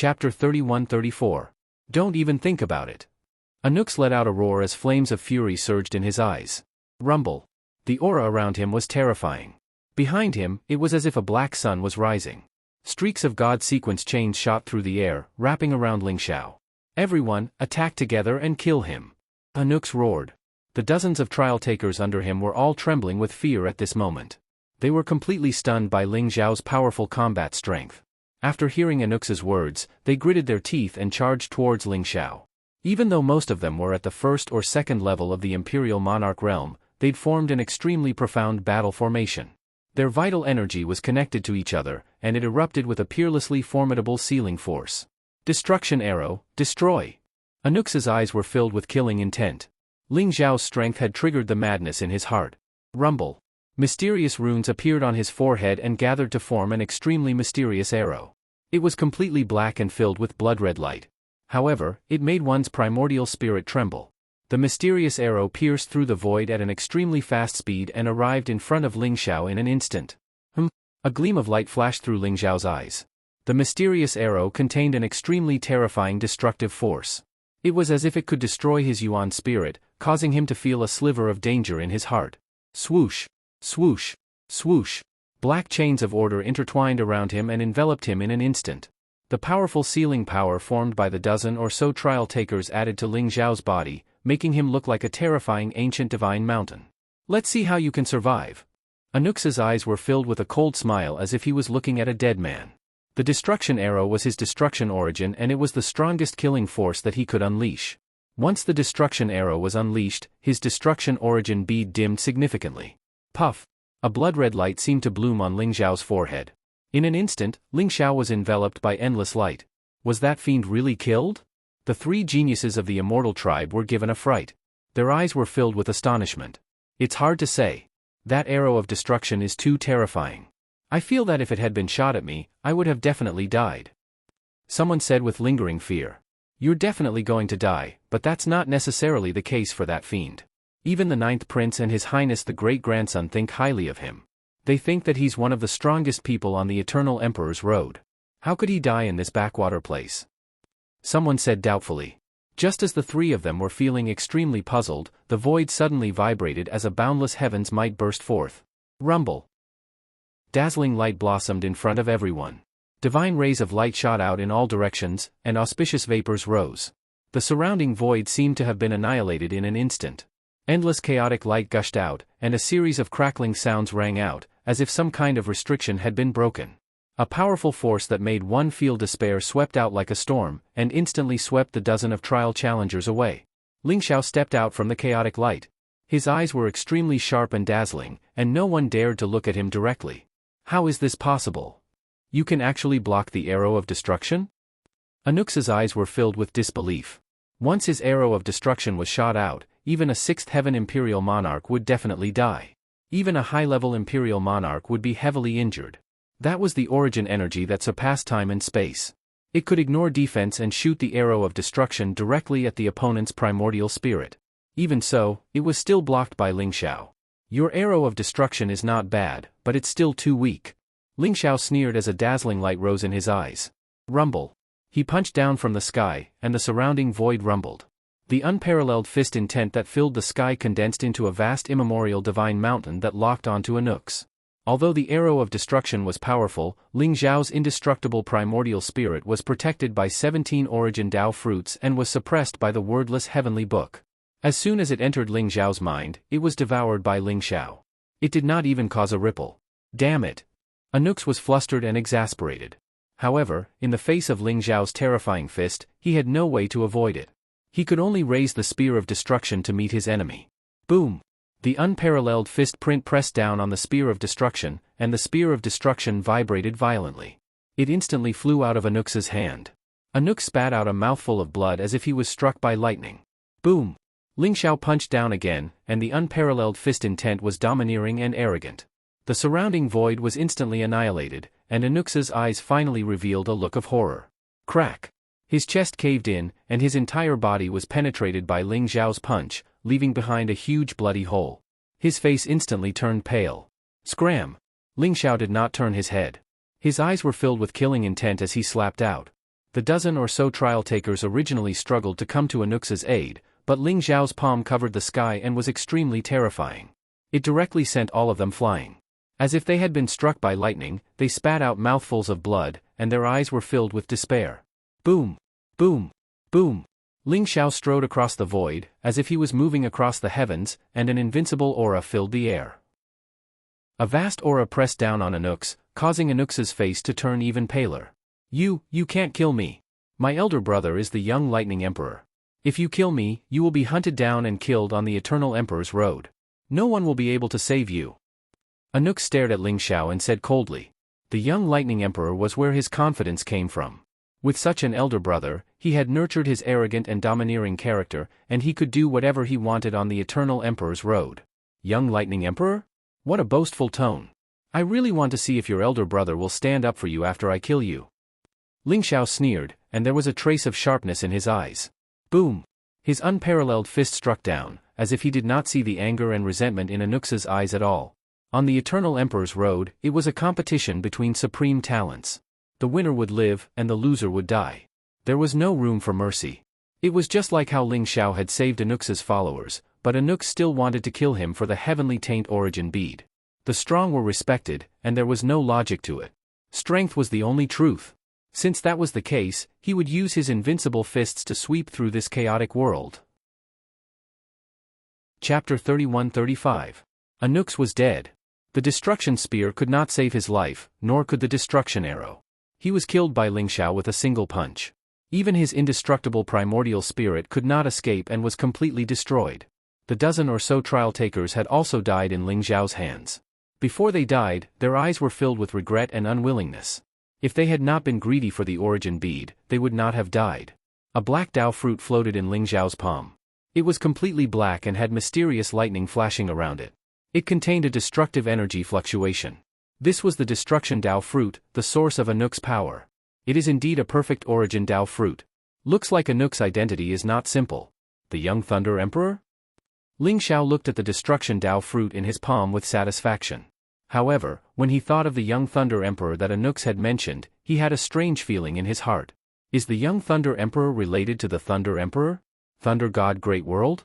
Chapter 31-34. Don't even think about it. Anux let out a roar as flames of fury surged in his eyes. Rumble. The aura around him was terrifying. Behind him, it was as if a black sun was rising. Streaks of God sequence chains shot through the air, wrapping around Ling Xiao. Everyone, attack together and kill him. Anux roared. The dozens of trial takers under him were all trembling with fear at this moment. They were completely stunned by Ling Xiao's powerful combat strength. After hearing Anux's words, they gritted their teeth and charged towards Ling Xiao. Even though most of them were at the first or second level of the Imperial Monarch realm, they'd formed an extremely profound battle formation. Their vital energy was connected to each other, and it erupted with a peerlessly formidable sealing force. Destruction arrow, destroy! Anux's eyes were filled with killing intent. Ling Xiao's strength had triggered the madness in his heart. Rumble. Mysterious runes appeared on his forehead and gathered to form an extremely mysterious arrow. It was completely black and filled with blood-red light. However, it made one's primordial spirit tremble. The mysterious arrow pierced through the void at an extremely fast speed and arrived in front of Ling Xiao in an instant. A gleam of light flashed through Ling Xiao's eyes. The mysterious arrow contained an extremely terrifying destructive force. It was as if it could destroy his Yuan spirit, causing him to feel a sliver of danger in his heart. Swoosh! Swoosh! Swoosh! Black chains of order intertwined around him and enveloped him in an instant. The powerful sealing power formed by the dozen or so trial takers added to Ling Xiao's body, making him look like a terrifying ancient divine mountain. Let's see how you can survive. Anux's eyes were filled with a cold smile as if he was looking at a dead man. The destruction arrow was his destruction origin and it was the strongest killing force that he could unleash. Once the destruction arrow was unleashed, his destruction origin bead dimmed significantly. Puff! A blood-red light seemed to bloom on Ling Xiao's forehead. In an instant, Ling Xiao was enveloped by endless light. Was that fiend really killed? The three geniuses of the immortal tribe were given a fright. Their eyes were filled with astonishment. It's hard to say. That arrow of destruction is too terrifying. I feel that if it had been shot at me, I would have definitely died. Someone said with lingering fear. You're definitely going to die, but that's not necessarily the case for that fiend. Even the 9th Prince and His Highness the Great-Grandson think highly of him. They think that he's one of the strongest people on the Eternal Emperor's road. How could he die in this backwater place? Someone said doubtfully. Just as the three of them were feeling extremely puzzled, the void suddenly vibrated as a boundless heaven's might burst forth. Rumble. Dazzling light blossomed in front of everyone. Divine rays of light shot out in all directions, and auspicious vapors rose. The surrounding void seemed to have been annihilated in an instant. Endless chaotic light gushed out, and a series of crackling sounds rang out, as if some kind of restriction had been broken. A powerful force that made one feel despair swept out like a storm, and instantly swept the dozen of trial challengers away. Ling Xiao stepped out from the chaotic light. His eyes were extremely sharp and dazzling, and no one dared to look at him directly. How is this possible? You can actually block the arrow of destruction? Anux's eyes were filled with disbelief. Once his arrow of destruction was shot out, even a 6th Heaven Imperial Monarch would definitely die. Even a high-level Imperial Monarch would be heavily injured. That was the origin energy that surpassed time and space. It could ignore defense and shoot the arrow of destruction directly at the opponent's primordial spirit. Even so, it was still blocked by Ling Xiao. Your arrow of destruction is not bad, but it's still too weak. Ling Xiao sneered as a dazzling light rose in his eyes. Rumble. He punched down from the sky, and the surrounding void rumbled. The unparalleled fist intent that filled the sky condensed into a vast immemorial divine mountain that locked onto Anux. Although the arrow of destruction was powerful, Ling Xiao's indestructible primordial spirit was protected by 17 origin Dao fruits and was suppressed by the wordless heavenly book. As soon as it entered Ling Xiao's mind, it was devoured by Ling Xiao. It did not even cause a ripple. Damn it! Anux was flustered and exasperated. However, in the face of Ling Xiao's terrifying fist, he had no way to avoid it. He could only raise the spear of destruction to meet his enemy. Boom! The unparalleled fist print pressed down on the spear of destruction, and the spear of destruction vibrated violently. It instantly flew out of Anux's hand. Anux spat out a mouthful of blood as if he was struck by lightning. Boom! Ling Xiao punched down again, and the unparalleled fist intent was domineering and arrogant. The surrounding void was instantly annihilated, and Anux's eyes finally revealed a look of horror. Crack! His chest caved in, and his entire body was penetrated by Ling Xiao's punch, leaving behind a huge bloody hole. His face instantly turned pale. Scram! Ling Xiao did not turn his head. His eyes were filled with killing intent as he slapped out. The dozen or so trial-takers originally struggled to come to Anux's aid, but Ling Xiao's palm covered the sky and was extremely terrifying. It directly sent all of them flying. As if they had been struck by lightning, they spat out mouthfuls of blood, and their eyes were filled with despair. Boom! Boom! Boom! Ling Xiao strode across the void, as if he was moving across the heavens, and an invincible aura filled the air. A vast aura pressed down on Anux, causing Anux's face to turn even paler. You can't kill me. My elder brother is the young Lightning Emperor. If you kill me, you will be hunted down and killed on the Eternal Emperor's road. No one will be able to save you. Anux stared at Ling Xiao and said coldly. The young Lightning Emperor was where his confidence came from. With such an elder brother, he had nurtured his arrogant and domineering character, and he could do whatever he wanted on the Eternal Emperor's road. Young Lightning Emperor? What a boastful tone. I really want to see if your elder brother will stand up for you after I kill you. Ling Xiao sneered, and there was a trace of sharpness in his eyes. Boom! His unparalleled fist struck down, as if he did not see the anger and resentment in Anux's eyes at all. On the Eternal Emperor's road, it was a competition between supreme talents. The winner would live, and the loser would die. There was no room for mercy. It was just like how Ling Xiao had saved Anux's followers, but Anux still wanted to kill him for the heavenly taint origin bead. The strong were respected, and there was no logic to it. Strength was the only truth. Since that was the case, he would use his invincible fists to sweep through this chaotic world. Chapter 31-35. Anux was dead. The destruction spear could not save his life, nor could the destruction arrow. He was killed by Ling Xiao with a single punch. Even his indestructible primordial spirit could not escape and was completely destroyed. The dozen or so trial-takers had also died in Ling Xiao's hands. Before they died, their eyes were filled with regret and unwillingness. If they had not been greedy for the origin bead, they would not have died. A black Dao fruit floated in Ling Xiao's palm. It was completely black and had mysterious lightning flashing around it. It contained a destructive energy fluctuation. This was the destruction Dao fruit, the source of Anuk's power. It is indeed a perfect origin Dao fruit. Looks like Anuk's identity is not simple. The young Thunder Emperor? Ling Xiao looked at the destruction Dao fruit in his palm with satisfaction. However, when he thought of the young Thunder Emperor that Anux had mentioned, he had a strange feeling in his heart. Is the young Thunder Emperor related to the Thunder Emperor? Thunder God Great World?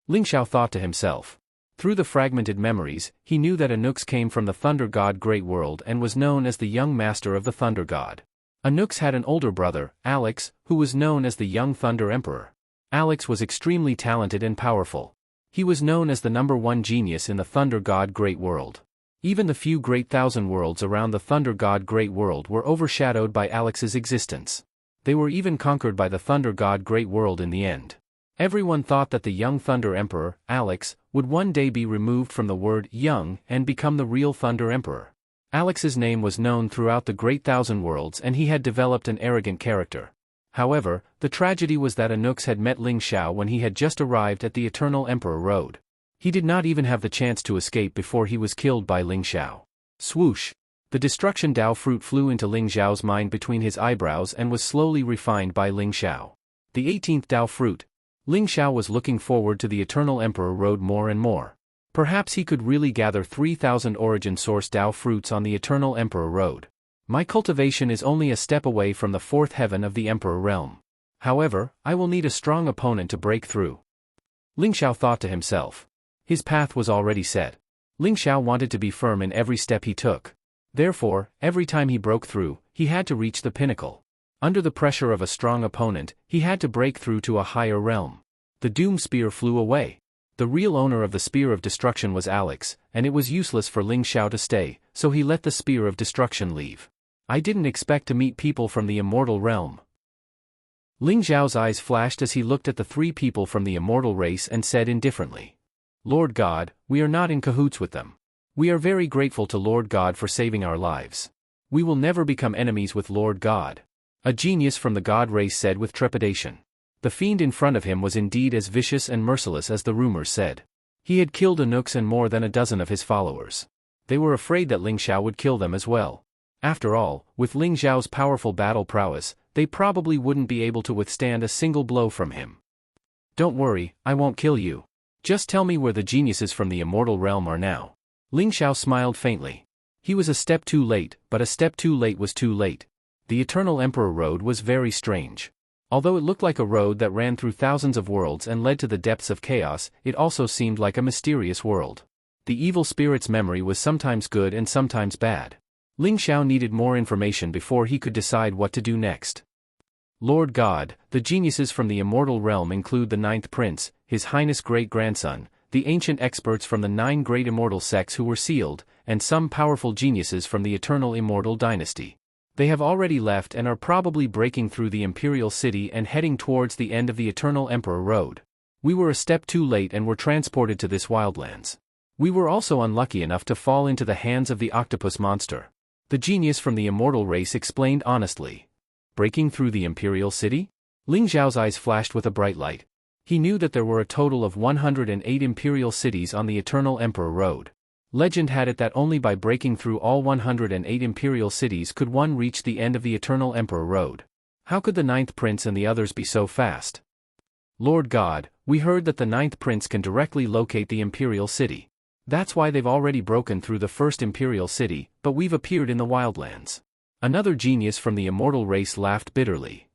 Ling Xiao thought to himself. Through the fragmented memories, he knew that Anux came from the Thunder God Great World and was known as the young master of the Thunder God. Anux had an older brother, Alex, who was known as the young Thunder Emperor. Alex was extremely talented and powerful. He was known as the #1 genius in the Thunder God Great World. Even the few great thousand worlds around the Thunder God Great World were overshadowed by Alex's existence. They were even conquered by the Thunder God Great World in the end. Everyone thought that the young Thunder Emperor, Alex, would one day be removed from the word young and become the real Thunder Emperor. Alex's name was known throughout the great thousand worlds and he had developed an arrogant character. However, the tragedy was that Anux had met Ling Xiao when he had just arrived at the Eternal Emperor Road. He did not even have the chance to escape before he was killed by Ling Xiao. Swoosh! The destruction Dao fruit flew into Ling Xiao's mind between his eyebrows and was slowly refined by Ling Xiao. The 18th Dao fruit. Ling Xiao was looking forward to the Eternal Emperor Road more and more. Perhaps he could really gather 3,000 origin source Dao fruits on the Eternal Emperor Road. My cultivation is only a step away from the 4th heaven of the Emperor realm. However, I will need a strong opponent to break through. Ling Xiao thought to himself. His path was already set. Ling Xiao wanted to be firm in every step he took. Therefore, every time he broke through, he had to reach the pinnacle. Under the pressure of a strong opponent, he had to break through to a higher realm. The Doom Spear flew away. The real owner of the Spear of Destruction was Alex, and it was useless for Ling Xiao to stay, so he let the Spear of Destruction leave. I didn't expect to meet people from the Immortal Realm. Ling Xiao's eyes flashed as he looked at the 3 people from the Immortal race and said indifferently. Lord God, we are not in cahoots with them. We are very grateful to Lord God for saving our lives. We will never become enemies with Lord God. A genius from the God race said with trepidation. The fiend in front of him was indeed as vicious and merciless as the rumors said. He had killed Anux and more than a dozen of his followers. They were afraid that Ling Xiao would kill them as well. After all, with Ling Xiao's powerful battle prowess, they probably wouldn't be able to withstand a single blow from him. Don't worry, I won't kill you. Just tell me where the geniuses from the Immortal Realm are now. Ling Xiao smiled faintly. He was a step too late, but a step too late was too late. The Eternal Emperor Road was very strange. Although it looked like a road that ran through thousands of worlds and led to the depths of chaos, it also seemed like a mysterious world. The evil spirit's memory was sometimes good and sometimes bad. Ling Xiao needed more information before he could decide what to do next. Lord God, the geniuses from the immortal realm include the Ninth Prince, His Highness great-grandson, the ancient experts from the 9 great immortal sects who were sealed, and some powerful geniuses from the eternal immortal dynasty. They have already left and are probably breaking through the Imperial City and heading towards the end of the Eternal Emperor Road. We were a step too late and were transported to this wildlands. We were also unlucky enough to fall into the hands of the octopus monster. The genius from the immortal race explained honestly. Breaking through the Imperial City? Ling Xiao's eyes flashed with a bright light. He knew that there were a total of 108 Imperial cities on the Eternal Emperor Road. Legend had it that only by breaking through all 108 Imperial cities could one reach the end of the Eternal Emperor Road. How could the Ninth Prince and the others be so fast? Lord God, we heard that the Ninth Prince can directly locate the Imperial City. That's why they've already broken through the first Imperial City, but we've appeared in the wildlands. Another genius from the immortal race laughed bitterly.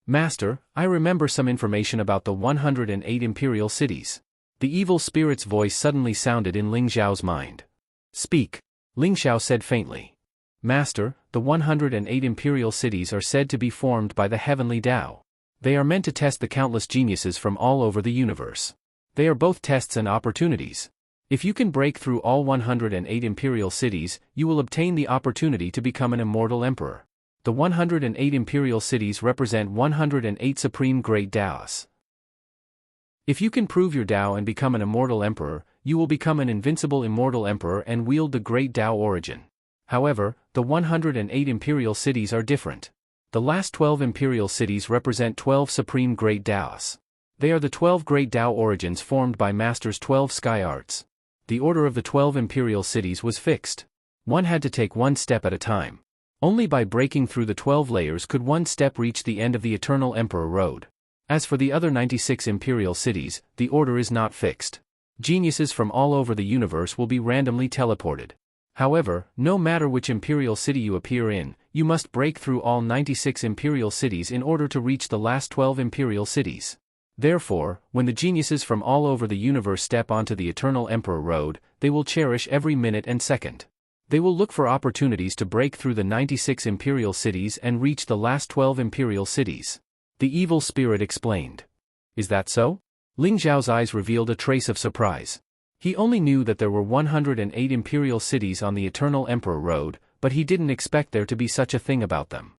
Master, I remember some information about the 108 Imperial cities. The evil spirit's voice suddenly sounded in Ling Xiao's mind. Speak, Ling Xiao said faintly. Master, the 108 Imperial cities are said to be formed by the heavenly Tao. They are meant to test the countless geniuses from all over the universe. They are both tests and opportunities. If you can break through all 108 Imperial cities, you will obtain the opportunity to become an immortal emperor. The 108 Imperial cities represent 108 supreme great Taos. If you can prove your Tao and become an immortal emperor, you will become an invincible immortal emperor and wield the great Tao origin. However, the 108 Imperial cities are different. The last 12 Imperial cities represent 12 supreme great Taos. They are the 12 great Tao origins formed by Master's 12 sky arts. The order of the 12 Imperial cities was fixed. One had to take one step at a time. Only by breaking through the 12 layers could one step reach the end of the Eternal Emperor Road. As for the other 96 Imperial cities, the order is not fixed. Geniuses from all over the universe will be randomly teleported. However, no matter which Imperial city you appear in, you must break through all 96 Imperial cities in order to reach the last 12 Imperial cities. Therefore, when the geniuses from all over the universe step onto the Eternal Emperor Road, they will cherish every minute and second. They will look for opportunities to break through the 96 Imperial cities and reach the last 12 Imperial cities. The evil spirit explained. Is that so? Ling Xiao's eyes revealed a trace of surprise. He only knew that there were 108 Imperial cities on the Eternal Emperor Road, but he didn't expect there to be such a thing about them.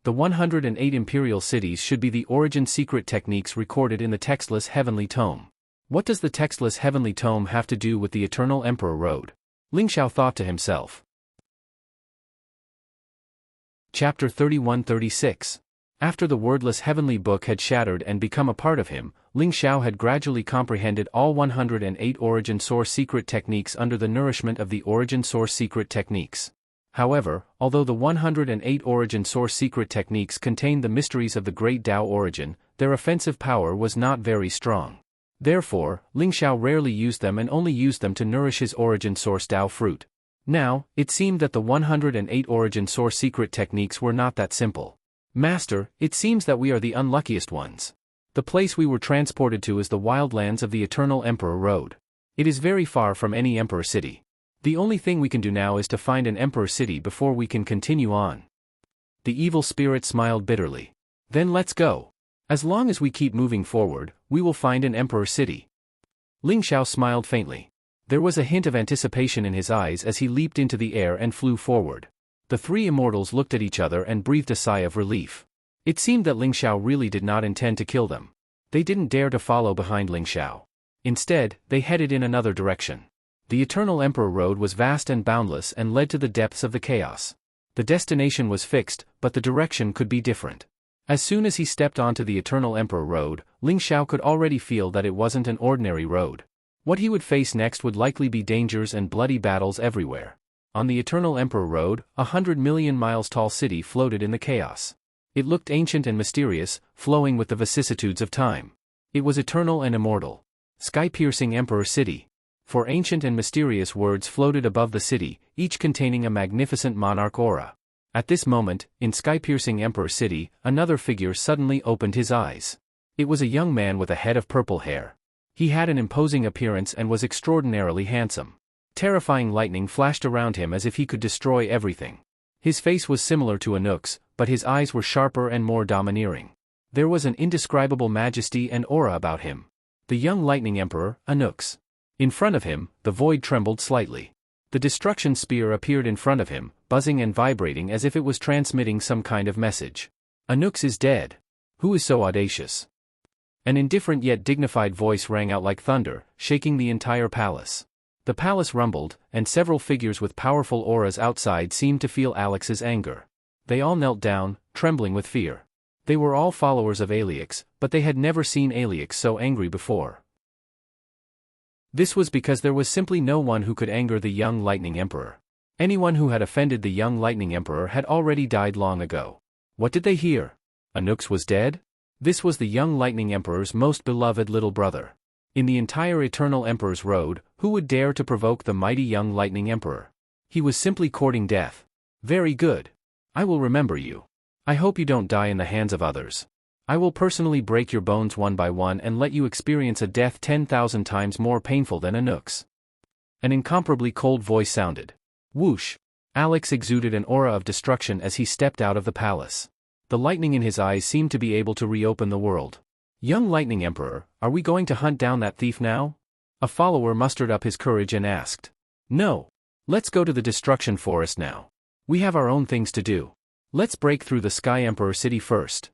The 108 Imperial cities should be the origin secret techniques recorded in the textless Heavenly Tome. What does the textless Heavenly Tome have to do with the Eternal Emperor Road? Ling Xiao thought to himself. Chapter 31-36. After the wordless heavenly book had shattered and become a part of him, Ling Xiao had gradually comprehended all 108 origin source secret techniques under the nourishment of the origin source secret techniques. However, although the 108 origin source secret techniques contained the mysteries of the great Tao origin, their offensive power was not very strong. Therefore, Ling Xiao rarely used them and only used them to nourish his origin source Tao fruit. Now, it seemed that the 108 origin source secret techniques were not that simple. Master, it seems that we are the unluckiest ones. The place we were transported to is the wildlands of the Eternal Emperor Road. It is very far from any Emperor City. The only thing we can do now is to find an Emperor City before we can continue on. The evil spirit smiled bitterly. Then let's go. As long as we keep moving forward, we will find an Emperor City. Ling Xiao smiled faintly. There was a hint of anticipation in his eyes as he leaped into the air and flew forward. The three immortals looked at each other and breathed a sigh of relief. It seemed that Ling Xiao really did not intend to kill them. They didn't dare to follow behind Ling Xiao. Instead, they headed in another direction. The Eternal Emperor Road was vast and boundless and led to the depths of the chaos. The destination was fixed, but the direction could be different. As soon as he stepped onto the Eternal Emperor Road, Ling Xiao could already feel that it wasn't an ordinary road. What he would face next would likely be dangers and bloody battles everywhere. On the Eternal Emperor Road, 100 million miles tall city floated in the chaos. It looked ancient and mysterious, flowing with the vicissitudes of time. It was eternal and immortal. Sky-piercing Emperor City. For ancient and mysterious words floated above the city, each containing a magnificent monarch aura. At this moment, in sky-piercing Emperor City, another figure suddenly opened his eyes. It was a young man with a head of purple hair. He had an imposing appearance and was extraordinarily handsome. Terrifying lightning flashed around him as if he could destroy everything. His face was similar to Anuk's, but his eyes were sharper and more domineering. There was an indescribable majesty and aura about him. The young lightning emperor, Anuk's. In front of him, the void trembled slightly. The destruction spear appeared in front of him, buzzing and vibrating as if it was transmitting some kind of message. Anuk's is dead. Who is so audacious? An indifferent yet dignified voice rang out like thunder, shaking the entire palace. The palace rumbled, and several figures with powerful auras outside seemed to feel Alex's anger. They all knelt down, trembling with fear. They were all followers of Alex, but they had never seen Alex so angry before. This was because there was simply no one who could anger the young Lightning Emperor. Anyone who had offended the young Lightning Emperor had already died long ago. What did they hear? Anuk's was dead? This was the young Lightning Emperor's most beloved little brother. In the entire Eternal Emperor's Road, who would dare to provoke the mighty young Lightning Emperor? He was simply courting death. Very good. I will remember you. I hope you don't die in the hands of others. I will personally break your bones one by one and let you experience a death 10,000 times more painful than Anuk's. An incomparably cold voice sounded. Whoosh! Alex exuded an aura of destruction as he stepped out of the palace. The lightning in his eyes seemed to be able to reopen the world. Young Lightning Emperor, are we going to hunt down that thief now? A follower mustered up his courage and asked. No. Let's go to the destruction forest now. We have our own things to do. Let's break through the Sky Emperor City first.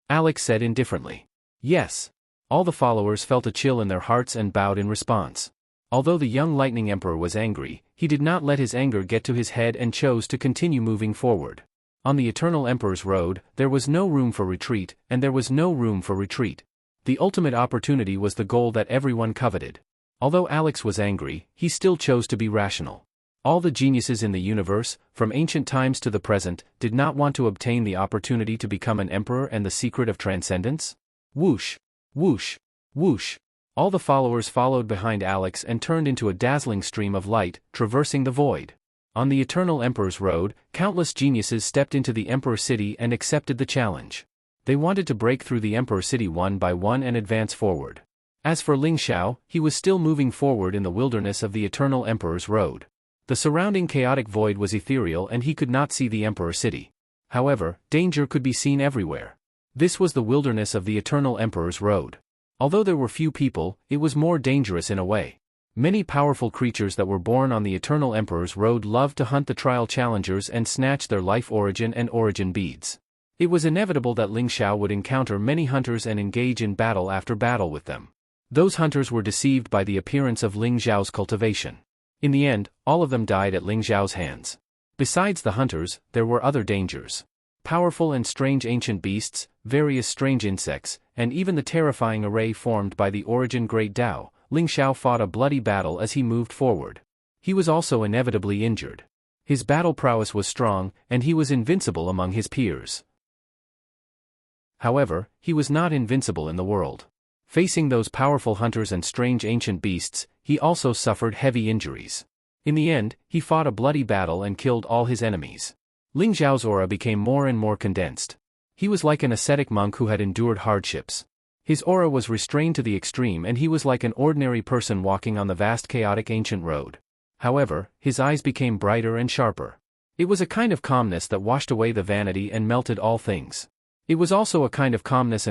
Alex said indifferently. Yes. All the followers felt a chill in their hearts and bowed in response. Although the young Lightning Emperor was angry, he did not let his anger get to his head and chose to continue moving forward. On the Eternal Emperor's Road, there was no room for retreat, and there was no room for retreat. The ultimate opportunity was the goal that everyone coveted. Although Alex was angry, he still chose to be rational. All the geniuses in the universe, from ancient times to the present, did not want to obtain the opportunity to become an emperor and the secret of transcendence? Whoosh! Whoosh! Whoosh! All the followers followed behind Alex and turned into a dazzling stream of light, traversing the void. On the Eternal Emperor's Road, countless geniuses stepped into the Emperor City and accepted the challenge. They wanted to break through the Emperor City one by one and advance forward. As for Ling Xiao, he was still moving forward in the wilderness of the Eternal Emperor's Road. The surrounding chaotic void was ethereal and he could not see the Emperor City. However, danger could be seen everywhere. This was the wilderness of the Eternal Emperor's Road. Although there were few people, it was more dangerous in a way. Many powerful creatures that were born on the Eternal Emperor's Road loved to hunt the trial challengers and snatch their life origin and origin beads. It was inevitable that Ling Xiao would encounter many hunters and engage in battle after battle with them. Those hunters were deceived by the appearance of Ling Xiao's cultivation. In the end, all of them died at Ling Xiao's hands. Besides the hunters, there were other dangers. Powerful and strange ancient beasts, various strange insects, and even the terrifying array formed by the Origin Great Tao. Ling Xiao fought a bloody battle as he moved forward. He was also inevitably injured. His battle prowess was strong, and he was invincible among his peers. However, he was not invincible in the world. Facing those powerful hunters and strange ancient beasts, he also suffered heavy injuries. In the end, he fought a bloody battle and killed all his enemies. Ling Xiao's aura became more and more condensed. He was like an ascetic monk who had endured hardships. His aura was restrained to the extreme and he was like an ordinary person walking on the vast chaotic ancient road. However, his eyes became brighter and sharper. It was a kind of calmness that washed away the vanity and melted all things. It was also a kind of calmness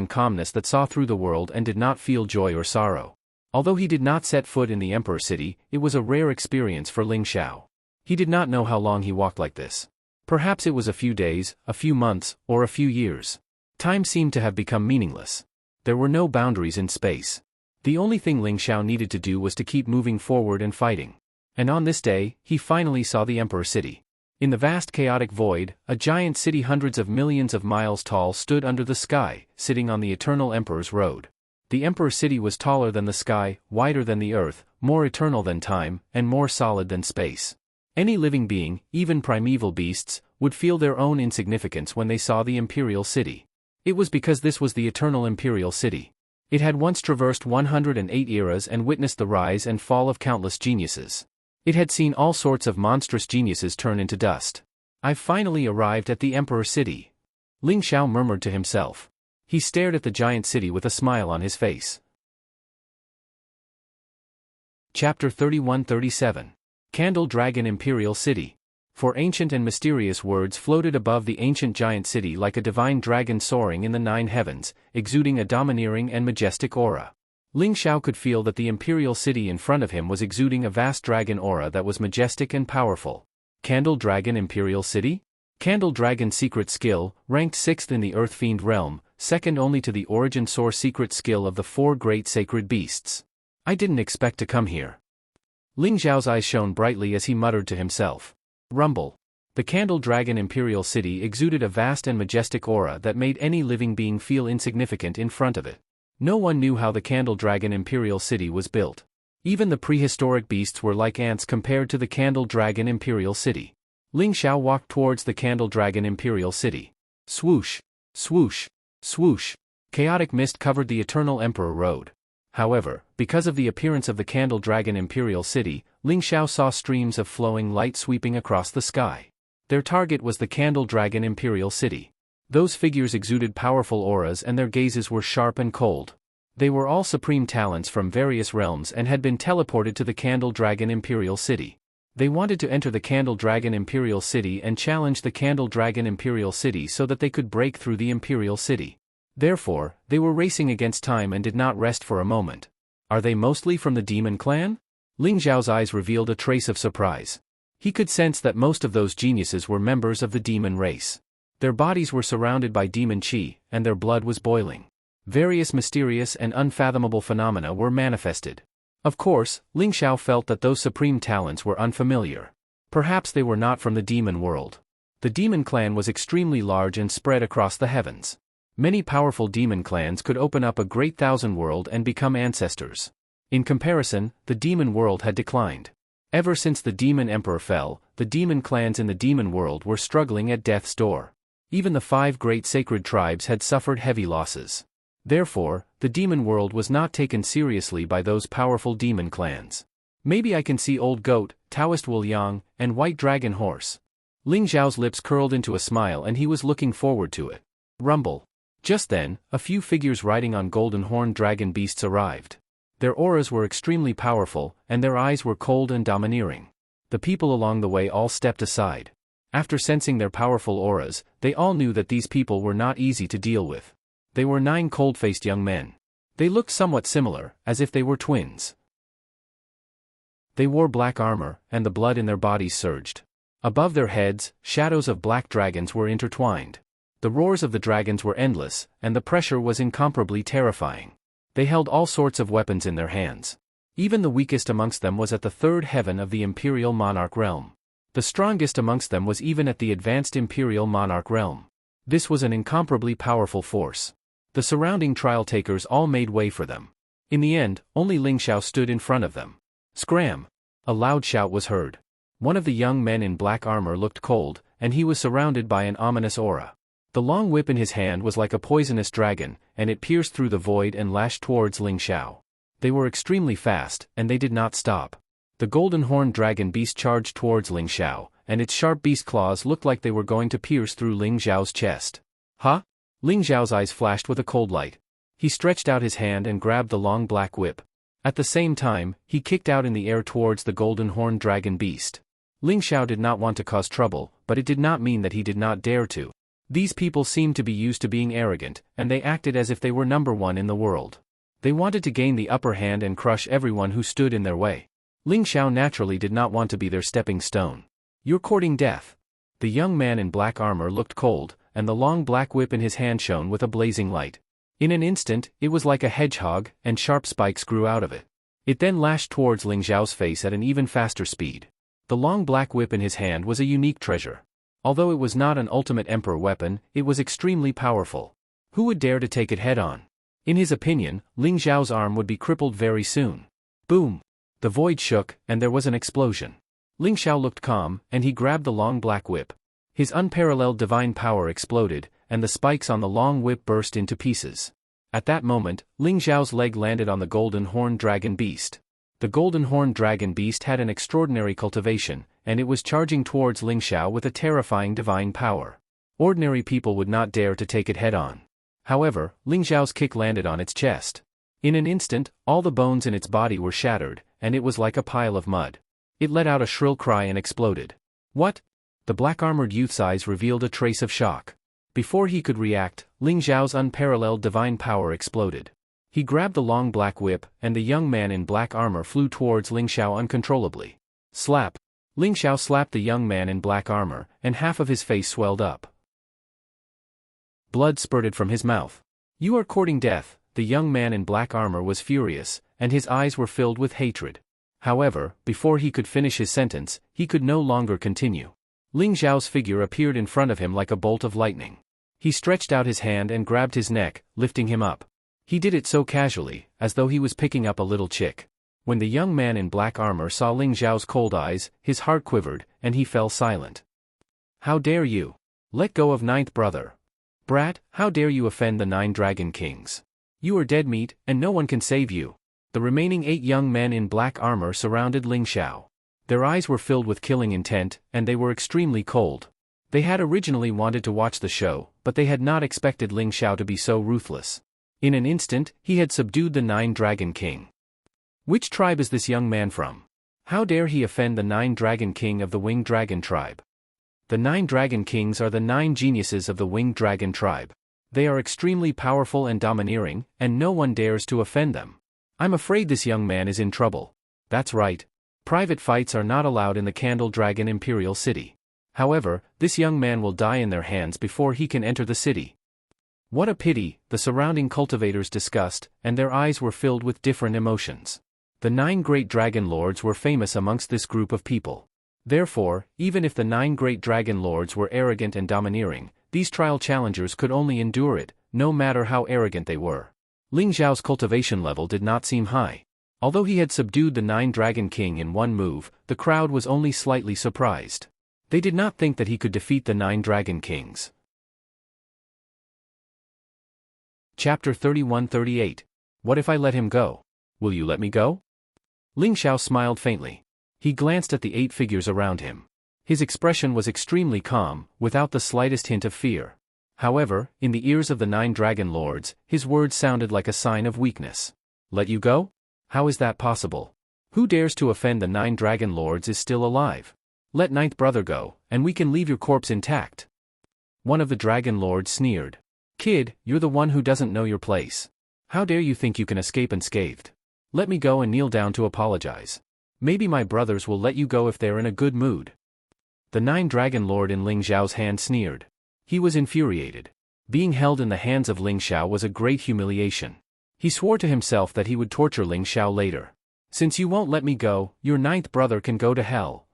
that saw through the world and did not feel joy or sorrow. Although he did not set foot in the Emperor City, it was a rare experience for Ling Xiao. He did not know how long he walked like this. Perhaps it was a few days, a few months, or a few years. Time seemed to have become meaningless. There were no boundaries in space. The only thing Ling Xiao needed to do was to keep moving forward and fighting. And on this day, he finally saw the Emperor City. In the vast chaotic void, a giant city hundreds of millions of miles tall stood under the sky, sitting on the Eternal Emperor's Road. The Emperor City was taller than the sky, wider than the earth, more eternal than time, and more solid than space. Any living being, even primeval beasts, would feel their own insignificance when they saw the Imperial City. It was because this was the Eternal Imperial City. It had once traversed 108 eras and witnessed the rise and fall of countless geniuses. It had seen all sorts of monstrous geniuses turn into dust. I've finally arrived at the Emperor City. Ling Xiao murmured to himself. He stared at the giant city with a smile on his face. Chapter 31-37. Candle Dragon Imperial City. For ancient and mysterious words floated above the ancient giant city like a divine dragon soaring in the 9 heavens, exuding a domineering and majestic aura. Ling Xiao could feel that the imperial city in front of him was exuding a vast dragon aura that was majestic and powerful. Candle Dragon Imperial City? Candle Dragon Secret Skill, ranked 6th in the Earth Fiend realm, second only to the Origin Soar secret skill of the 4 great sacred beasts. I didn't expect to come here. Ling Xiao's eyes shone brightly as he muttered to himself. Rumble. The Candle Dragon Imperial City exuded a vast and majestic aura that made any living being feel insignificant in front of it. No one knew how the Candle Dragon Imperial City was built. Even the prehistoric beasts were like ants compared to the Candle Dragon Imperial City. Ling Xiao walked towards the Candle Dragon Imperial City. Swoosh, swoosh, swoosh. Chaotic mist covered the Eternal Emperor Road. However, because of the appearance of the Candle Dragon Imperial City, Ling Xiao saw streams of flowing light sweeping across the sky. Their target was the Candle Dragon Imperial City. Those figures exuded powerful auras and their gazes were sharp and cold. They were all supreme talents from various realms and had been teleported to the Candle Dragon Imperial City. They wanted to enter the Candle Dragon Imperial City and challenge the Candle Dragon Imperial City so that they could break through the Imperial City. Therefore, they were racing against time and did not rest for a moment. Are they mostly from the Demon Clan? Ling Xiao's eyes revealed a trace of surprise. He could sense that most of those geniuses were members of the demon race. Their bodies were surrounded by demon qi, and their blood was boiling. Various mysterious and unfathomable phenomena were manifested. Of course, Ling Xiao felt that those supreme talents were unfamiliar. Perhaps they were not from the demon world. The demon clan was extremely large and spread across the heavens. Many powerful demon clans could open up a great thousand world and become ancestors. In comparison, the demon world had declined. Ever since the demon emperor fell, the demon clans in the demon world were struggling at death's door. Even the 5 great sacred tribes had suffered heavy losses. Therefore, the demon world was not taken seriously by those powerful demon clans. Maybe I can see Old Goat, Taoist Wuliang, and White Dragon Horse. Ling Xiao's lips curled into a smile and he was looking forward to it. Rumble. Just then, a few figures riding on golden horned dragon beasts arrived. Their auras were extremely powerful, and their eyes were cold and domineering. The people along the way all stepped aside. After sensing their powerful auras, they all knew that these people were not easy to deal with. They were 9 cold-faced young men. They looked somewhat similar, as if they were twins. They wore black armor, and the blood in their bodies surged. Above their heads, shadows of black dragons were intertwined. The roars of the dragons were endless, and the pressure was incomparably terrifying. They held all sorts of weapons in their hands. Even the weakest amongst them was at the 3rd heaven of the Imperial Monarch realm. The strongest amongst them was even at the advanced Imperial Monarch realm. This was an incomparably powerful force. The surrounding trial takers all made way for them. In the end, only Ling Xiao stood in front of them. Scram! A loud shout was heard. One of the young men in black armor looked cold, and he was surrounded by an ominous aura. The long whip in his hand was like a poisonous dragon, and it pierced through the void and lashed towards Ling Xiao. They were extremely fast, and they did not stop. The golden horned dragon beast charged towards Ling Xiao, and its sharp beast claws looked like they were going to pierce through Ling Xiao's chest. Huh? Ling Xiao's eyes flashed with a cold light. He stretched out his hand and grabbed the long black whip. At the same time, he kicked out in the air towards the golden horned dragon beast. Ling Xiao did not want to cause trouble, but it did not mean that he did not dare to. These people seemed to be used to being arrogant, and they acted as if they were number 1 in the world. They wanted to gain the upper hand and crush everyone who stood in their way. Ling Xiao naturally did not want to be their stepping stone. You're courting death. The young man in black armor looked cold, and the long black whip in his hand shone with a blazing light. In an instant, it was like a hedgehog, and sharp spikes grew out of it. It then lashed towards Ling Xiao's face at an even faster speed. The long black whip in his hand was a unique treasure. Although it was not an ultimate emperor weapon, it was extremely powerful. Who would dare to take it head-on? In his opinion, Ling Xiao's arm would be crippled very soon. Boom! The void shook, and there was an explosion. Ling Xiao looked calm, and he grabbed the long black whip. His unparalleled divine power exploded, and the spikes on the long whip burst into pieces. At that moment, Ling Xiao's leg landed on the golden horned dragon beast. The golden horned dragon beast had an extraordinary cultivation, and it was charging towards Ling Xiao with a terrifying divine power. Ordinary people would not dare to take it head-on. However, Ling Xiao's kick landed on its chest. In an instant, all the bones in its body were shattered, and it was like a pile of mud. It let out a shrill cry and exploded. What? The black-armored youth's eyes revealed a trace of shock. Before he could react, Ling Xiao's unparalleled divine power exploded. He grabbed the long black whip, and the young man in black armor flew towards Ling Xiao uncontrollably. Slap! Ling Xiao slapped the young man in black armor, and half of his face swelled up. Blood spurted from his mouth. You are courting death. The young man in black armor was furious, and his eyes were filled with hatred. However, before he could finish his sentence, he could no longer continue. Ling Xiao's figure appeared in front of him like a bolt of lightning. He stretched out his hand and grabbed his neck, lifting him up. He did it so casually, as though he was picking up a little chick. When the young man in black armor saw Ling Xiao's cold eyes, his heart quivered, and he fell silent. How dare you? Let go of ninth brother. Brat, how dare you offend the 9 Dragon Kings? You are dead meat, and no one can save you. The remaining 8 young men in black armor surrounded Ling Xiao. Their eyes were filled with killing intent, and they were extremely cold. They had originally wanted to watch the show, but they had not expected Ling Xiao to be so ruthless. In an instant, he had subdued the 9 Dragon King. Which tribe is this young man from? How dare he offend the 9 Dragon King of the Winged Dragon tribe? The 9 Dragon Kings are the 9 geniuses of the Winged Dragon tribe. They are extremely powerful and domineering, and no one dares to offend them. I'm afraid this young man is in trouble. That's right. Private fights are not allowed in the Candle Dragon Imperial City. However, this young man will die in their hands before he can enter the city. What a pity, the surrounding cultivators discussed, and their eyes were filled with different emotions. The 9 great dragon lords were famous amongst this group of people. Therefore, even if the 9 great dragon lords were arrogant and domineering, these trial challengers could only endure it, no matter how arrogant they were. Ling Xiao's cultivation level did not seem high. Although he had subdued the 9 Dragon King in one move, the crowd was only slightly surprised. They did not think that he could defeat the 9 Dragon Kings. Chapter 31-38. What if I let him go? Will you let me go? Ling Xiao smiled faintly. He glanced at the 8 figures around him. His expression was extremely calm, without the slightest hint of fear. However, in the ears of the 9 Dragon Lords, his words sounded like a sign of weakness. Let you go? How is that possible? Who dares to offend the 9 Dragon Lords is still alive. Let 9th brother go, and we can leave your corpse intact. One of the Dragon Lords sneered. Kid, you're the one who doesn't know your place. How dare you think you can escape unscathed? Let me go and kneel down to apologize. Maybe my brothers will let you go if they're in a good mood. The 9 Dragon Lord in Ling Xiao's hand sneered. He was infuriated. Being held in the hands of Ling Xiao was a great humiliation. He swore to himself that he would torture Ling Xiao later. Since you won't let me go, your 9th brother can go to hell.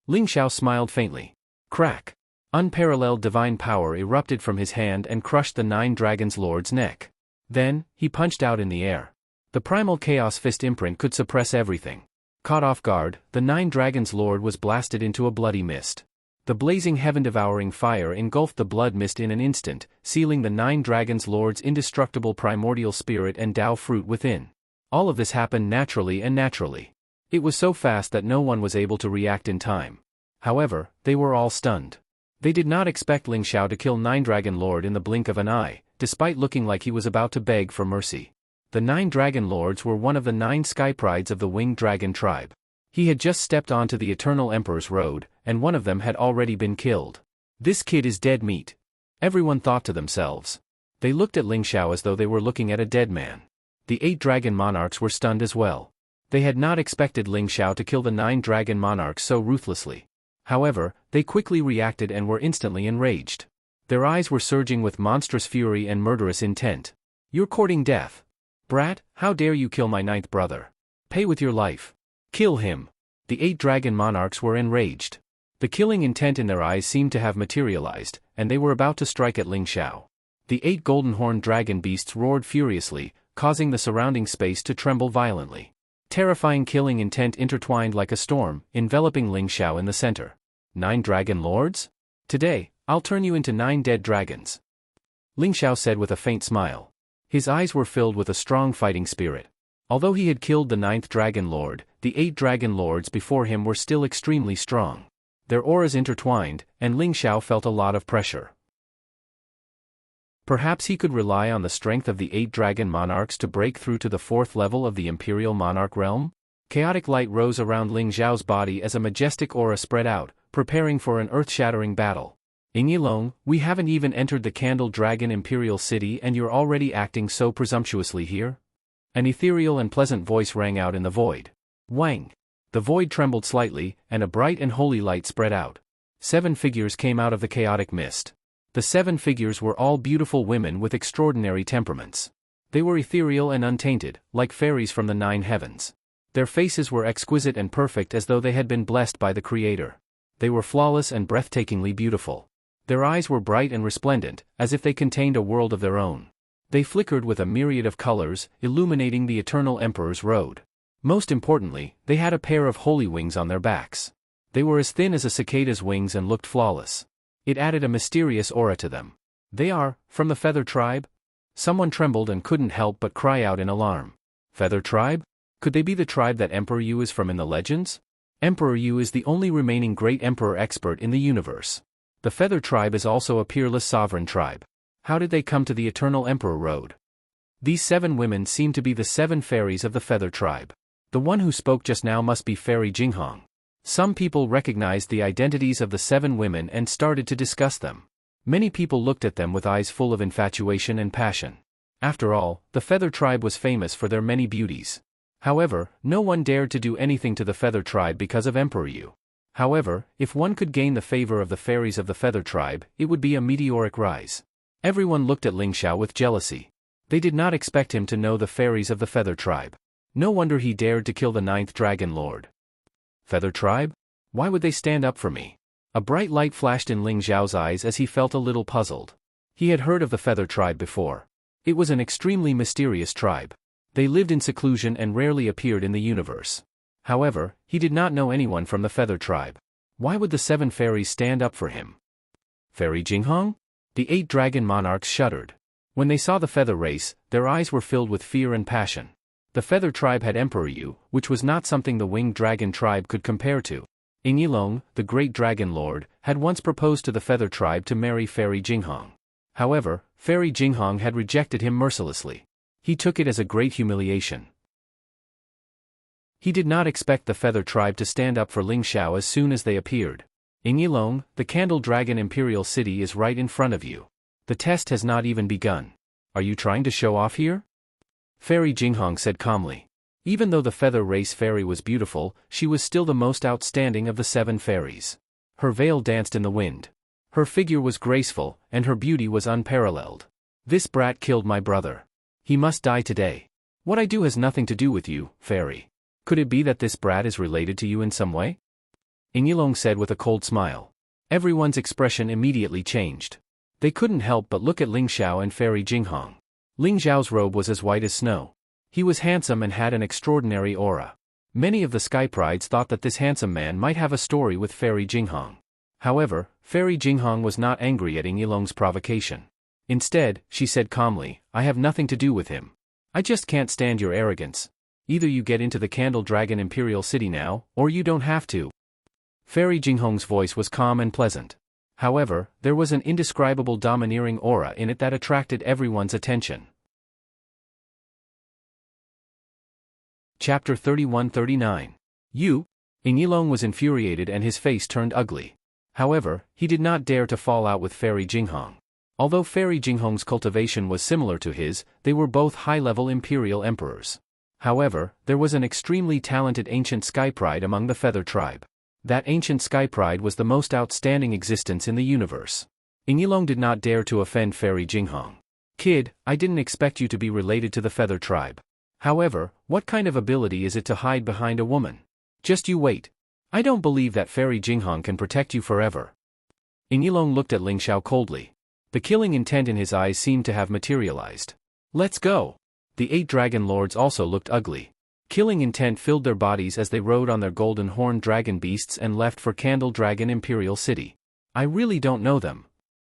Ling Xiao smiled faintly. Crack! Unparalleled divine power erupted from his hand and crushed the 9 Dragon's Lord's neck. Then, he punched out in the air. The primal chaos fist imprint could suppress everything. Caught off guard, the 9 Dragon's Lord was blasted into a bloody mist. The blazing heaven-devouring fire engulfed the blood mist in an instant, sealing the 9 Dragon's Lord's indestructible primordial spirit and Tao fruit within. All of this happened naturally. It was so fast that no one was able to react in time. However, they were all stunned. They did not expect Ling Xiao to kill 9 Dragon Lord in the blink of an eye, despite looking like he was about to beg for mercy. The 9 Dragon Lords were one of the 9 Sky Prides of the Winged Dragon tribe. He had just stepped onto the Eternal Emperor's road, and one of them had already been killed. This kid is dead meat. Everyone thought to themselves. They looked at Ling Xiao as though they were looking at a dead man. The 8 Dragon Monarchs were stunned as well. They had not expected Ling Xiao to kill the 9 Dragon Monarchs so ruthlessly. However, they quickly reacted and were instantly enraged. Their eyes were surging with monstrous fury and murderous intent. You're courting death. Brat, how dare you kill my 9th brother? Pay with your life. Kill him. The 8 Dragon Monarchs were enraged. The killing intent in their eyes seemed to have materialized, and they were about to strike at Ling Xiao. The 8 golden-horned dragon beasts roared furiously, causing the surrounding space to tremble violently. Terrifying killing intent intertwined like a storm, enveloping Ling Xiao in the center. 9 Dragon Lords? Today, I'll turn you into 9 dead dragons. Ling Xiao said with a faint smile. His eyes were filled with a strong fighting spirit. Although he had killed the 9th Dragon Lord, the 8 Dragon Lords before him were still extremely strong. Their auras intertwined, and Ling Xiao felt a lot of pressure. Perhaps he could rely on the strength of the 8 dragon monarchs to break through to the 4th level of the Imperial Monarch realm? Chaotic light rose around Ling Xiao's body as a majestic aura spread out, preparing for an earth-shattering battle. Yilong, we haven't even entered the Candle Dragon Imperial City and you're already acting so presumptuously here? An ethereal and pleasant voice rang out in the void. Wang! The void trembled slightly, and a bright and holy light spread out. 7 figures came out of the chaotic mist. The 7 figures were all beautiful women with extraordinary temperaments. They were ethereal and untainted, like fairies from the 9 heavens. Their faces were exquisite and perfect as though they had been blessed by the Creator. They were flawless and breathtakingly beautiful. Their eyes were bright and resplendent, as if they contained a world of their own. They flickered with a myriad of colors, illuminating the Eternal Emperor's road. Most importantly, they had a pair of holy wings on their backs. They were as thin as a cicada's wings and looked flawless. It added a mysterious aura to them. They are, from the Feather Tribe? Someone trembled and couldn't help but cry out in alarm. Feather Tribe? Could they be the tribe that Emperor Yu is from in the legends? Emperor Yu is the only remaining great emperor expert in the universe. The Feather Tribe is also a peerless sovereign tribe. How did they come to the Eternal Emperor Road? These 7 women seem to be the 7 fairies of the Feather Tribe. The one who spoke just now must be Fairy Jinghong. Some people recognized the identities of the 7 women and started to discuss them. Many people looked at them with eyes full of infatuation and passion. After all, the Feather Tribe was famous for their many beauties. However, no one dared to do anything to the Feather Tribe because of Emperor Yu. However, if one could gain the favor of the fairies of the Feather Tribe, it would be a meteoric rise. Everyone looked at Ling Xiao with jealousy. They did not expect him to know the fairies of the Feather Tribe. No wonder he dared to kill the 9th Dragon Lord. Feather Tribe? Why would they stand up for me? A bright light flashed in Ling Xiao's eyes as he felt a little puzzled. He had heard of the Feather Tribe before. It was an extremely mysterious tribe. They lived in seclusion and rarely appeared in the universe. However, he did not know anyone from the Feather Tribe. Why would the 7 fairies stand up for him? Fairy Jinghong? The 8 dragon monarchs shuddered. When they saw the Feather race, their eyes were filled with fear and passion. The Feather Tribe had Emperor Yu, which was not something the Winged Dragon Tribe could compare to. Yilong, the great Dragon Lord, had once proposed to the Feather Tribe to marry Fairy Jinghong. However, Fairy Jinghong had rejected him mercilessly. He took it as a great humiliation. He did not expect the Feather Tribe to stand up for Ling Xiao as soon as they appeared. Yilong, the Candle Dragon Imperial City is right in front of you. The test has not even begun. Are you trying to show off here? Fairy Jinghong said calmly. Even though the Feather Race Fairy was beautiful, she was still the most outstanding of the 7 fairies. Her veil danced in the wind. Her figure was graceful, and her beauty was unparalleled. This brat killed my brother. He must die today. What I do has nothing to do with you, Fairy. Could it be that this brat is related to you in some way? Yilong said with a cold smile. Everyone's expression immediately changed. They couldn't help but look at Ling Xiao and Fairy Jinghong. Ling Xiao's robe was as white as snow. He was handsome and had an extraordinary aura. Many of the Sky Prides thought that this handsome man might have a story with Fairy Jinghong. However, Fairy Jinghong was not angry at Yilong's provocation. Instead, she said calmly, I have nothing to do with him. I just can't stand your arrogance. Either you get into the Candle Dragon Imperial City now, or you don't have to. Fairy Jinghong's voice was calm and pleasant. However, there was an indescribable domineering aura in it that attracted everyone's attention. Chapter 31-39. You? Yilong was infuriated and his face turned ugly. However, he did not dare to fall out with Fairy Jinghong. Although Fairy Jinghong's cultivation was similar to his, they were both high-level imperial emperors. However, there was an extremely talented ancient Sky Pride among the Feather Tribe. That ancient Sky Pride was the most outstanding existence in the universe. Yilong did not dare to offend Fairy Jinghong. Kid, I didn't expect you to be related to the Feather Tribe. However, what kind of ability is it to hide behind a woman? Just you wait. I don't believe that Fairy Jinghong can protect you forever. Yilong looked at Ling Xiao coldly. The killing intent in his eyes seemed to have materialized. Let's go. The 8 dragon lords also looked ugly. Killing intent filled their bodies as they rode on their golden horned dragon beasts and left for Candle Dragon Imperial City. I really don't know them.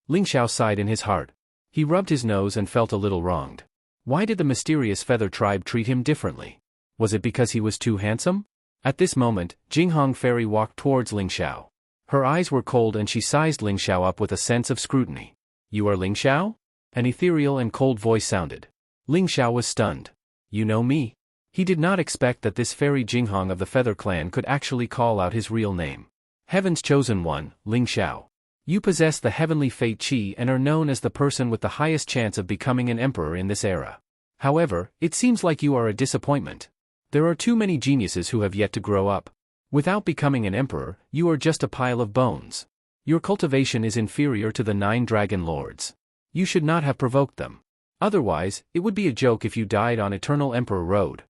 Ling Xiao sighed in his heart. He rubbed his nose and felt a little wronged. Why did the mysterious Feather Tribe treat him differently? Was it because he was too handsome? At this moment, Jinghong Fairy walked towards Ling Xiao. Her eyes were cold and she sized Ling Xiao up with a sense of scrutiny. "You are Ling Xiao?" An ethereal and cold voice sounded. Ling Xiao was stunned. "You know me?" He did not expect that this fairy Jinghong of the Feather Clan could actually call out his real name. "Heaven's chosen one, Ling Xiao. You possess the heavenly fate chi and are known as the person with the highest chance of becoming an emperor in this era. However, it seems like you are a disappointment. There are too many geniuses who have yet to grow up. Without becoming an emperor, you are just a pile of bones. Your cultivation is inferior to the 9 dragon lords. You should not have provoked them. Otherwise, it would be a joke if you died on Eternal Emperor Road."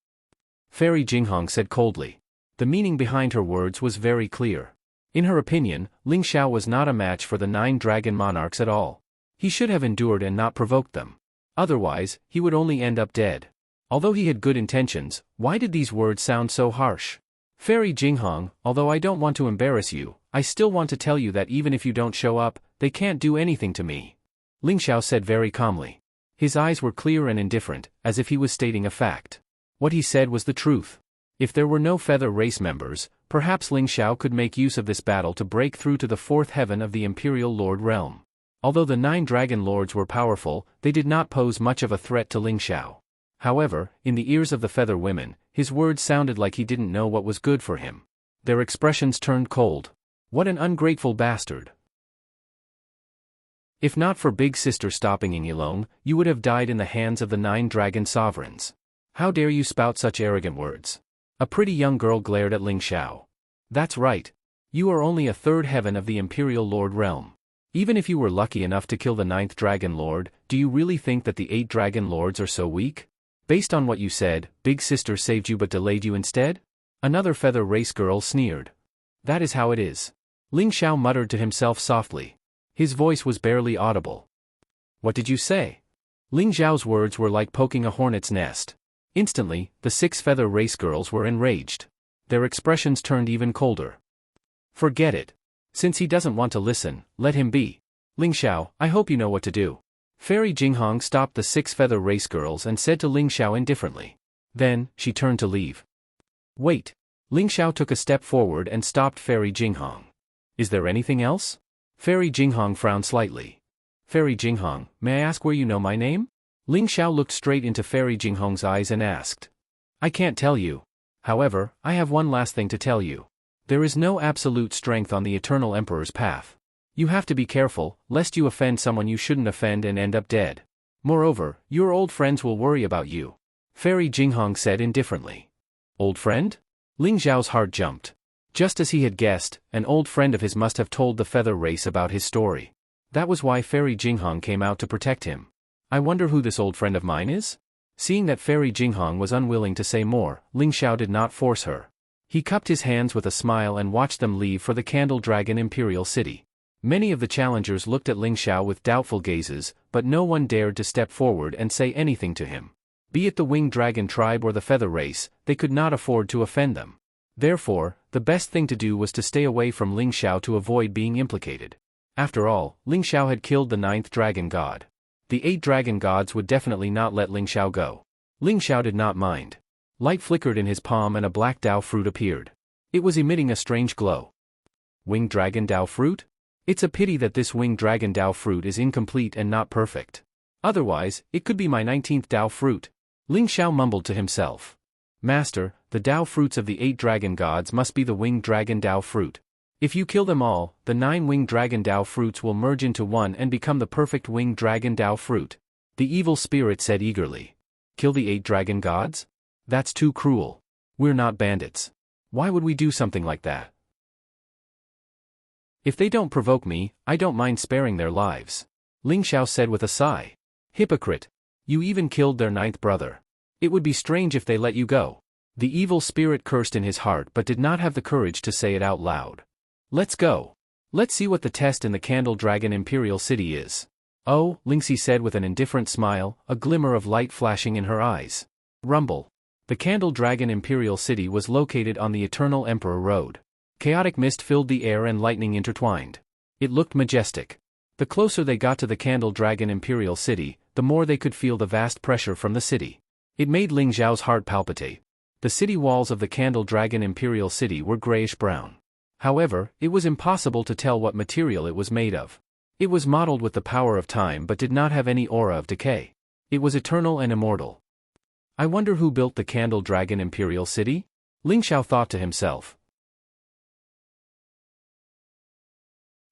Fairy Jinghong said coldly. The meaning behind her words was very clear. In her opinion, Ling Xiao was not a match for the 9 dragon monarchs at all. He should have endured and not provoked them. Otherwise, he would only end up dead. Although he had good intentions, why did these words sound so harsh? "Fairy Jinghong, although I don't want to embarrass you, I still want to tell you that even if you don't show up, they can't do anything to me," Ling Xiao said very calmly. His eyes were clear and indifferent, as if he was stating a fact. What he said was the truth. If there were no feather race members, perhaps Ling Xiao could make use of this battle to break through to the 4th heaven of the Imperial Lord realm. Although the 9 dragon lords were powerful, they did not pose much of a threat to Ling Xiao. However, in the ears of the feather women, his words sounded like he didn't know what was good for him. Their expressions turned cold. What an ungrateful bastard. If not for Big Sister stopping Yilong, you would have died in the hands of the 9 dragon sovereigns. How dare you spout such arrogant words? A pretty young girl glared at Ling Xiao. That's right. You are only a 3rd heaven of the Imperial Lord realm. Even if you were lucky enough to kill the 9th dragon lord, do you really think that the 8 dragon lords are so weak? Based on what you said, Big Sister saved you but delayed you instead? Another feather race girl sneered. That is how it is. Ling Xiao muttered to himself softly. His voice was barely audible. What did you say? Ling Xiao's words were like poking a hornet's nest. Instantly, the 6 feather race girls were enraged. Their expressions turned even colder. Forget it. Since he doesn't want to listen, let him be. Ling Xiao, I hope you know what to do. Fairy Jinghong stopped the 6 feather race girls and said to Ling Xiao indifferently. Then, she turned to leave. Wait. Ling Xiao took a step forward and stopped Fairy Jinghong. Is there anything else? Fairy Jinghong frowned slightly. Fairy Jinghong, may I ask where you know my name? Ling Xiao looked straight into Fairy Jinghong's eyes and asked. I can't tell you. However, I have one last thing to tell you. There is no absolute strength on the Eternal Emperor's path. You have to be careful, lest you offend someone you shouldn't offend and end up dead. Moreover, your old friends will worry about you. Fairy Jinghong said indifferently. Old friend? Ling Xiao's heart jumped. Just as he had guessed, an old friend of his must have told the feather race about his story. That was why Fairy Jinghong came out to protect him. I wonder who this old friend of mine is? Seeing that Fairy Jinghong was unwilling to say more, Ling Xiao did not force her. He cupped his hands with a smile and watched them leave for the Candle Dragon Imperial City. Many of the challengers looked at Ling Xiao with doubtful gazes, but no one dared to step forward and say anything to him. Be it the Winged Dragon tribe or the Feather race, they could not afford to offend them. Therefore, the best thing to do was to stay away from Ling Xiao to avoid being implicated. After all, Ling Xiao had killed the 9th dragon god. The 8 dragon gods would definitely not let Ling Xiao go. Ling Xiao did not mind. Light flickered in his palm and a black Dao fruit appeared. It was emitting a strange glow. Winged Dragon Dao fruit? It's a pity that this Winged Dragon Dao fruit is incomplete and not perfect. Otherwise, it could be my 19th Dao fruit. Ling Xiao mumbled to himself. Master, the Dao fruits of the 8 dragon gods must be the Winged Dragon Dao fruit. If you kill them all, the 9 Winged Dragon Dao fruits will merge into one and become the perfect Winged Dragon Dao fruit. The evil spirit said eagerly. Kill the 8 dragon gods? That's too cruel. We're not bandits. Why would we do something like that? If they don't provoke me, I don't mind sparing their lives. Ling Xiao said with a sigh. Hypocrite. You even killed their 9th brother. It would be strange if they let you go. The evil spirit cursed in his heart but did not have the courage to say it out loud. Let's go. Let's see what the test in the Candle Dragon Imperial City is. Oh, Lingxi said with an indifferent smile, a glimmer of light flashing in her eyes. Rumble. The Candle Dragon Imperial City was located on the Eternal Emperor Road. Chaotic mist filled the air and lightning intertwined. It looked majestic. The closer they got to the Candle Dragon Imperial City, the more they could feel the vast pressure from the city. It made Ling Xiao's heart palpitate. The city walls of the Candle Dragon Imperial City were grayish-brown. However, it was impossible to tell what material it was made of. It was modeled with the power of time but did not have any aura of decay. It was eternal and immortal. I wonder who built the Candle Dragon Imperial City? Ling Xiao thought to himself.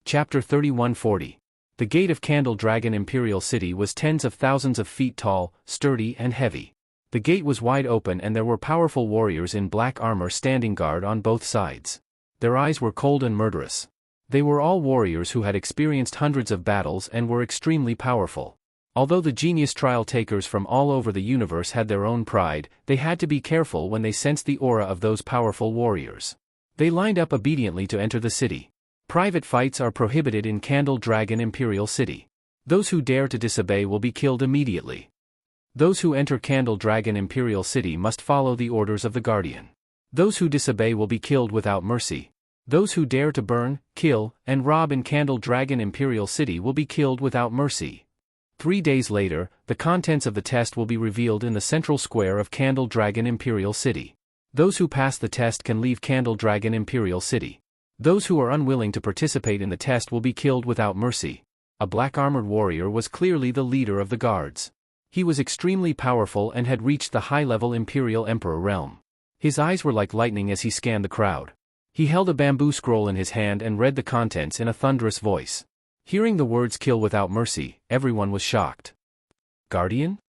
Chapter 3140. The gate of Candle Dragon Imperial City was tens of thousands of feet tall, sturdy and heavy. The gate was wide open and there were powerful warriors in black armor standing guard on both sides. Their eyes were cold and murderous. They were all warriors who had experienced hundreds of battles and were extremely powerful. Although the genius trial takers from all over the universe had their own pride, they had to be careful when they sensed the aura of those powerful warriors. They lined up obediently to enter the city. Private fights are prohibited in Candle Dragon Imperial City. Those who dare to disobey will be killed immediately. Those who enter Candle Dragon Imperial City must follow the orders of the Guardian. Those who disobey will be killed without mercy. Those who dare to burn, kill, and rob in Candle Dragon Imperial City will be killed without mercy. 3 days later, the contents of the test will be revealed in the central square of Candle Dragon Imperial City. Those who pass the test can leave Candle Dragon Imperial City. Those who are unwilling to participate in the test will be killed without mercy. A black-armored warrior was clearly the leader of the guards. He was extremely powerful and had reached the high-level Imperial Emperor realm. His eyes were like lightning as he scanned the crowd. He held a bamboo scroll in his hand and read the contents in a thunderous voice. Hearing the words "kill without mercy," everyone was shocked. Guardian?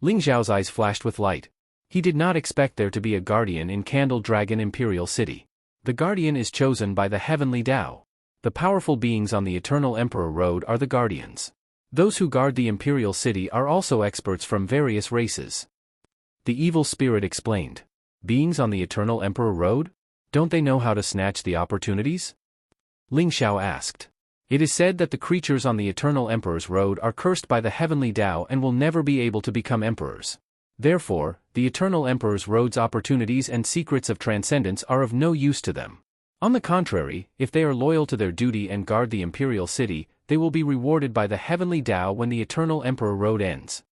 Ling Xiao's eyes flashed with light. He did not expect there to be a guardian in Candle Dragon Imperial City. The guardian is chosen by the Heavenly Tao. The powerful beings on the Eternal Emperor Road are the guardians. Those who guard the Imperial City are also experts from various races. The evil spirit explained. Beings on the Eternal Emperor Road? Don't they know how to snatch the opportunities? Ling Xiao asked. It is said that the creatures on the Eternal Emperor's Road are cursed by the Heavenly Tao and will never be able to become emperors. Therefore, the Eternal Emperor's Road's opportunities and secrets of transcendence are of no use to them. On the contrary, if they are loyal to their duty and guard the Imperial City, they will be rewarded by the Heavenly Tao when the Eternal Emperor Road ends.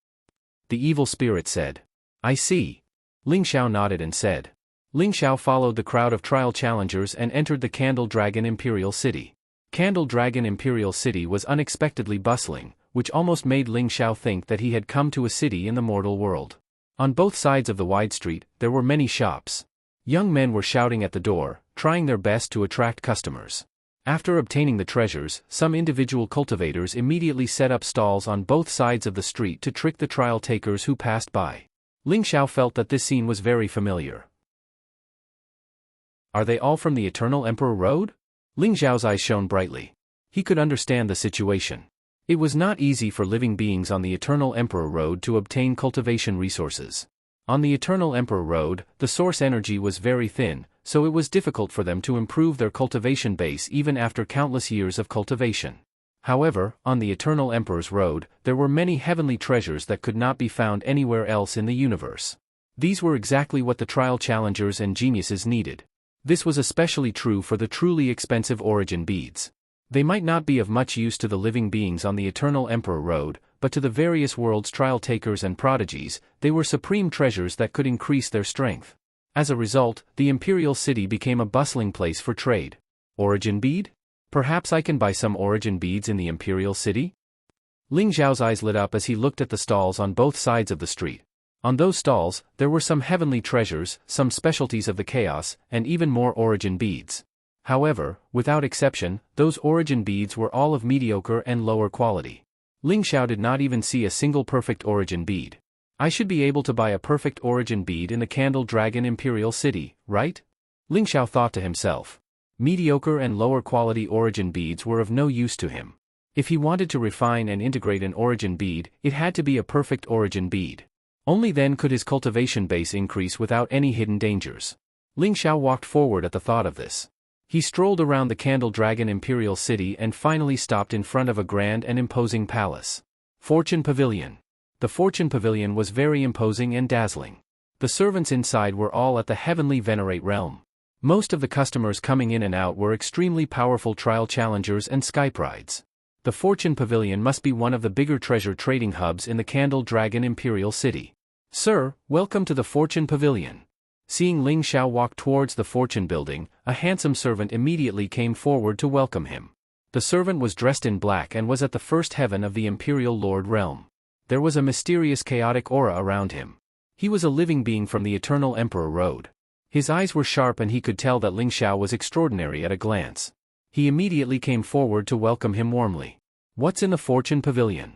The evil spirit said. I see. Ling Xiao nodded and said. Ling Xiao followed the crowd of trial challengers and entered the Candle Dragon Imperial City. Candle Dragon Imperial City was unexpectedly bustling, which almost made Ling Xiao think that he had come to a city in the mortal world. On both sides of the wide street, there were many shops. Young men were shouting at the door, trying their best to attract customers. After obtaining the treasures, some individual cultivators immediately set up stalls on both sides of the street to trick the trial takers who passed by. Ling Xiao felt that this scene was very familiar. Are they all from the Eternal Emperor Road? Ling Xiao's eyes shone brightly. He could understand the situation. It was not easy for living beings on the Eternal Emperor Road to obtain cultivation resources. On the Eternal Emperor Road, the source energy was very thin, so it was difficult for them to improve their cultivation base even after countless years of cultivation. However, on the Eternal Emperor's Road, there were many heavenly treasures that could not be found anywhere else in the universe. These were exactly what the trial challengers and geniuses needed. This was especially true for the truly expensive origin beads. They might not be of much use to the living beings on the Eternal Emperor Road, but to the various worlds' trial takers and prodigies, they were supreme treasures that could increase their strength. As a result, the Imperial City became a bustling place for trade. Origin bead? Perhaps I can buy some origin beads in the Imperial City? Ling Xiao's eyes lit up as he looked at the stalls on both sides of the street. On those stalls, there were some heavenly treasures, some specialties of the chaos, and even more origin beads. However, without exception, those origin beads were all of mediocre and lower quality. Ling Xiao did not even see a single perfect origin bead. I should be able to buy a perfect origin bead in the Candle Dragon Imperial City, right? Ling Xiao thought to himself. Mediocre and lower quality origin beads were of no use to him. If he wanted to refine and integrate an origin bead, it had to be a perfect origin bead. Only then could his cultivation base increase without any hidden dangers. Ling Xiao walked forward at the thought of this. He strolled around the Candle Dragon Imperial City and finally stopped in front of a grand and imposing palace. Fortune Pavilion. The Fortune Pavilion was very imposing and dazzling. The servants inside were all at the heavenly venerate realm. Most of the customers coming in and out were extremely powerful trial challengers and skyprides. The Fortune Pavilion must be one of the bigger treasure trading hubs in the Candle Dragon Imperial City. Sir, welcome to the Fortune Pavilion. Seeing Ling Xiao walk towards the fortune building, a handsome servant immediately came forward to welcome him. The servant was dressed in black and was at the first heaven of the Imperial Lord realm. There was a mysterious chaotic aura around him. He was a living being from the Eternal Emperor Road. His eyes were sharp and he could tell that Ling Xiao was extraordinary at a glance. He immediately came forward to welcome him warmly. "What's in the fortune pavilion?"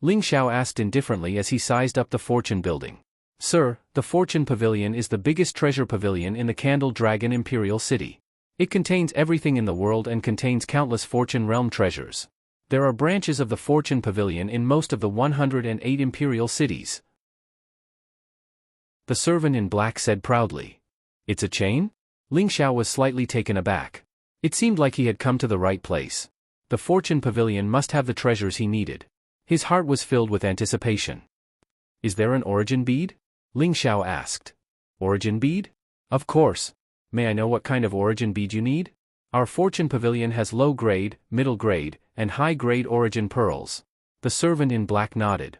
Ling Xiao asked indifferently as he sized up the fortune building. "Sir, the fortune pavilion is the biggest treasure pavilion in the Candle Dragon Imperial City. It contains everything in the world and contains countless fortune realm treasures. There are branches of the fortune pavilion in most of the 108 imperial cities." The servant in black said proudly. "It's a chain?" Ling Xiao was slightly taken aback. It seemed like he had come to the right place. The fortune pavilion must have the treasures he needed. His heart was filled with anticipation. "Is there an origin bead?" Ling Xiao asked. "Origin bead? Of course. May I know what kind of origin bead you need? Our fortune pavilion has low-grade, middle-grade, and high-grade origin pearls." The servant in black nodded.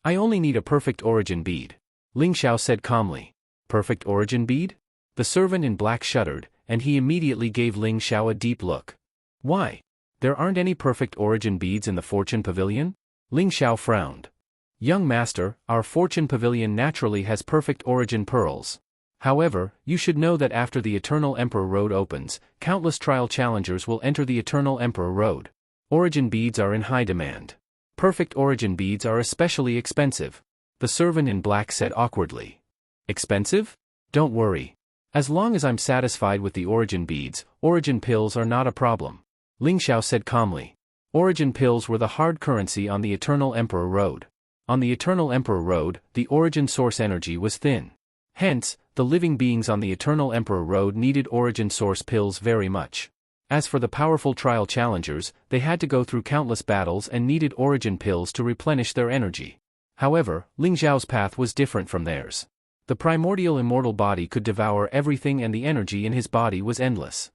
"I only need a perfect origin bead," Ling Xiao said calmly. "Perfect origin bead?" The servant in black shuddered, and he immediately gave Ling Xiao a deep look. "Why? There aren't any perfect origin beads in the fortune pavilion?" Ling Xiao frowned. "Young master, our fortune pavilion naturally has perfect origin pearls. However, you should know that after the Eternal Emperor Road opens, countless trial challengers will enter the Eternal Emperor Road. Origin beads are in high demand. Perfect origin beads are especially expensive," the servant in black said awkwardly. "Expensive? Don't worry. As long as I'm satisfied with the origin beads, origin pills are not a problem," Ling Xiao said calmly. Origin pills were the hard currency on the Eternal Emperor Road. On the Eternal Emperor Road, the origin source energy was thin. Hence, the living beings on the Eternal Emperor Road needed origin source pills very much. As for the powerful trial challengers, they had to go through countless battles and needed origin pills to replenish their energy. However, Ling Xiao's path was different from theirs. The primordial immortal body could devour everything and the energy in his body was endless.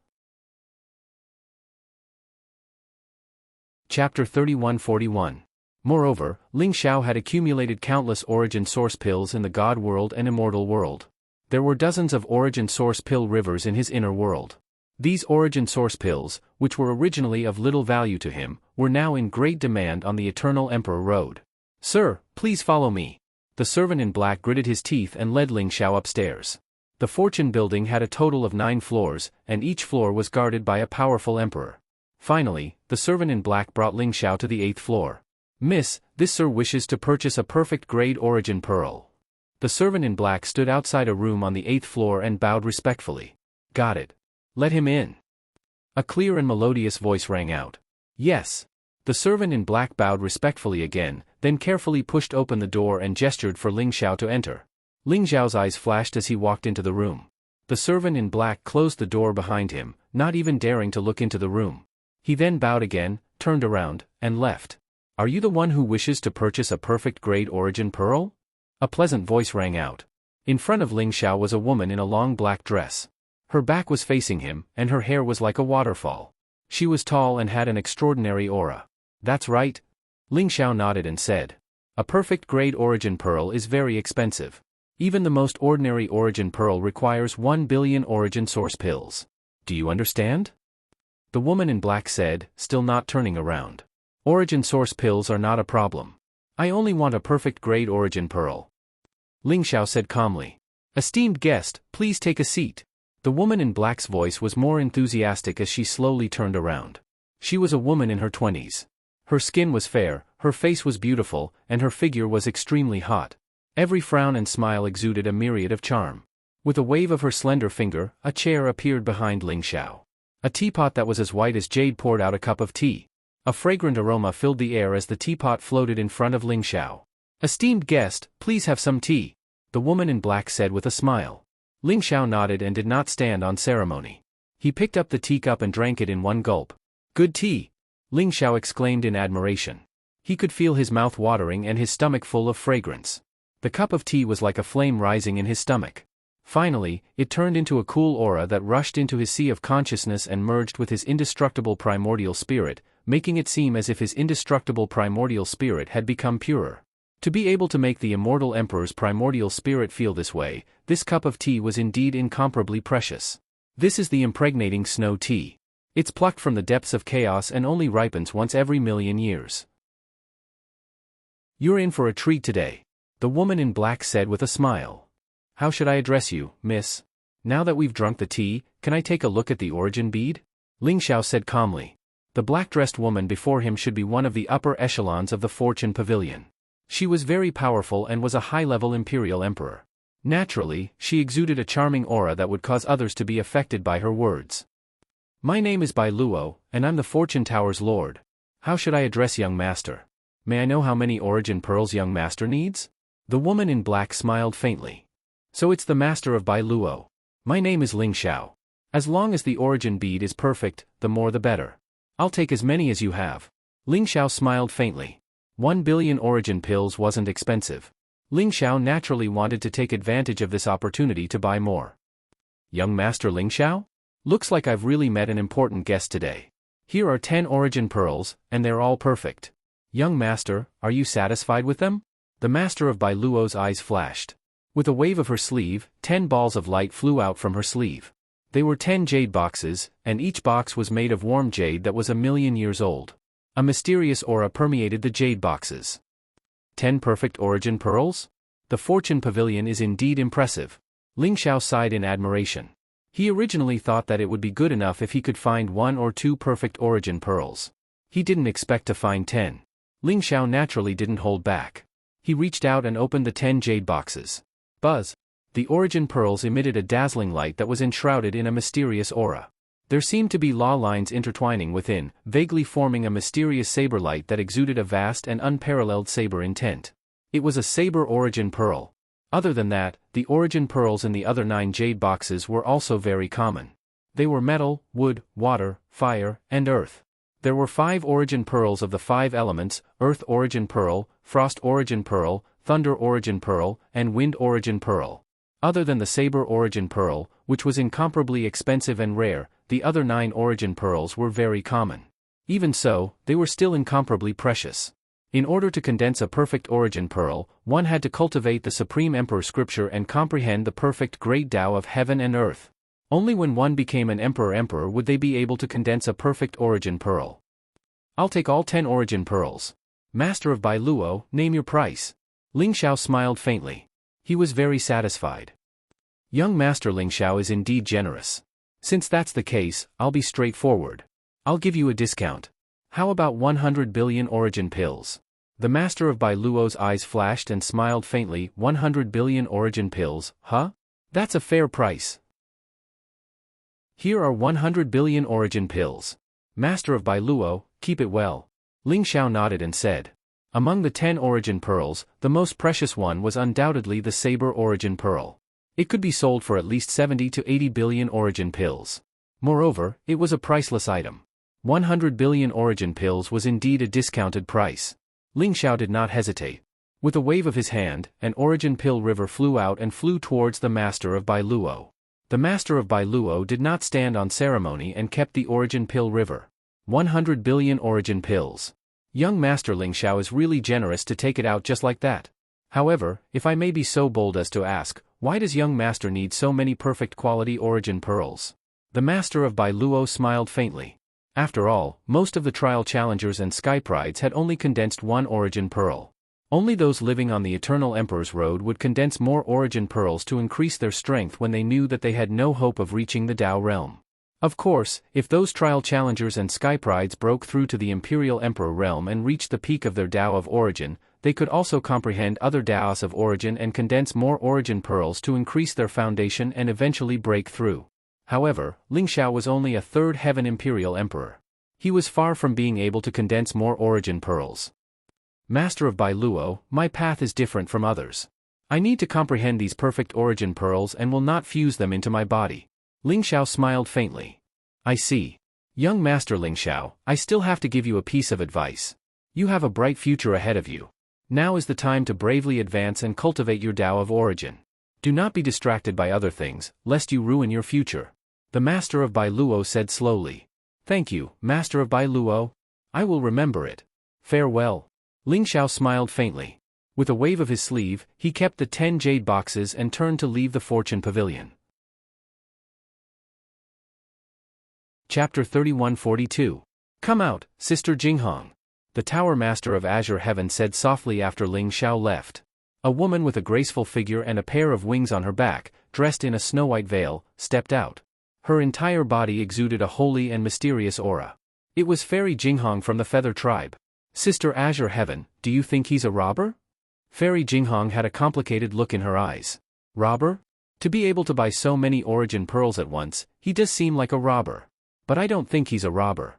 Chapter 3141. Moreover, Ling Xiao had accumulated countless origin source pills in the God world and immortal world. There were dozens of origin source pill rivers in his inner world. These origin source pills, which were originally of little value to him, were now in great demand on the Eternal Emperor Road. "Sir, please follow me." The servant in black gritted his teeth and led Ling Xiao upstairs. The fortune building had a total of 9 floors, and each floor was guarded by a powerful emperor. Finally, the servant in black brought Ling Xiao to the 8th floor. "Miss, this sir wishes to purchase a perfect grade origin pearl." The servant in black stood outside a room on the 8th floor and bowed respectfully. "Got it. Let him in." A clear and melodious voice rang out. "Yes." The servant in black bowed respectfully again, then carefully pushed open the door and gestured for Ling Xiao to enter. Ling Xiao's eyes flashed as he walked into the room. The servant in black closed the door behind him, not even daring to look into the room. He then bowed again, turned around, and left. "Are you the one who wishes to purchase a perfect grade origin pearl?" A pleasant voice rang out. In front of Ling Xiao was a woman in a long black dress. Her back was facing him, and her hair was like a waterfall. She was tall and had an extraordinary aura. "That's right." Ling Xiao nodded and said. "A perfect grade origin pearl is very expensive. Even the most ordinary origin pearl requires 1 billion origin source pills. Do you understand?" The woman in black said, still not turning around. "Origin source pills are not a problem. I only want a perfect grade origin pearl." Ling Xiao said calmly. "Esteemed guest, please take a seat." The woman in black's voice was more enthusiastic as she slowly turned around. She was a woman in her 20s. Her skin was fair, her face was beautiful, and her figure was extremely hot. Every frown and smile exuded a myriad of charm. With a wave of her slender finger, a chair appeared behind Ling Xiao. A teapot that was as white as jade poured out a cup of tea. A fragrant aroma filled the air as the teapot floated in front of Ling Xiao. "Esteemed guest, please have some tea," the woman in black said with a smile. Ling Xiao nodded and did not stand on ceremony. He picked up the teacup and drank it in one gulp. "Good tea," Ling Xiao exclaimed in admiration. He could feel his mouth watering and his stomach full of fragrance. The cup of tea was like a flame rising in his stomach. Finally, it turned into a cool aura that rushed into his sea of consciousness and merged with his indestructible primordial spirit, making it seem as if his indestructible primordial spirit had become purer. To be able to make the immortal emperor's primordial spirit feel this way, this cup of tea was indeed incomparably precious. This is the impregnating snow tea. It's plucked from the depths of chaos and only ripens once every million years. You're in for a treat today, the woman in black said with a smile. How should I address you, miss? Now that we've drunk the tea, can I take a look at the origin bead? Ling Xiao said calmly. The black-dressed woman before him should be one of the upper echelons of the Fortune Pavilion. She was very powerful and was a high-level imperial emperor. Naturally, she exuded a charming aura that would cause others to be affected by her words. My name is Bai Luo, and I'm the Fortune Tower's lord. How should I address young master? May I know how many origin pearls young master needs? The woman in black smiled faintly. So it's the master of Bai Luo. My name is Ling Xiao. As long as the origin bead is perfect, the more the better. I'll take as many as you have. Ling Xiao smiled faintly. 1 billion origin pills wasn't expensive. Ling Xiao naturally wanted to take advantage of this opportunity to buy more. Young master Ling Xiao? Looks like I've really met an important guest today. Here are 10 origin pearls, and they're all perfect. Young master, are you satisfied with them? The master of Bai Luo's eyes flashed. With a wave of her sleeve, 10 balls of light flew out from her sleeve. They were 10 jade boxes, and each box was made of warm jade that was 1,000,000 years old. A mysterious aura permeated the jade boxes. 10 perfect origin pearls? The Fortune Pavilion is indeed impressive. Ling Xiao sighed in admiration. He originally thought that it would be good enough if he could find 1 or 2 perfect origin pearls. He didn't expect to find 10. Ling Xiao naturally didn't hold back. He reached out and opened the 10 jade boxes. Buzz! The origin pearls emitted a dazzling light that was enshrouded in a mysterious aura. There seemed to be law lines intertwining within, vaguely forming a mysterious saber light that exuded a vast and unparalleled saber intent. It was a saber origin pearl. Other than that, the origin pearls in the other 9 jade boxes were also very common. They were metal, wood, water, fire, and earth. There were 5 origin pearls of the 5 elements: earth origin pearl, frost origin pearl, thunder origin pearl, and wind origin pearl. Other than the saber origin pearl, which was incomparably expensive and rare, the other 9 origin pearls were very common. Even so, they were still incomparably precious. In order to condense a perfect origin pearl, one had to cultivate the Supreme Emperor Scripture and comprehend the perfect Great Tao of heaven and earth. Only when one became an emperor would they be able to condense a perfect origin pearl. I'll take all 10 origin pearls. Master of Bai Luo, name your price. Ling Xiao smiled faintly. He was very satisfied. Young Master Ling Xiao is indeed generous. Since that's the case, I'll be straightforward. I'll give you a discount. How about 100 billion origin pills? The master of Bai Luo's eyes flashed and smiled faintly. 100 billion origin pills, huh? That's a fair price. Here are 100 billion origin pills. Master of Bai Luo, keep it well. Ling Xiao nodded and said. Among the 10 origin pearls, the most precious one was undoubtedly the saber origin pearl. It could be sold for at least 70 to 80 billion origin pills. Moreover, it was a priceless item. 100 billion origin pills was indeed a discounted price. Ling Xiao did not hesitate. With a wave of his hand, an origin pill river flew out and flew towards the master of Bai Luo. The master of Bai Luo did not stand on ceremony and kept the origin pill river. 100 billion origin pills. Young Master Ling Xiao is really generous to take it out just like that. However, if I may be so bold as to ask, why does young master need so many perfect quality origin pearls? The master of Bai Luo smiled faintly. After all, most of the trial challengers and sky prides had only condensed 1 origin pearl. Only those living on the Eternal Emperor's Road would condense more origin pearls to increase their strength when they knew that they had no hope of reaching the Tao realm. Of course, if those trial challengers and sky prides broke through to the Imperial Emperor realm and reached the peak of their Tao of origin, they could also comprehend other Taos of origin and condense more origin pearls to increase their foundation and eventually break through. However, Ling Xiao was only a 3rd Heaven Imperial Emperor. He was far from being able to condense more origin pearls. Master of Bai Luo, my path is different from others. I need to comprehend these perfect origin pearls and will not fuse them into my body. Ling Xiao smiled faintly. I see. Young Master Ling Xiao, I still have to give you a piece of advice. You have a bright future ahead of you. Now is the time to bravely advance and cultivate your Tao of origin. Do not be distracted by other things, lest you ruin your future. The Master of Bai Luo said slowly. Thank you, Master of Bai Luo. I will remember it. Farewell. Ling Xiao smiled faintly. With a wave of his sleeve, he kept the 10 jade boxes and turned to leave the fortune pavilion. Chapter 3142. Come out, Sister Jinghong. The Tower Master of Azure Heaven said softly after Ling Xiao left. A woman with a graceful figure and a pair of wings on her back, dressed in a snow-white veil, stepped out. Her entire body exuded a holy and mysterious aura. It was Fairy Jinghong from the Feather Tribe. Sister Azure Heaven, do you think he's a robber? Fairy Jinghong had a complicated look in her eyes. Robber? To be able to buy so many origin pearls at once, he does seem like a robber. But I don't think he's a robber.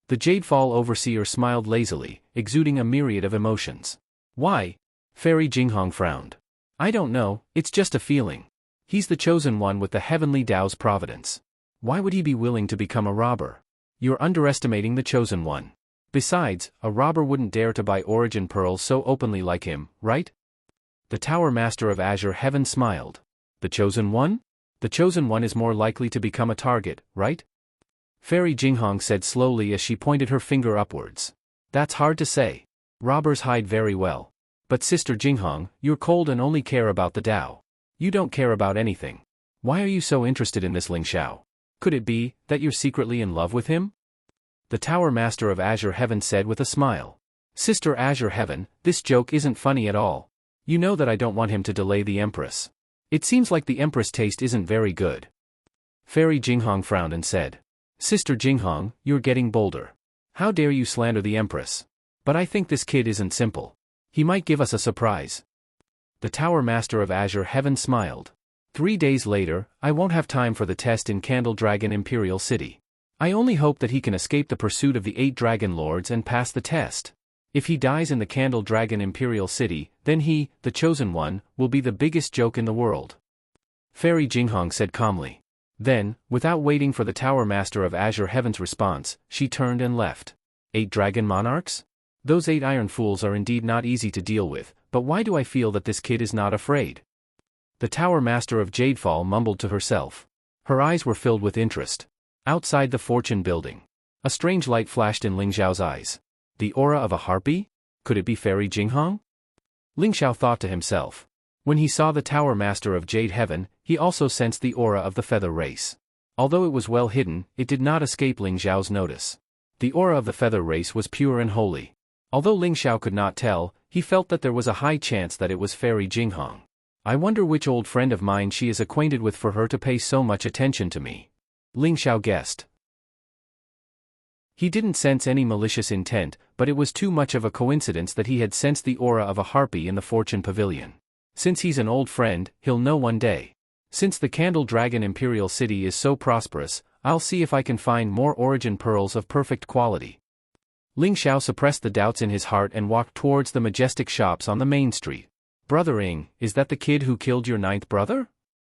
The Jadefall Overseer smiled lazily, exuding a myriad of emotions. Why? Fairy Jinghong frowned. I don't know, it's just a feeling. He's the chosen one with the heavenly Tao's providence. Why would he be willing to become a robber? You're underestimating the chosen one. Besides, a robber wouldn't dare to buy origin pearls so openly like him, right? The Tower Master of Azure Heaven smiled. The chosen one? The chosen one is more likely to become a target, right? Fairy Jinghong said slowly as she pointed her finger upwards. That's hard to say. Robbers hide very well. But Sister Jinghong, you're cold and only care about the Tao. You don't care about anything. Why are you so interested in this Ling Xiao? Could it be that you're secretly in love with him? The Tower Master of Azure Heaven said with a smile. Sister Azure Heaven, this joke isn't funny at all. You know that I don't want him to delay the Empress. It seems like the Empress' taste isn't very good. Fairy Jinghong frowned and said. Sister Jinghong, you're getting bolder. How dare you slander the Empress? But I think this kid isn't simple. He might give us a surprise. The Tower Master of Azure Heaven smiled. 3 days later, I won't have time for the test in Candle Dragon Imperial City. I only hope that he can escape the pursuit of the 8 Dragon Lords and pass the test. If he dies in the Candle Dragon Imperial City, then he, the chosen one, will be the biggest joke in the world. Fairy Jinghong said calmly. Then, without waiting for the Tower Master of Azure Heaven's response, she turned and left. 8 Dragon Monarchs? Those 8 iron fools are indeed not easy to deal with, but why do I feel that this kid is not afraid? The Tower Master of Jadefall mumbled to herself. Her eyes were filled with interest. Outside the fortune building, a strange light flashed in Ling Xiao's eyes. The aura of a harpy? Could it be Fairy Jinghong? Ling Xiao thought to himself. When he saw the Tower Master of Jade Heaven, he also sensed the aura of the feather race. Although it was well hidden, it did not escape Ling Xiao's notice. The aura of the feather race was pure and holy. Although Ling Xiao could not tell, he felt that there was a high chance that it was Fairy Jinghong. I wonder which old friend of mine she is acquainted with for her to pay so much attention to me. Ling Xiao guessed. He didn't sense any malicious intent, but it was too much of a coincidence that he had sensed the aura of a harpy in the fortune pavilion. Since he's an old friend, he'll know one day. Since the Candle Dragon Imperial City is so prosperous, I'll see if I can find more origin pearls of perfect quality. Ling Xiao suppressed the doubts in his heart and walked towards the majestic shops on the main street. Brother Ing, is that the kid who killed your 9th brother?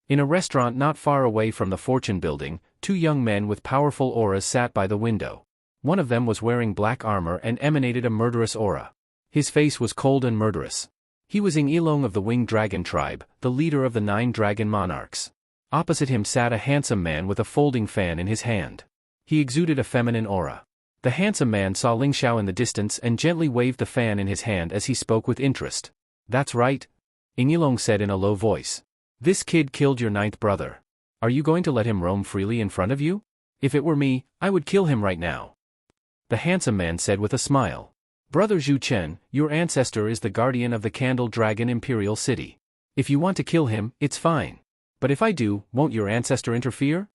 In a restaurant not far away from the fortune building, 2 young men with powerful auras sat by the window. One of them was wearing black armor and emanated a murderous aura. His face was cold and murderous. He was Ing Ilong of the Winged Dragon Tribe, the leader of the 9 Dragon Monarchs. Opposite him sat a handsome man with a folding fan in his hand. He exuded a feminine aura. The handsome man saw Ling Xiao in the distance and gently waved the fan in his hand as he spoke with interest. That's right, Ing Ilong said in a low voice. This kid killed your 9th brother. Are you going to let him roam freely in front of you? If it were me, I would kill him right now. The handsome man said with a smile. Brother Zhu Chen, your ancestor is the guardian of the Candle Dragon Imperial City. If you want to kill him, it's fine. But if I do, won't your ancestor interfere?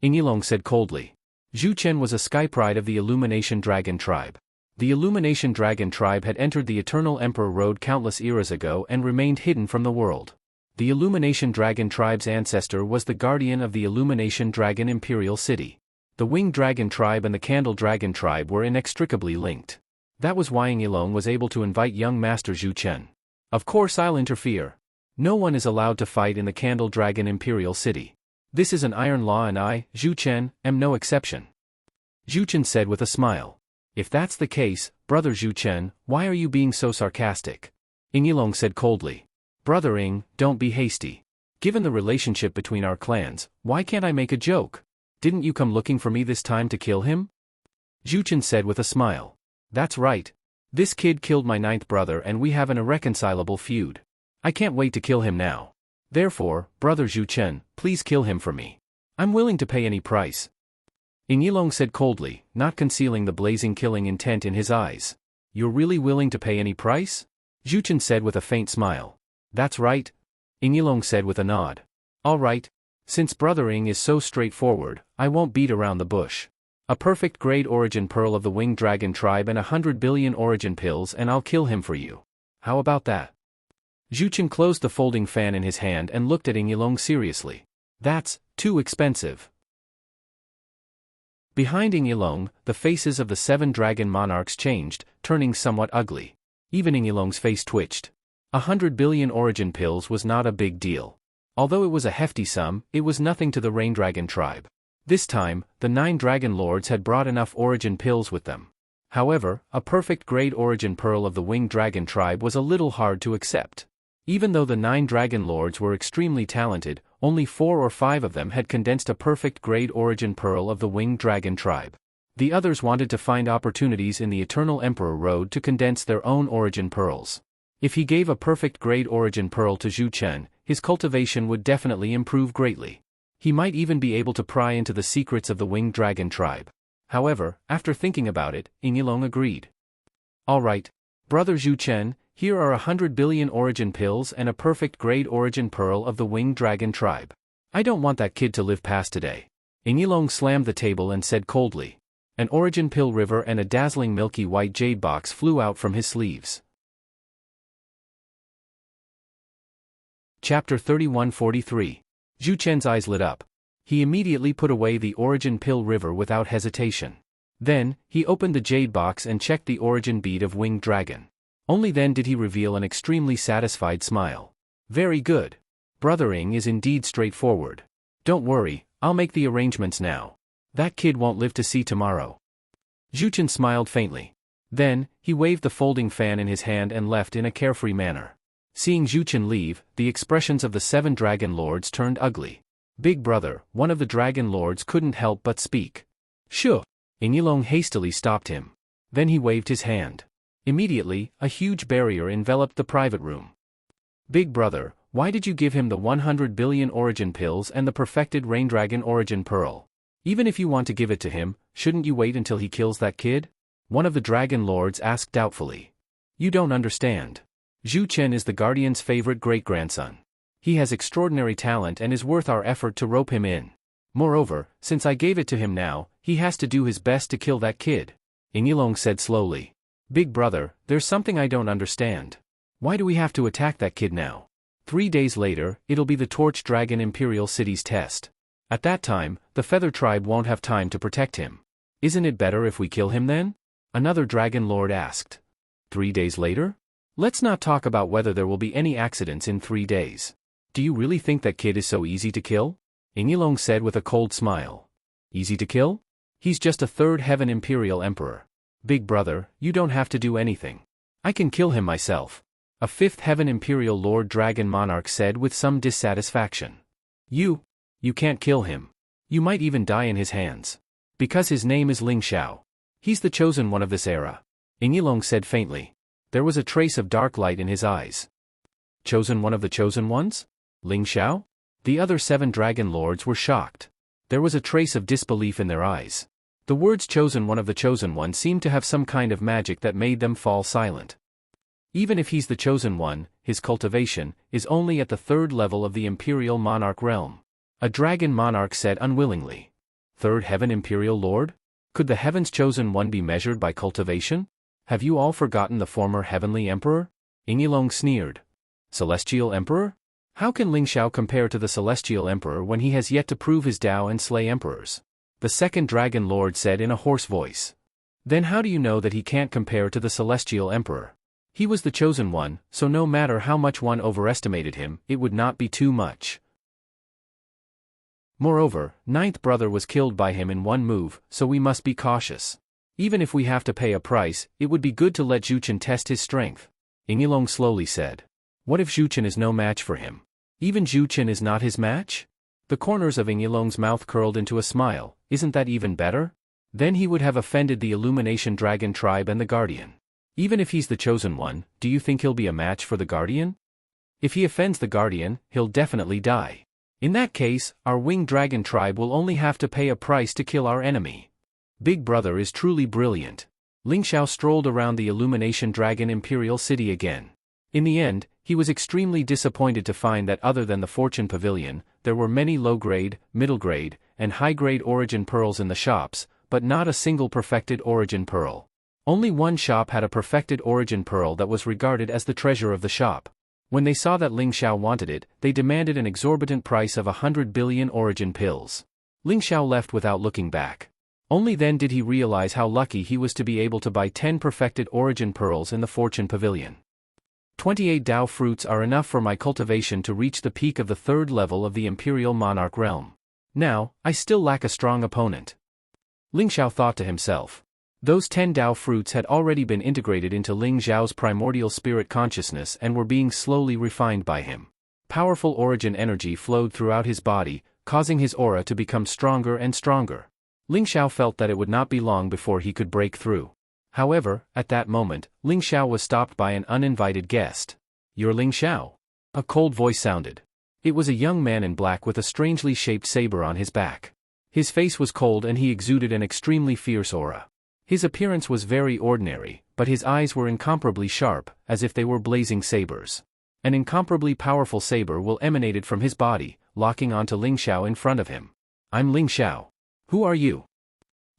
Ing Ilong said coldly. Zhu Chen was a sky pride of the Illumination Dragon Tribe. The Illumination Dragon Tribe had entered the Eternal Emperor Road countless eras ago and remained hidden from the world. The Illumination Dragon Tribe's ancestor was the guardian of the Illumination Dragon Imperial City. The Winged Dragon Tribe and the Candle Dragon Tribe were inextricably linked. That was why Ing Ilong was able to invite young Master Zhu Chen. Of course I'll interfere. No one is allowed to fight in the Candle Dragon Imperial City. This is an iron law and I, Zhu Chen, am no exception. Zhu Chen said with a smile. If that's the case, Brother Zhu Chen, why are you being so sarcastic? Ing Ilong said coldly. Brother Ing, don't be hasty. Given the relationship between our clans, why can't I make a joke? Didn't you come looking for me this time to kill him? Zhu Chen said with a smile. That's right. This kid killed my ninth brother and we have an irreconcilable feud. I can't wait to kill him now. Therefore, brother Zhu Chen, please kill him for me. I'm willing to pay any price. Ying Yilong said coldly, not concealing the blazing killing intent in his eyes. You're really willing to pay any price? Zhu Chen said with a faint smile. That's right. Ying Yilong said with a nod. All right. Since brother Ying is so straightforward, I won't beat around the bush. A perfect grade origin pearl of the winged dragon tribe and 100 billion origin pills and I'll kill him for you. How about that? Zhu Chen closed the folding fan in his hand and looked at Ying Yilong seriously. That's too expensive. Behind Ying Yilong, the faces of the 7 dragon monarchs changed, turning somewhat ugly. Even Ying Yilong's face twitched. 100 billion origin pills was not a big deal. Although it was a hefty sum, it was nothing to the Rain Dragon tribe. This time, the 9 dragon lords had brought enough origin pills with them. However, a perfect grade origin pearl of the winged dragon tribe was a little hard to accept. Even though the 9 dragon lords were extremely talented, only 4 or 5 of them had condensed a perfect grade origin pearl of the winged dragon tribe. The others wanted to find opportunities in the Eternal Emperor Road to condense their own origin pearls. If he gave a perfect grade origin pearl to Zhu Chen, his cultivation would definitely improve greatly. He might even be able to pry into the secrets of the winged dragon tribe. However, after thinking about it, Ying Yilong agreed. All right. Brother Zhu Chen, here are 100 billion origin pills and a perfect grade origin pearl of the winged dragon tribe. I don't want that kid to live past today. Ying Yilong slammed the table and said coldly. An origin pill river and a dazzling milky white jade box flew out from his sleeves. Chapter 3143. Zhu Chen's eyes lit up. He immediately put away the origin pill river without hesitation. Then, he opened the jade box and checked the origin bead of winged dragon. Only then did he reveal an extremely satisfied smile. Very good. Brother Ying is indeed straightforward. Don't worry, I'll make the arrangements now. That kid won't live to see tomorrow. Zhu Chen smiled faintly. Then, he waved the folding fan in his hand and left in a carefree manner. Seeing Zhu Chen leave, the expressions of the 7 dragon lords turned ugly. Big brother, one of the dragon lords couldn't help but speak. Shoo! Ying Yilong hastily stopped him. Then he waved his hand. Immediately, a huge barrier enveloped the private room. Big brother, why did you give him the 100 billion origin pills and the perfected rain dragon origin pearl? Even if you want to give it to him, shouldn't you wait until he kills that kid? One of the dragon lords asked doubtfully. You don't understand. Zhu Chen is the guardian's favorite great-grandson. He has extraordinary talent and is worth our effort to rope him in. Moreover, since I gave it to him now, he has to do his best to kill that kid. Ying Yilong said slowly. Big brother, there's something I don't understand. Why do we have to attack that kid now? 3 days later, it'll be the Torch Dragon Imperial City's test. At that time, the Feather Tribe won't have time to protect him. Isn't it better if we kill him then? Another dragon lord asked. 3 days later? Let's not talk about whether there will be any accidents in 3 days. Do you really think that kid is so easy to kill? Ying Yilong said with a cold smile. Easy to kill? He's just a 3rd Heaven Imperial Emperor. Big brother, you don't have to do anything. I can kill him myself. A 5th Heaven Imperial Lord Dragon Monarch said with some dissatisfaction. You can't kill him. You might even die in his hands. Because his name is Ling Xiao. He's the chosen one of this era. Ying Yilong said faintly. There was a trace of dark light in his eyes. Chosen one of the chosen ones? Ling Xiao? The other 7 dragon lords were shocked. There was a trace of disbelief in their eyes. The words chosen one of the chosen one seemed to have some kind of magic that made them fall silent. Even if he's the chosen one, his cultivation is only at the 3rd level of the Imperial Monarch realm. A dragon monarch said unwillingly. 3rd Heaven Imperial Lord? Could the Heaven's chosen one be measured by cultivation? Have you all forgotten the former Heavenly Emperor? Ying Yilong sneered. Celestial Emperor? How can Ling Xiao compare to the Celestial Emperor when he has yet to prove his Tao and slay emperors? The 2nd Dragon Lord said in a hoarse voice. Then how do you know that he can't compare to the Celestial Emperor? He was the chosen one, so no matter how much one overestimated him, it would not be too much. Moreover, 9th brother was killed by him in one move, so we must be cautious. Even if we have to pay a price, it would be good to let Zhu Chen test his strength. Ying Yilong slowly said. What if Zhu Chen is no match for him? Even Zhu Chen is not his match? The corners of Ying Yilong's mouth curled into a smile. Isn't that even better? Then he would have offended the Illumination Dragon tribe and the Guardian. Even if he's the chosen one, do you think he'll be a match for the Guardian? If he offends the Guardian, he'll definitely die. In that case, our winged dragon tribe will only have to pay a price to kill our enemy. Big Brother is truly brilliant. Ling Xiao strolled around the Illumination Dragon Imperial City again. In the end, he was extremely disappointed to find that other than the Fortune Pavilion, there were many low-grade, middle-grade, and high-grade origin pearls in the shops, but not a single perfected origin pearl. Only one shop had a perfected origin pearl that was regarded as the treasure of the shop. When they saw that Ling Xiao wanted it, they demanded an exorbitant price of 100 billion origin pills. Ling Xiao left without looking back. Only then did he realize how lucky he was to be able to buy 10 perfected origin pearls in the Fortune Pavilion. 28 Dao fruits are enough for my cultivation to reach the peak of the 3rd level of the Imperial Monarch realm. Now, I still lack a strong opponent. Ling Xiao thought to himself. Those 10 Dao fruits had already been integrated into Ling Xiao's primordial spirit consciousness and were being slowly refined by him. Powerful origin energy flowed throughout his body, causing his aura to become stronger and stronger. Ling Xiao felt that it would not be long before he could break through. However, at that moment, Ling Xiao was stopped by an uninvited guest. "You're Ling Xiao?" A cold voice sounded. It was a young man in black with a strangely shaped saber on his back. His face was cold and he exuded an extremely fierce aura. His appearance was very ordinary, but his eyes were incomparably sharp, as if they were blazing sabers. An incomparably powerful saber will emanated from his body, locking onto Ling Xiao in front of him. "I'm Ling Xiao. Who are you?"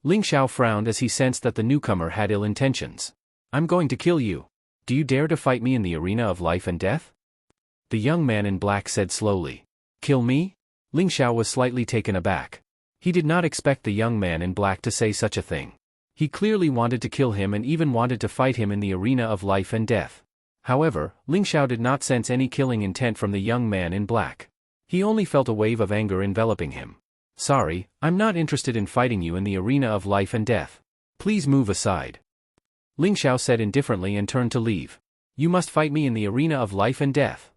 Ling Xiao frowned as he sensed that the newcomer had ill intentions. "I'm going to kill you. Do you dare to fight me in the arena of life and death?" The young man in black said slowly. "Kill me?" Ling Xiao was slightly taken aback. He did not expect the young man in black to say such a thing. He clearly wanted to kill him and even wanted to fight him in the arena of life and death. However, Ling Xiao did not sense any killing intent from the young man in black. He only felt a wave of anger enveloping him. "Sorry, I'm not interested in fighting you in the arena of life and death. Please move aside." Ling Xiao said indifferently and turned to leave. "You must fight me in the arena of life and death."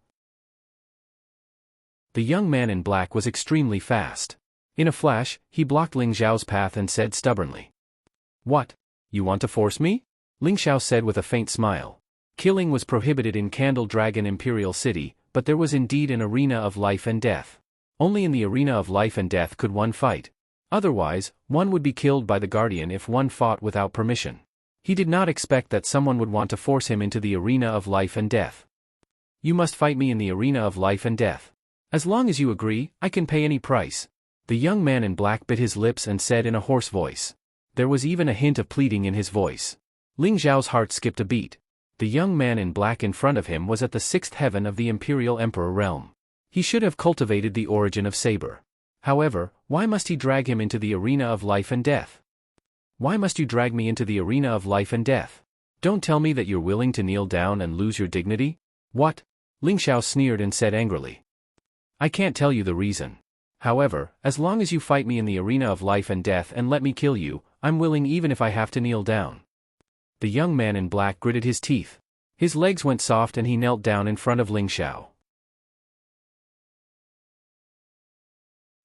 The young man in black was extremely fast. In a flash, he blocked Ling Xiao's path and said stubbornly. "What? You want to force me?" Ling Xiao said with a faint smile. Killing was prohibited in Candle Dragon Imperial City, but there was indeed an arena of life and death. Only in the arena of life and death could one fight. Otherwise, one would be killed by the Guardian if one fought without permission. He did not expect that someone would want to force him into the arena of life and death. "You must fight me in the arena of life and death. As long as you agree, I can pay any price." The young man in black bit his lips and said in a hoarse voice. There was even a hint of pleading in his voice. Ling Xiao's heart skipped a beat. The young man in black in front of him was at the 6th heaven of the Imperial Emperor realm. He should have cultivated the origin of saber. However, why must he drag him into the arena of life and death? "Why must you drag me into the arena of life and death? Don't tell me that you're willing to kneel down and lose your dignity?" "What?" Ling Xiao sneered and said angrily. "I can't tell you the reason. However, as long as you fight me in the arena of life and death and let me kill you, I'm willing even if I have to kneel down." The young man in black gritted his teeth. His legs went soft and he knelt down in front of Ling Xiao.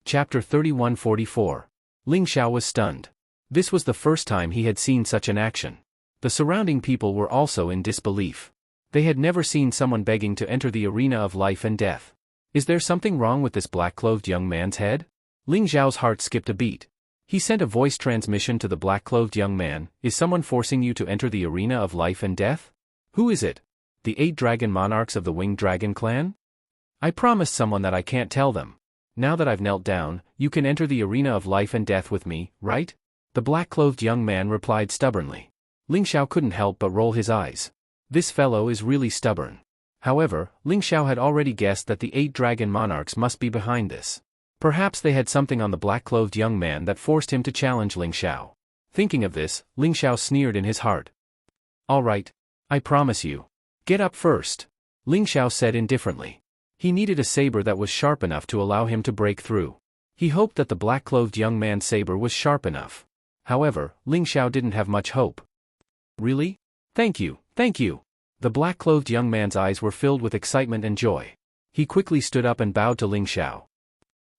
Chapter 3144. Ling Xiao was stunned. This was the first time he had seen such an action. The surrounding people were also in disbelief. They had never seen someone begging to enter the arena of life and death. Is there something wrong with this black-clothed young man's head? Ling Xiao's heart skipped a beat. He sent a voice transmission to the black-clothed young man. Is someone forcing you to enter the arena of life and death? Who is it? The 8 dragon monarchs of the Winged Dragon clan? I promised someone that I can't tell them. Now that I've knelt down, you can enter the arena of life and death with me, right? The black-clothed young man replied stubbornly. Ling Xiao couldn't help but roll his eyes. This fellow is really stubborn. However, Ling Xiao had already guessed that the 8 dragon monarchs must be behind this. Perhaps they had something on the black-clothed young man that forced him to challenge Ling Xiao. Thinking of this, Ling Xiao sneered in his heart. "All right. I promise you. Get up first," Ling Xiao said indifferently. He needed a saber that was sharp enough to allow him to break through. He hoped that the black-clothed young man's saber was sharp enough. However, Ling Xiao didn't have much hope. "Really? Thank you, thank you." The black-clothed young man's eyes were filled with excitement and joy. He quickly stood up and bowed to Ling Xiao.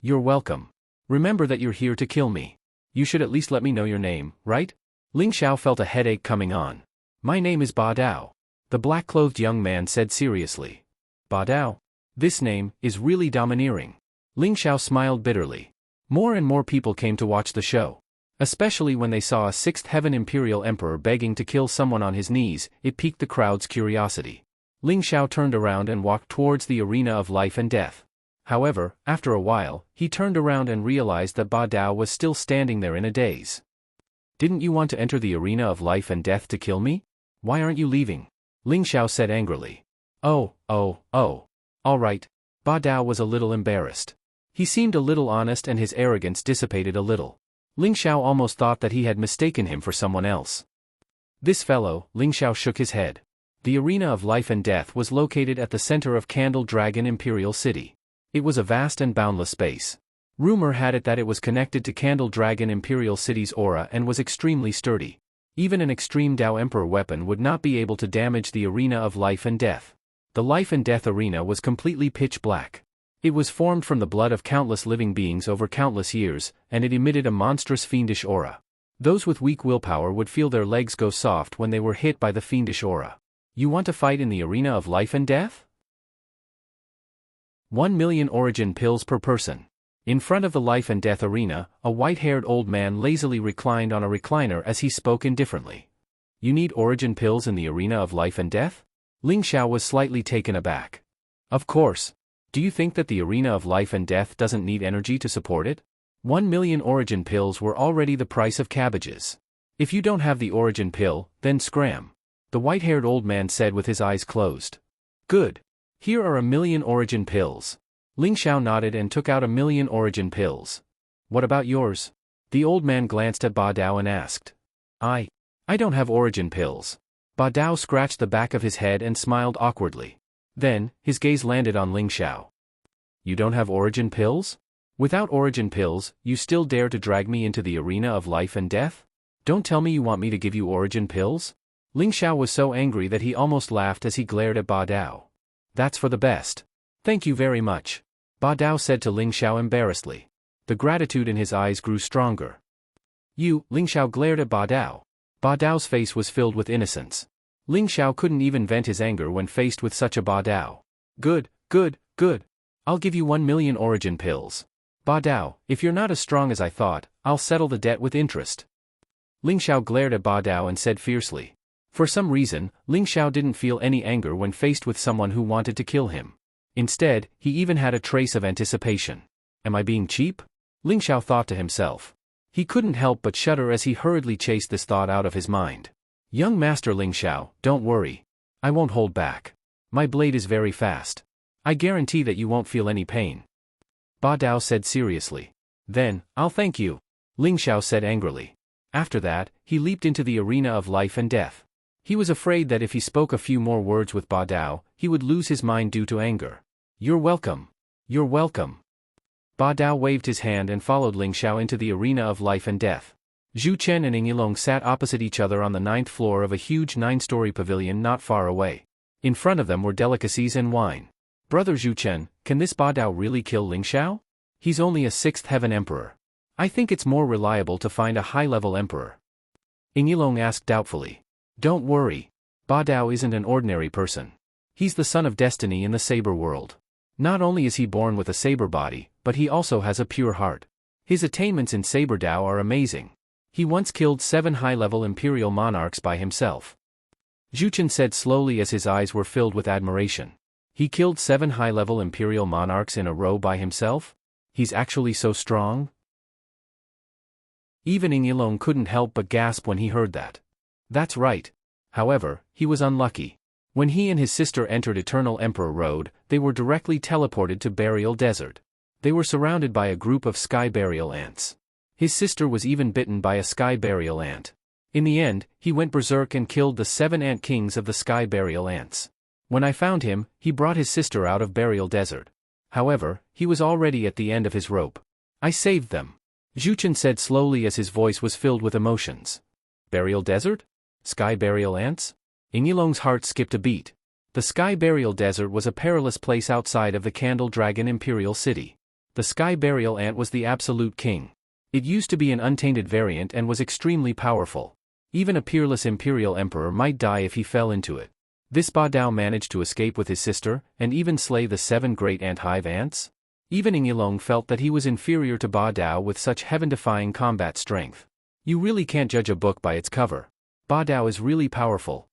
"You're welcome. Remember that you're here to kill me. You should at least let me know your name, right?" Ling Xiao felt a headache coming on. My name is Ba Dao. The black-clothed young man said seriously. Ba Dao? This name is really domineering. Ling Xiao smiled bitterly. More and more people came to watch the show. Especially when they saw a sixth heaven imperial emperor begging to kill someone on his knees, it piqued the crowd's curiosity. Ling Xiao turned around and walked towards the arena of life and death. However, after a while, he turned around and realized that Ba Dao was still standing there in a daze. Didn't you want to enter the arena of life and death to kill me? Why aren't you leaving? Ling Xiao said angrily. Oh. All right. Ba Dao was a little embarrassed. He seemed a little honest and his arrogance dissipated a little. Ling Xiao almost thought that he had mistaken him for someone else. This fellow, Ling Xiao shook his head. The arena of life and death was located at the center of Candle Dragon Imperial City. It was a vast and boundless space. Rumor had it that it was connected to Candle Dragon Imperial City's aura and was extremely sturdy. Even an extreme Dao Emperor weapon would not be able to damage the arena of life and death. The life and death arena was completely pitch black. It was formed from the blood of countless living beings over countless years, and it emitted a monstrous fiendish aura. Those with weak willpower would feel their legs go soft when they were hit by the fiendish aura. You want to fight in the arena of life and death? 1 million origin pills per person. In front of the life and death arena, a white-haired old man lazily reclined on a recliner as he spoke indifferently. You need origin pills in the arena of life and death? Ling Xiao was slightly taken aback. Of course. Do you think that the arena of life and death doesn't need energy to support it? 1 million origin pills were already the price of cabbages. If you don't have the origin pill, then scram. The white-haired old man said with his eyes closed. Good. Here are 1 million origin pills. Ling Xiao nodded and took out 1 million origin pills. What about yours? The old man glanced at Ba Dao and asked. I don't have origin pills. Ba Dao scratched the back of his head and smiled awkwardly. Then, his gaze landed on Ling Xiao. You don't have origin pills? Without origin pills, you still dare to drag me into the arena of life and death? Don't tell me you want me to give you origin pills? Ling Xiao was so angry that he almost laughed as he glared at Ba Dao. That's for the best. Thank you very much. Ba Dao said to Ling Xiao embarrassedly. The gratitude in his eyes grew stronger. You, Ling Xiao glared at Ba Dao. Ba Dao's face was filled with innocence. Ling Xiao couldn't even vent his anger when faced with such a Ba Dao. Good. I'll give you 1 million origin pills. Ba Dao, if you're not as strong as I thought, I'll settle the debt with interest. Ling Xiao glared at Ba Dao and said fiercely. For some reason, Ling Xiao didn't feel any anger when faced with someone who wanted to kill him. Instead, he even had a trace of anticipation. Am I being cheap? Ling Xiao thought to himself. He couldn't help but shudder as he hurriedly chased this thought out of his mind. Young Master Ling Xiao, don't worry. I won't hold back. My blade is very fast. I guarantee that you won't feel any pain. Ba Dao said seriously. Then, I'll thank you. Ling Xiao said angrily. After that, he leaped into the arena of life and death. He was afraid that if he spoke a few more words with Ba Dao, he would lose his mind due to anger. You're welcome. You're welcome. Ba Dao waved his hand and followed Ling Xiao into the arena of life and death. Zhu Chen and Ing Yilong sat opposite each other on the 9th floor of a huge 9-story pavilion not far away. In front of them were delicacies and wine. Brother Zhu Chen, can this Ba Dao really kill Ling Xiao? He's only a 6th heaven emperor. I think it's more reliable to find a high-level emperor. Ing Yilong asked doubtfully. Don't worry. Ba Dao isn't an ordinary person. He's the son of destiny in the saber world. Not only is he born with a saber body, but he also has a pure heart. His attainments in saber Dao are amazing. He once killed 7 high-level imperial monarchs by himself. Zhu Chen said slowly as his eyes were filled with admiration. He killed 7 high-level imperial monarchs in a row by himself? He's actually so strong? Even Ing Yilong couldn't help but gasp when he heard that. That's right. However, he was unlucky. When he and his sister entered Eternal Emperor Road, they were directly teleported to Burial Desert. They were surrounded by a group of sky burial ants. His sister was even bitten by a sky burial ant. In the end, he went berserk and killed the 7 ant kings of the sky burial ants. When I found him, he brought his sister out of Burial Desert. However, he was already at the end of his rope. I saved them. Zhu Chen said slowly as his voice was filled with emotions. Burial Desert? Sky burial ants? Ing Yilong's heart skipped a beat. The Sky Burial Desert was a perilous place outside of the Candle Dragon Imperial City. The Sky Burial Ant was the absolute king. It used to be an untainted variant and was extremely powerful. Even a peerless imperial emperor might die if he fell into it. This Ba Dao managed to escape with his sister, and even slay the 7 great ant-hive ants? Even Yingyilong felt that he was inferior to Ba Dao with such heaven-defying combat strength. You really can't judge a book by its cover. Ba Dao is really powerful.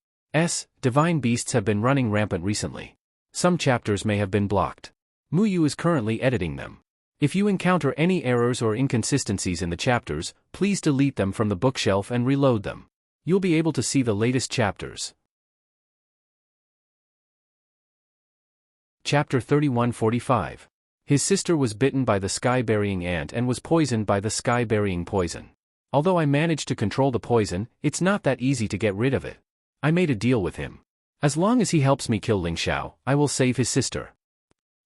Divine beasts have been running rampant recently. Some chapters may have been blocked. Muyu is currently editing them. If you encounter any errors or inconsistencies in the chapters, please delete them from the bookshelf and reload them. You'll be able to see the latest chapters. Chapter 3145. His sister was bitten by the sky-burying ant and was poisoned by the sky-burying poison. Although I managed to control the poison, it's not that easy to get rid of it. I made a deal with him. As long as he helps me kill Ling Xiao, I will save his sister.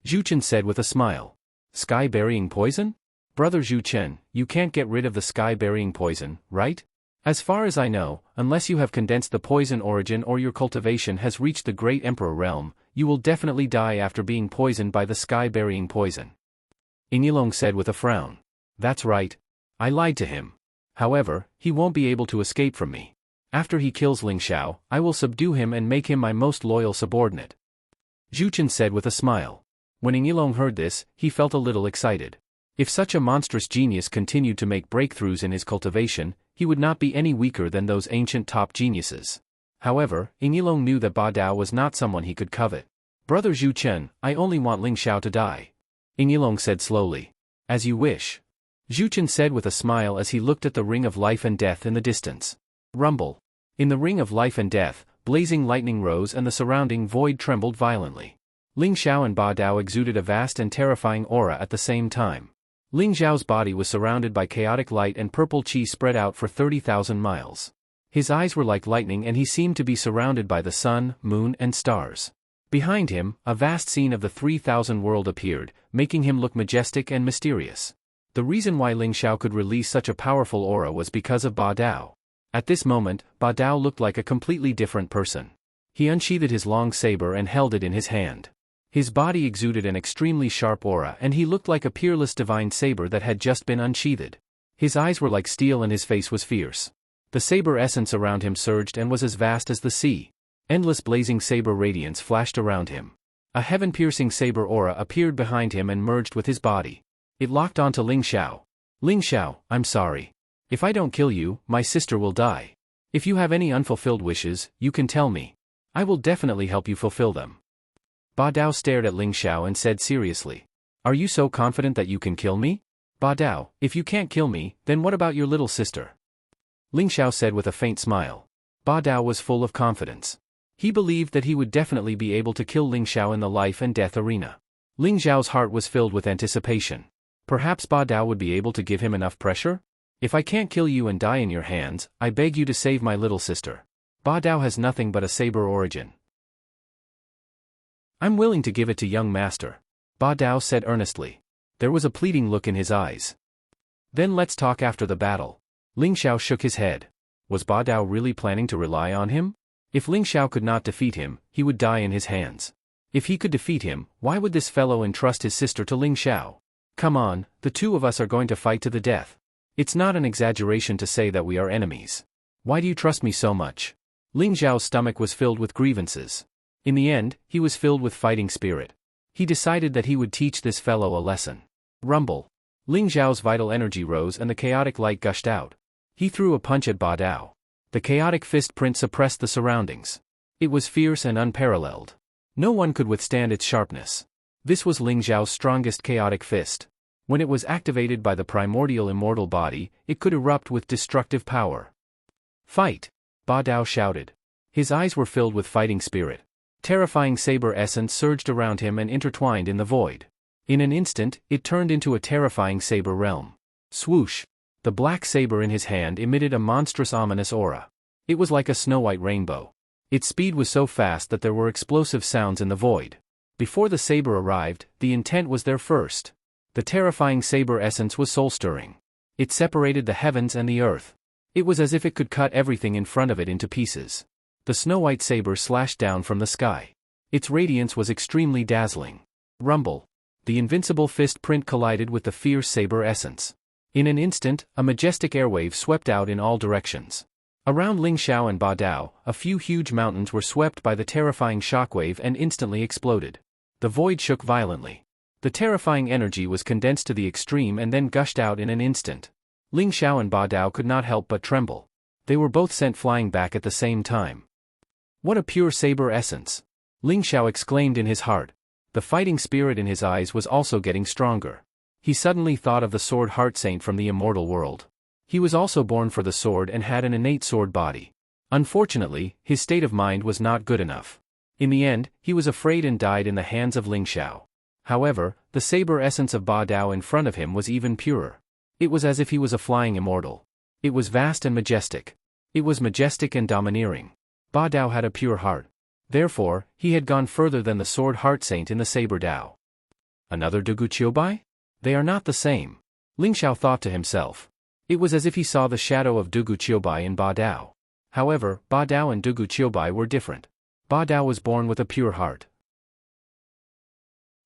Zhu Chen said with a smile. Sky-burying poison? Brother Zhu Chen, you can't get rid of the sky-burying poison, right? As far as I know, unless you have condensed the poison origin or your cultivation has reached the Great Emperor realm, you will definitely die after being poisoned by the sky-burying poison. Yingyilong said with a frown. That's right. I lied to him. However, he won't be able to escape from me. After he kills Ling Xiao, I will subdue him and make him my most loyal subordinate. Zhu Chen said with a smile. When Yingyilong heard this, he felt a little excited. If such a monstrous genius continued to make breakthroughs in his cultivation, he would not be any weaker than those ancient top geniuses. However, Yingyilong knew that Ba Dao was not someone he could covet. Brother Zhu Chen, I only want Ling Xiao to die. Yingyilong said slowly. As you wish. Zhu Chen said with a smile as he looked at the ring of life and death in the distance. Rumble. In the ring of life and death, blazing lightning rose and the surrounding void trembled violently. Ling Xiao and Ba Dao exuded a vast and terrifying aura at the same time. Ling Xiao's body was surrounded by chaotic light and purple chi spread out for 30,000 miles. His eyes were like lightning and he seemed to be surrounded by the sun, moon, and stars. Behind him, a vast scene of the 3,000 world appeared, making him look majestic and mysterious. The reason why Ling Xiao could release such a powerful aura was because of Ba Dao. At this moment, Ba Dao looked like a completely different person. He unsheathed his long saber and held it in his hand. His body exuded an extremely sharp aura and he looked like a peerless divine saber that had just been unsheathed. His eyes were like steel and his face was fierce. The saber essence around him surged and was as vast as the sea. Endless blazing saber radiance flashed around him. A heaven-piercing saber aura appeared behind him and merged with his body. It locked onto Ling Xiao. Ling Xiao, I'm sorry. If I don't kill you, my sister will die. If you have any unfulfilled wishes, you can tell me. I will definitely help you fulfill them. Ba Dao stared at Ling Xiao and said seriously. Are you so confident that you can kill me? Ba Dao, if you can't kill me, then what about your little sister? Ling Xiao said with a faint smile. Ba Dao was full of confidence. He believed that he would definitely be able to kill Ling Xiao in the life and death arena. Ling Xiao's heart was filled with anticipation. Perhaps Ba Dao would be able to give him enough pressure? If I can't kill you and die in your hands, I beg you to save my little sister. Ba Dao has nothing but a saber origin. I'm willing to give it to young master. Ba Dao said earnestly. There was a pleading look in his eyes. Then let's talk after the battle. Ling Xiao shook his head. Was Ba Dao really planning to rely on him? If Ling Xiao could not defeat him, he would die in his hands. If he could defeat him, why would this fellow entrust his sister to Ling Xiao? Come on, the two of us are going to fight to the death. It's not an exaggeration to say that we are enemies. Why do you trust me so much? Ling Xiao's stomach was filled with grievances. In the end, he was filled with fighting spirit. He decided that he would teach this fellow a lesson. Rumble. Ling Xiao's vital energy rose and the chaotic light gushed out. He threw a punch at Ba Dao. The chaotic fist print suppressed the surroundings. It was fierce and unparalleled. No one could withstand its sharpness. This was Ling Xiao's strongest chaotic fist. When it was activated by the primordial immortal body, it could erupt with destructive power. Fight! Ba Dao shouted. His eyes were filled with fighting spirit. Terrifying saber essence surged around him and intertwined in the void. In an instant, it turned into a terrifying saber realm. Swoosh! The black saber in his hand emitted a monstrous ominous aura. It was like a snow-white rainbow. Its speed was so fast that there were explosive sounds in the void. Before the saber arrived, the intent was there first. The terrifying saber essence was soul-stirring. It separated the heavens and the earth. It was as if it could cut everything in front of it into pieces. The snow-white saber slashed down from the sky. Its radiance was extremely dazzling. Rumble. The invincible fist print collided with the fierce saber essence. In an instant, a majestic airwave swept out in all directions. Around Ling Xiao and Ba Dao, a few huge mountains were swept by the terrifying shockwave and instantly exploded. The void shook violently. The terrifying energy was condensed to the extreme and then gushed out in an instant. Ling Xiao and Ba Dao could not help but tremble. They were both sent flying back at the same time. What a pure saber essence! Ling Xiao exclaimed in his heart. The fighting spirit in his eyes was also getting stronger. He suddenly thought of the sword Heart Saint from the immortal world. He was also born for the sword and had an innate sword body. Unfortunately, his state of mind was not good enough. In the end, he was afraid and died in the hands of Ling Xiao. However, the saber essence of Ba Dao in front of him was even purer. It was as if he was a flying immortal. It was vast and majestic. It was majestic and domineering. Ba Dao had a pure heart. Therefore, he had gone further than the sword Heart Saint in the saber Dao. Another Dugu Qiubai? They are not the same. Ling Xiao thought to himself. It was as if he saw the shadow of Dugu Qiubai in Ba Dao. However, Ba Dao and Dugu Qiubai were different. Ba Dao was born with a pure heart.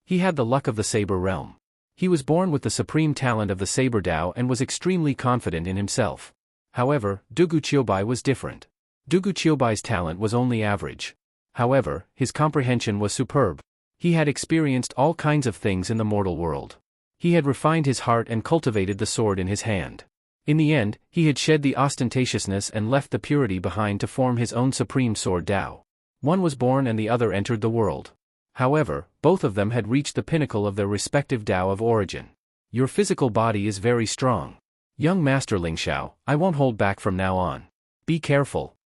He had the luck of the saber realm. He was born with the supreme talent of the saber Dao and was extremely confident in himself. However, Dugu Qiubai was different. Dugu Qiubai's talent was only average. However, his comprehension was superb. He had experienced all kinds of things in the mortal world. He had refined his heart and cultivated the sword in his hand. In the end, he had shed the ostentatiousness and left the purity behind to form his own supreme sword Dao. One was born and the other entered the world. However, both of them had reached the pinnacle of their respective Dao of origin. Your physical body is very strong. Young Master Ling Xiao, I won't hold back from now on. Be careful.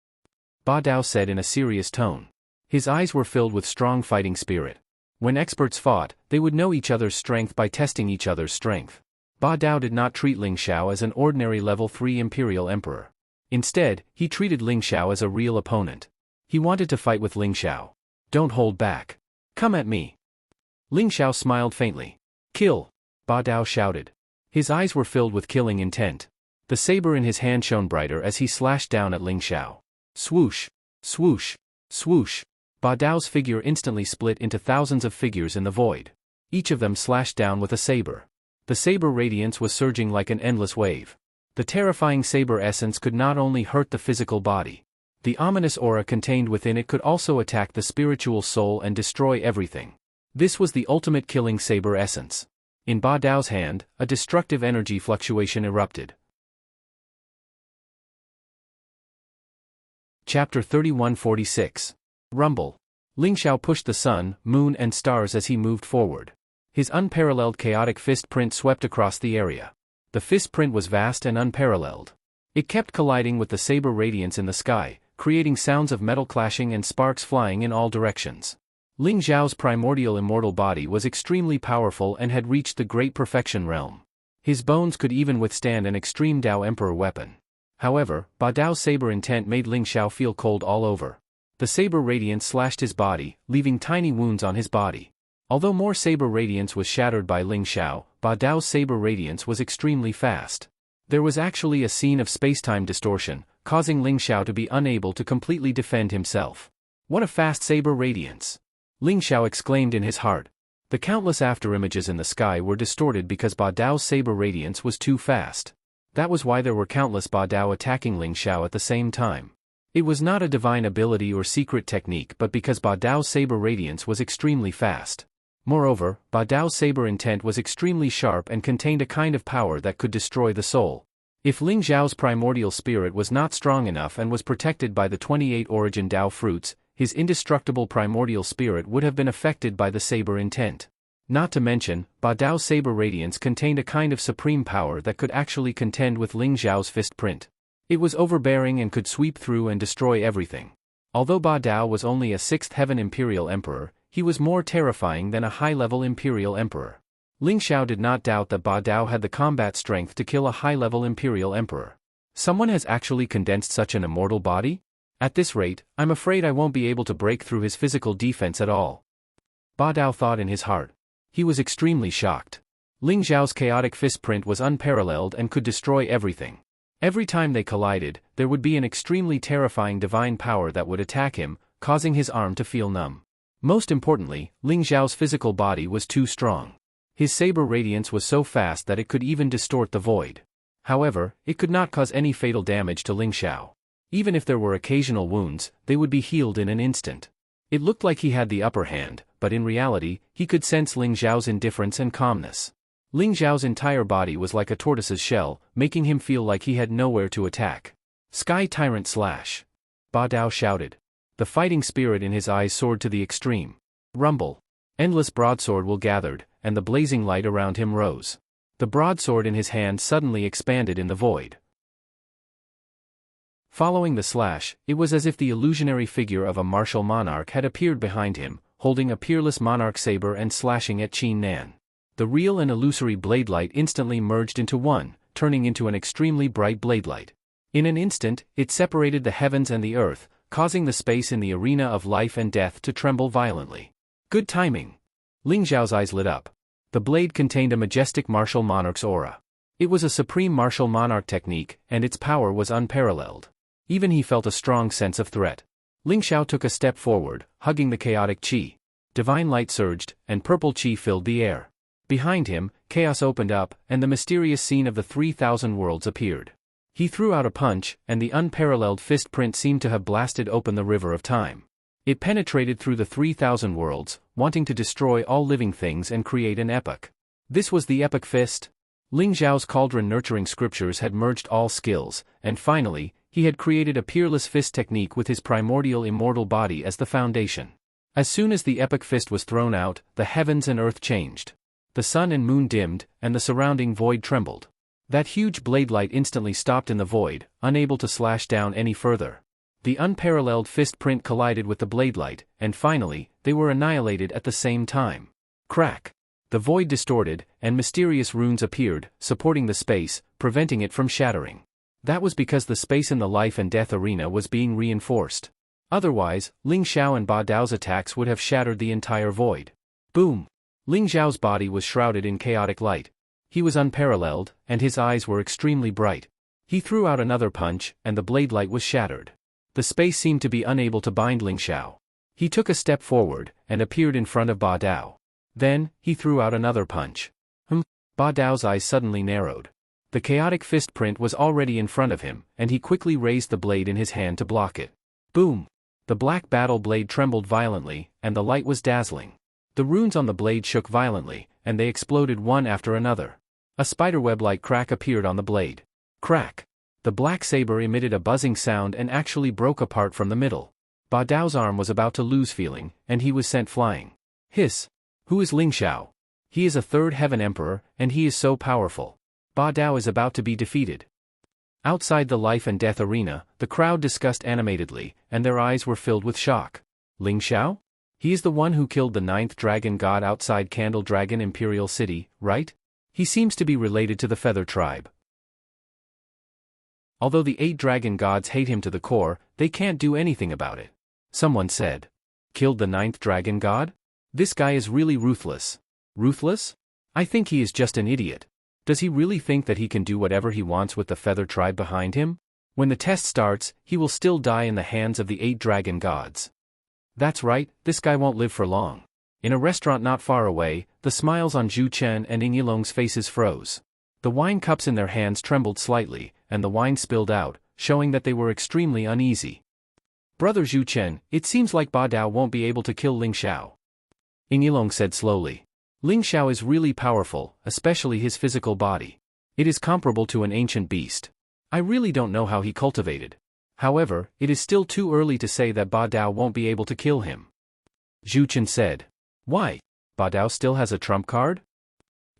Ba Dao said in a serious tone. His eyes were filled with strong fighting spirit. When experts fought, they would know each other's strength by testing each other's strength. Ba Dao did not treat Ling Xiao as an ordinary level 3 Imperial Emperor. Instead, he treated Ling Xiao as a real opponent. He wanted to fight with Ling Xiao. Don't hold back. Come at me. Ling Xiao smiled faintly. Kill! Ba Dao shouted. His eyes were filled with killing intent. The saber in his hand shone brighter as he slashed down at Ling Xiao. Swoosh! Swoosh! Swoosh! Ba Dao's figure instantly split into thousands of figures in the void. Each of them slashed down with a saber. The saber radiance was surging like an endless wave. The terrifying saber essence could not only hurt the physical body. The ominous aura contained within it could also attack the spiritual soul and destroy everything. This was the ultimate killing saber essence. In Ba Dao's hand, a destructive energy fluctuation erupted. Chapter 3146. Rumble. Ling Xiao pushed the sun, moon and stars as he moved forward. His unparalleled chaotic fist print swept across the area. The fist print was vast and unparalleled. It kept colliding with the saber radiance in the sky, creating sounds of metal clashing and sparks flying in all directions. Ling Xiao's primordial immortal body was extremely powerful and had reached the great perfection realm. His bones could even withstand an extreme Dao Emperor weapon. However, Ba Dao's saber intent made Ling Xiao feel cold all over. The saber radiance slashed his body, leaving tiny wounds on his body. Although more saber radiance was shattered by Ling Xiao, Ba Dao's saber radiance was extremely fast. There was actually a scene of spacetime distortion, causing Ling Xiao to be unable to completely defend himself. What a fast saber radiance! Ling Xiao exclaimed in his heart. The countless afterimages in the sky were distorted because Ba Dao's saber radiance was too fast. That was why there were countless Ba Dao attacking Ling Xiao at the same time. It was not a divine ability or secret technique but because Ba Dao's saber radiance was extremely fast. Moreover, Ba Dao's saber intent was extremely sharp and contained a kind of power that could destroy the soul. If Ling Xiao's primordial spirit was not strong enough and was protected by the 28 origin Dao fruits, his indestructible primordial spirit would have been affected by the saber intent. Not to mention, Ba Dao's saber radiance contained a kind of supreme power that could actually contend with Ling Xiao's fist print. It was overbearing and could sweep through and destroy everything. Although Ba Dao was only a 6th heaven Imperial Emperor, he was more terrifying than a high-level Imperial Emperor. Ling Xiao did not doubt that Ba Dao had the combat strength to kill a high-level Imperial Emperor. Someone has actually condensed such an immortal body? At this rate, I'm afraid I won't be able to break through his physical defense at all. Ba Dao thought in his heart. He was extremely shocked. Ling Xiao's chaotic fist print was unparalleled and could destroy everything. Every time they collided, there would be an extremely terrifying divine power that would attack him, causing his arm to feel numb. Most importantly, Ling Xiao's physical body was too strong. His saber radiance was so fast that it could even distort the void. However, it could not cause any fatal damage to Ling Xiao. Even if there were occasional wounds, they would be healed in an instant. It looked like he had the upper hand, but in reality, he could sense Ling Xiao's indifference and calmness. Ling Xiao's entire body was like a tortoise's shell, making him feel like he had nowhere to attack. Sky Tyrant Slash! Ba Dao shouted. The fighting spirit in his eyes soared to the extreme. Rumble! Endless broadsword will gathered, and the blazing light around him rose. The broadsword in his hand suddenly expanded in the void. Following the slash, it was as if the illusionary figure of a martial monarch had appeared behind him, holding a peerless monarch saber and slashing at Qin Nan. The real and illusory blade light instantly merged into one, turning into an extremely bright blade light. In an instant, it separated the heavens and the earth, causing the space in the arena of life and death to tremble violently. Good timing! Ling Xiao's eyes lit up. The blade contained a majestic martial monarch's aura. It was a supreme martial monarch technique, and its power was unparalleled. Even he felt a strong sense of threat. Ling Xiao took a step forward, hugging the chaotic qi. Divine light surged, and purple qi filled the air. Behind him, chaos opened up, and the mysterious scene of the 3,000 worlds appeared. He threw out a punch, and the unparalleled fist print seemed to have blasted open the river of time. It penetrated through the 3,000 worlds, wanting to destroy all living things and create an epoch. This was the epic fist? Ling Xiao's cauldron nurturing scriptures had merged all skills, and finally, he had created a peerless fist technique with his primordial immortal body as the foundation. As soon as the epic fist was thrown out, the heavens and earth changed. The sun and moon dimmed, and the surrounding void trembled. That huge blade light instantly stopped in the void, unable to slash down any further. The unparalleled fist print collided with the blade light, and finally, they were annihilated at the same time. Crack! The void distorted, and mysterious runes appeared, supporting the space, preventing it from shattering. That was because the space in the life and death arena was being reinforced. Otherwise, Ling Xiao and Ba Dao's attacks would have shattered the entire void. Boom! Ling Xiao's body was shrouded in chaotic light. He was unparalleled, and his eyes were extremely bright. He threw out another punch, and the blade light was shattered. The space seemed to be unable to bind Ling Xiao. He took a step forward, and appeared in front of Ba Dao. Then, he threw out another punch. Ba Dao's eyes suddenly narrowed. The chaotic fist print was already in front of him, and he quickly raised the blade in his hand to block it. Boom! The black battle blade trembled violently, and the light was dazzling. The runes on the blade shook violently, and they exploded one after another. A spiderweb-like crack appeared on the blade. Crack! The black saber emitted a buzzing sound and actually broke apart from the middle. Ba Dao's arm was about to lose feeling, and he was sent flying. Hiss! Who is Ling Xiao? He is a third heaven emperor, and he is so powerful. Ba Dao is about to be defeated. Outside the life and death arena, the crowd discussed animatedly, and their eyes were filled with shock. Ling Xiao? He is the one who killed the 9th dragon god outside Candle Dragon Imperial City, right? He seems to be related to the Feather Tribe. Although the 8 dragon gods hate him to the core, they can't do anything about it. Someone said. Killed the 9th dragon god? This guy is really ruthless. Ruthless? I think he is just an idiot. Does he really think that he can do whatever he wants with the Feather Tribe behind him? When the test starts, he will still die in the hands of the 8 dragon gods. That's right, this guy won't live for long. In a restaurant not far away, the smiles on Zhu Chen and Ying Yilong's faces froze. The wine cups in their hands trembled slightly, and the wine spilled out, showing that they were extremely uneasy. Brother Zhu Chen, it seems like Ba Dao won't be able to kill Ling Xiao. Ying Yilong said slowly. Ling Xiao is really powerful, especially his physical body. It is comparable to an ancient beast. I really don't know how he cultivated. However, it is still too early to say that Ba Dao won't be able to kill him. Zhu Chen said. Why? Ba Dao still has a trump card?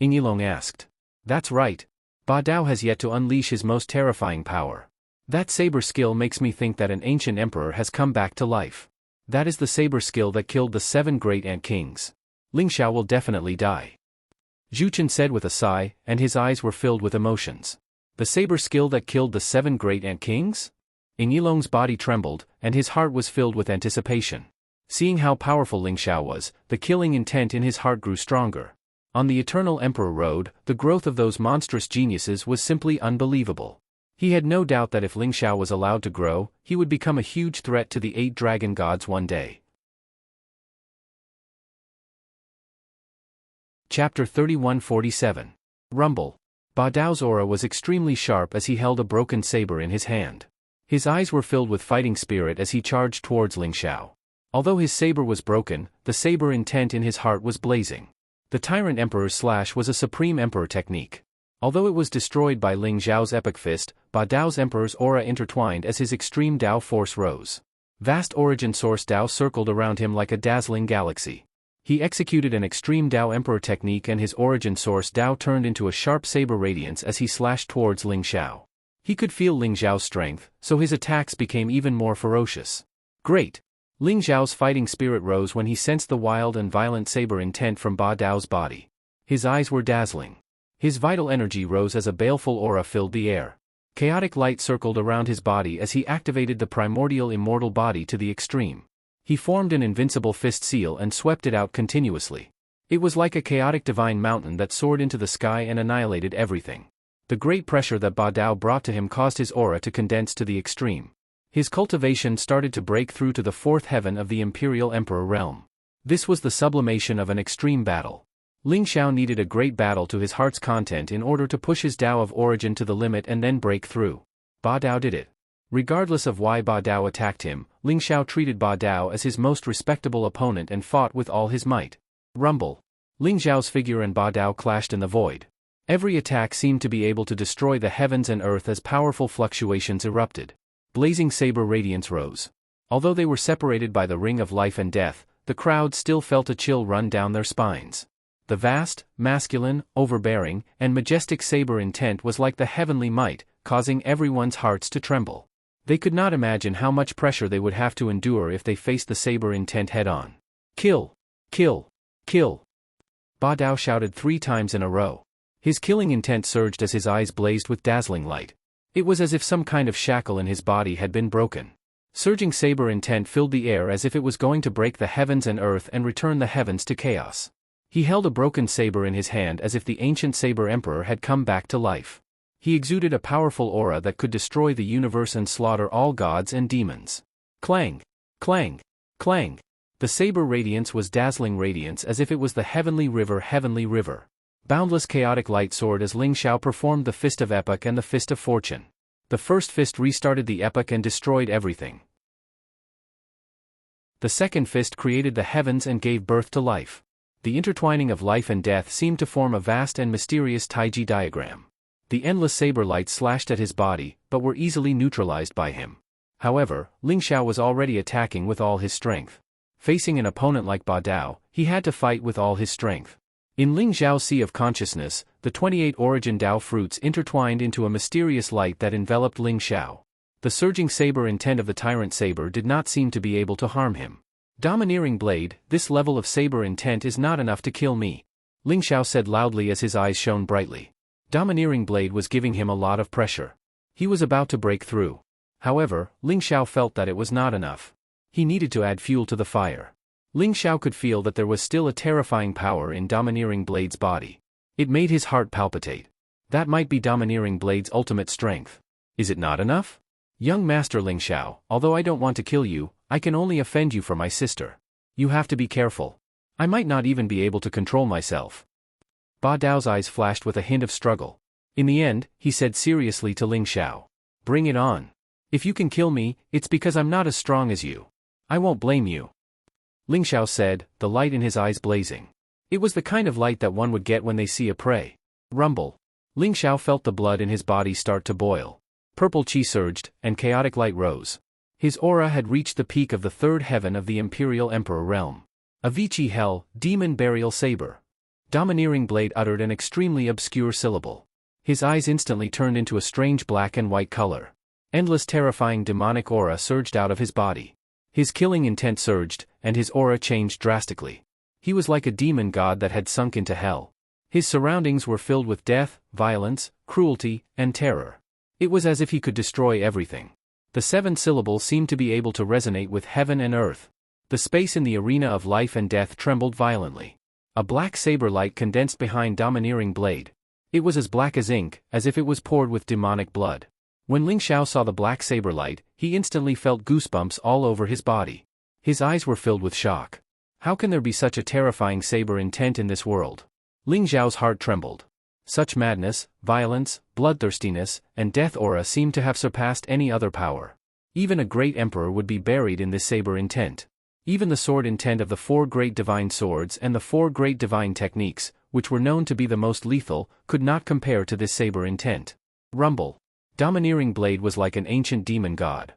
Ying Yilong asked. That's right. Ba Dao has yet to unleash his most terrifying power. That saber skill makes me think that an ancient emperor has come back to life. That is the saber skill that killed the 7 great ant kings. Ling Xiao will definitely die. Zhu Chen said with a sigh, and his eyes were filled with emotions. The saber skill that killed the 7 great ant kings? Ying Yilong's body trembled, and his heart was filled with anticipation. Seeing how powerful Ling Xiao was, the killing intent in his heart grew stronger. On the Eternal Emperor Road, the growth of those monstrous geniuses was simply unbelievable. He had no doubt that if Ling Xiao was allowed to grow, he would become a huge threat to the 8 dragon gods one day. Chapter 3147. Rumble. Ba Dao's aura was extremely sharp as he held a broken saber in his hand. His eyes were filled with fighting spirit as he charged towards Ling Xiao. Although his saber was broken, the saber intent in his heart was blazing. The Tyrant Emperor's slash was a supreme emperor technique. Although it was destroyed by Ling Xiao's epic fist, Ba Dao's emperor's aura intertwined as his extreme Dao force rose. Vast origin source Dao circled around him like a dazzling galaxy. He executed an extreme Dao emperor technique and his origin source Dao turned into a sharp saber radiance as he slashed towards Ling Xiao. He could feel Ling Xiao's strength, so his attacks became even more ferocious. Great! Ling Xiao's fighting spirit rose when he sensed the wild and violent saber intent from Ba Dao's body. His eyes were dazzling. His vital energy rose as a baleful aura filled the air. Chaotic light circled around his body as he activated the primordial immortal body to the extreme. He formed an invincible fist seal and swept it out continuously. It was like a chaotic divine mountain that soared into the sky and annihilated everything. The great pressure that Ba Dao brought to him caused his aura to condense to the extreme. His cultivation started to break through to the fourth heaven of the Imperial Emperor realm. This was the sublimation of an extreme battle. Ling Xiao needed a great battle to his heart's content in order to push his Dao of origin to the limit and then break through. Ba Dao did it. Regardless of why Ba Dao attacked him, Ling Xiao treated Ba Dao as his most respectable opponent and fought with all his might. Rumble. Ling Xiao's figure and Ba Dao clashed in the void. Every attack seemed to be able to destroy the heavens and earth as powerful fluctuations erupted. Blazing saber radiance rose. Although they were separated by the ring of life and death, the crowd still felt a chill run down their spines. The vast, masculine, overbearing, and majestic saber intent was like the heavenly might, causing everyone's hearts to tremble. They could not imagine how much pressure they would have to endure if they faced the saber intent head-on. Kill! Kill! Kill! Ba Dao shouted 3 times in a row. His killing intent surged as his eyes blazed with dazzling light. It was as if some kind of shackle in his body had been broken. Surging saber intent filled the air as if it was going to break the heavens and earth and return the heavens to chaos. He held a broken saber in his hand as if the ancient saber emperor had come back to life. He exuded a powerful aura that could destroy the universe and slaughter all gods and demons. Clang! Clang! Clang! The saber radiance was dazzling radiance as if it was the heavenly river. Boundless chaotic light soared as Ling Xiao performed the Fist of Epoch and the Fist of Fortune. The first fist restarted the epoch and destroyed everything. The second fist created the heavens and gave birth to life. The intertwining of life and death seemed to form a vast and mysterious Taiji diagram. The endless saber lights slashed at his body, but were easily neutralized by him. However, Ling Xiao was already attacking with all his strength. Facing an opponent like Ba Dao, he had to fight with all his strength. In Ling Xiao's sea of consciousness, the 28 origin Dao fruits intertwined into a mysterious light that enveloped Ling Xiao. The surging saber intent of the tyrant saber did not seem to be able to harm him. Domineering blade, this level of saber intent is not enough to kill me, Ling Xiao said loudly as his eyes shone brightly. Domineering blade was giving him a lot of pressure. He was about to break through. However, Ling Xiao felt that it was not enough. He needed to add fuel to the fire. Ling Xiao could feel that there was still a terrifying power in Domineering Blade's body. It made his heart palpitate. That might be Domineering Blade's ultimate strength. Is it not enough? Young Master Ling Xiao, although I don't want to kill you, I can only offend you for my sister. You have to be careful. I might not even be able to control myself. Ba Dao's eyes flashed with a hint of struggle. In the end, he said seriously to Ling Xiao. Bring it on. If you can kill me, it's because I'm not as strong as you. I won't blame you. Ling Xiao said, the light in his eyes blazing. It was the kind of light that one would get when they see a prey. Rumble. Ling Xiao felt the blood in his body start to boil. Purple chi surged, and chaotic light rose. His aura had reached the peak of the third heaven of the Imperial Emperor realm. Avicii Hell, Demon Burial Saber. Domineering Blade uttered an extremely obscure syllable. His eyes instantly turned into a strange black and white color. Endless terrifying demonic aura surged out of his body. His killing intent surged, and his aura changed drastically. He was like a demon god that had sunk into hell. His surroundings were filled with death, violence, cruelty, and terror. It was as if he could destroy everything. The 7 syllables seemed to be able to resonate with heaven and earth. The space in the arena of life and death trembled violently. A black saber light condensed behind Domineering Blade. It was as black as ink, as if it was poured with demonic blood. When Ling Xiao saw the black saber light, he instantly felt goosebumps all over his body. His eyes were filled with shock. How can there be such a terrifying saber intent in this world? Ling Xiao's heart trembled. Such madness, violence, bloodthirstiness, and death aura seemed to have surpassed any other power. Even a great emperor would be buried in this saber intent. Even the sword intent of the 4 great divine swords and the 4 great divine techniques, which were known to be the most lethal, could not compare to this saber intent. Rumble. Domineering blade was like an ancient demon god.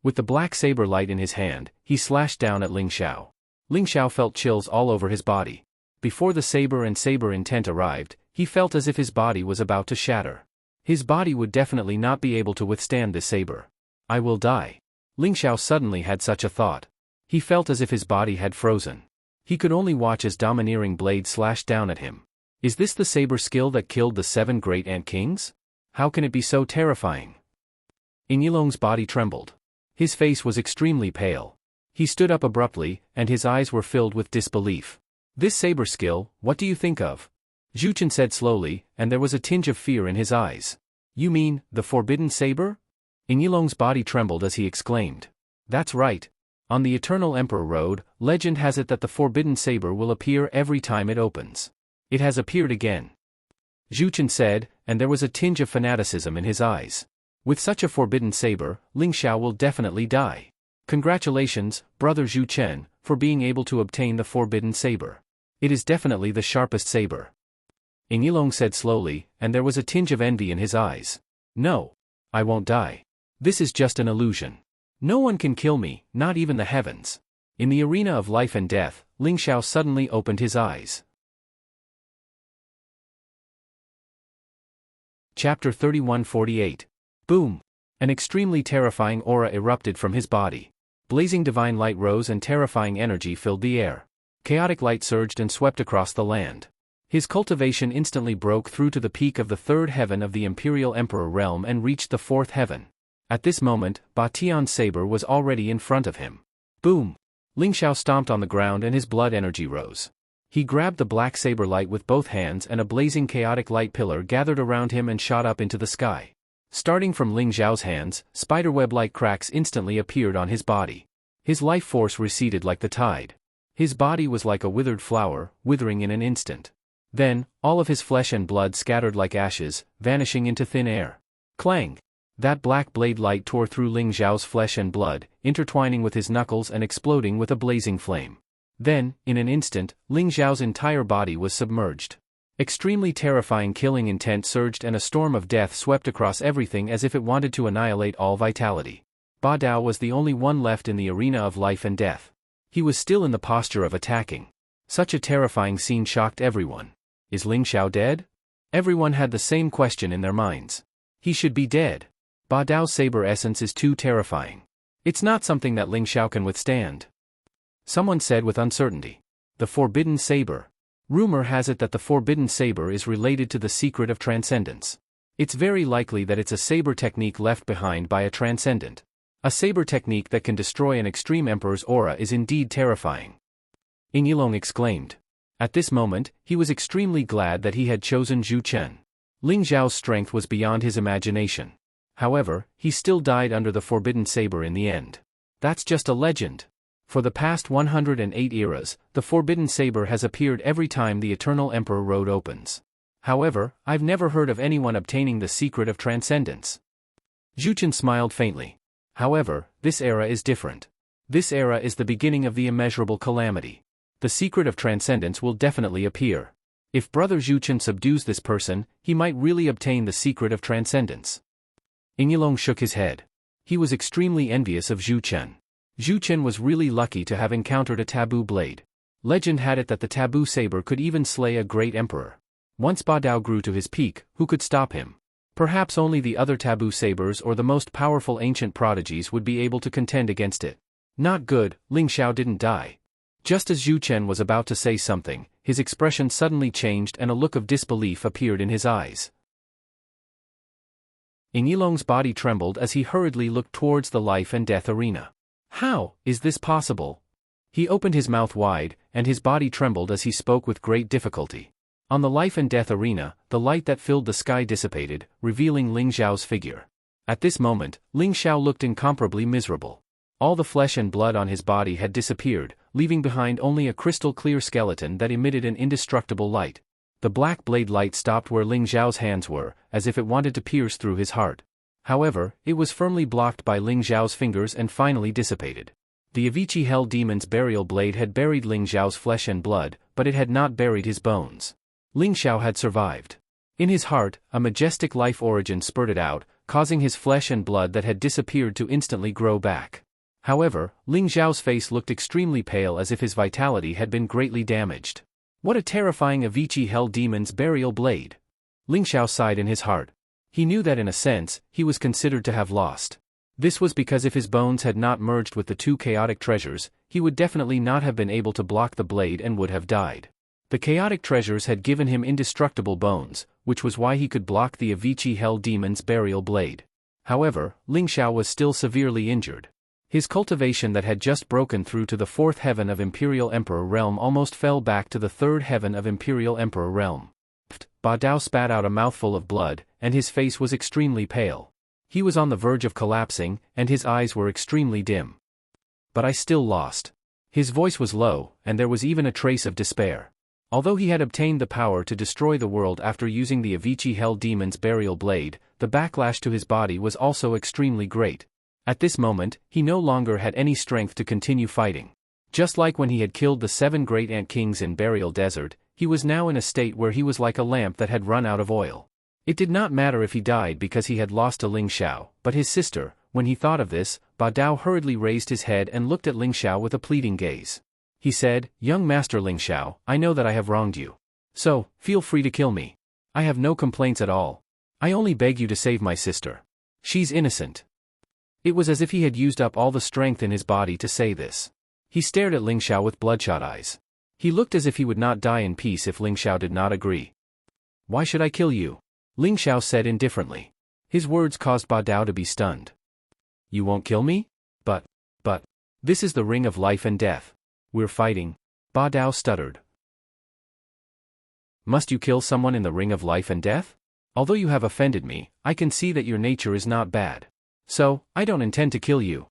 With the black saber light in his hand, he slashed down at Ling Xiao. Ling Xiao felt chills all over his body. Before the saber and saber intent arrived, he felt as if his body was about to shatter. His body would definitely not be able to withstand this saber. I will die. Ling Xiao suddenly had such a thought. He felt as if his body had frozen. He could only watch as domineering blade slashed down at him. Is this the saber skill that killed the 7 great ant kings? How can it be so terrifying? Yin Yilong's body trembled. His face was extremely pale. He stood up abruptly, and his eyes were filled with disbelief. This saber skill, what do you think of? Zhu Chen said slowly, and there was a tinge of fear in his eyes. You mean, the forbidden saber? Yin Yilong's body trembled as he exclaimed. That's right. On the Eternal Emperor Road, legend has it that the forbidden saber will appear every time it opens. It has appeared again. Zhu Chen said, and there was a tinge of fanaticism in his eyes. With such a forbidden saber, Ling Xiao will definitely die. Congratulations, brother Zhu Chen, for being able to obtain the forbidden saber. It is definitely the sharpest saber. Yin Yilong said slowly, and there was a tinge of envy in his eyes. No. I won't die. This is just an illusion. No one can kill me, not even the heavens. In the arena of life and death, Ling Xiao suddenly opened his eyes. Chapter 3148. Boom! An extremely terrifying aura erupted from his body. Blazing divine light rose and terrifying energy filled the air. Chaotic light surged and swept across the land. His cultivation instantly broke through to the peak of the 3rd heaven of the Imperial Emperor realm and reached the 4th heaven. At this moment, Ba Tian's saber was already in front of him. Boom! Ling Xiao stomped on the ground and his blood energy rose. He grabbed the black saber light with both hands and a blazing chaotic light pillar gathered around him and shot up into the sky. Starting from Ling Xiao's hands, spiderweb-like cracks instantly appeared on his body. His life force receded like the tide. His body was like a withered flower, withering in an instant. Then, all of his flesh and blood scattered like ashes, vanishing into thin air. Clang! That black blade light tore through Ling Xiao's flesh and blood, intertwining with his knuckles and exploding with a blazing flame. Then, in an instant, Ling Xiao's entire body was submerged. Extremely terrifying killing intent surged and a storm of death swept across everything as if it wanted to annihilate all vitality. Ba Dao was the only one left in the arena of life and death. He was still in the posture of attacking. Such a terrifying scene shocked everyone. Is Ling Xiao dead? Everyone had the same question in their minds. He should be dead. Ba Dao's saber essence is too terrifying. It's not something that Ling Xiao can withstand. Someone said with uncertainty. The forbidden saber. Rumor has it that the forbidden saber is related to the secret of transcendence. It's very likely that it's a saber technique left behind by a transcendent. A saber technique that can destroy an extreme emperor's aura is indeed terrifying. Yin Yilong exclaimed. At this moment, he was extremely glad that he had chosen Zhu Chen. Ling Xiao's strength was beyond his imagination. However, he still died under the forbidden saber in the end. That's just a legend. For the past 108 eras, the forbidden saber has appeared every time the Eternal Emperor Road opens. However, I've never heard of anyone obtaining the secret of transcendence. Zhu Chen smiled faintly. However, this era is different. This era is the beginning of the immeasurable calamity. The secret of transcendence will definitely appear. If Brother Zhu Chen subdues this person, he might really obtain the secret of transcendence. Yin Yilong shook his head. He was extremely envious of Zhu Chen. Zhu Chen was really lucky to have encountered a taboo blade. Legend had it that the taboo saber could even slay a great emperor. Once Ba Dao grew to his peak, who could stop him? Perhaps only the other taboo sabers or the most powerful ancient prodigies would be able to contend against it. Not good, Ling Xiao didn't die. Just as Zhu Chen was about to say something, his expression suddenly changed and a look of disbelief appeared in his eyes. Yin Yilong's body trembled as he hurriedly looked towards the life and death arena. How is this possible? He opened his mouth wide, and his body trembled as he spoke with great difficulty. On the life and death arena, the light that filled the sky dissipated, revealing Ling Xiao's figure. At this moment, Ling Xiao looked incomparably miserable. All the flesh and blood on his body had disappeared, leaving behind only a crystal-clear skeleton that emitted an indestructible light. The black blade light stopped where Ling Xiao's hands were, as if it wanted to pierce through his heart. However, it was firmly blocked by Ling Xiao's fingers and finally dissipated. The Avicii Hell Demon's burial blade had buried Ling Xiao's flesh and blood, but it had not buried his bones. Ling Xiao had survived. In his heart, a majestic life origin spurted out, causing his flesh and blood that had disappeared to instantly grow back. However, Ling Xiao's face looked extremely pale as if his vitality had been greatly damaged. What a terrifying Avicii Hell Demon's burial blade! Ling Xiao sighed in his heart. He knew that in a sense, he was considered to have lost. This was because if his bones had not merged with the two chaotic treasures, he would definitely not have been able to block the blade and would have died. The chaotic treasures had given him indestructible bones, which was why he could block the Avicii Hell Demon's burial blade. However, Ling Xiao was still severely injured. His cultivation that had just broken through to the 4th heaven of Imperial Emperor Realm almost fell back to the 3rd heaven of Imperial Emperor Realm. Ba Dao spat out a mouthful of blood, and his face was extremely pale. He was on the verge of collapsing, and his eyes were extremely dim. But I still lost. His voice was low, and there was even a trace of despair. Although he had obtained the power to destroy the world after using the Avicii Hell Demon's burial blade, the backlash to his body was also extremely great. At this moment, he no longer had any strength to continue fighting. Just like when he had killed the 7 great ant kings in Burial Desert, he was now in a state where he was like a lamp that had run out of oil. It did not matter if he died because he had lost to Ling Xiao, but his sister. When he thought of this, Ba Dao hurriedly raised his head and looked at Ling Xiao with a pleading gaze. He said, "Young Master Ling Xiao, I know that I have wronged you. So, feel free to kill me. I have no complaints at all. I only beg you to save my sister. She's innocent." It was as if he had used up all the strength in his body to say this. He stared at Ling Xiao with bloodshot eyes. He looked as if he would not die in peace if Ling Xiao did not agree. "Why should I kill you?" Ling Xiao said indifferently. His words caused Ba Dao to be stunned. "You won't kill me? But, this is the ring of life and death. We're fighting." Ba Dao stuttered. "Must you kill someone in the ring of life and death? Although you have offended me, I can see that your nature is not bad. So, I don't intend to kill you,"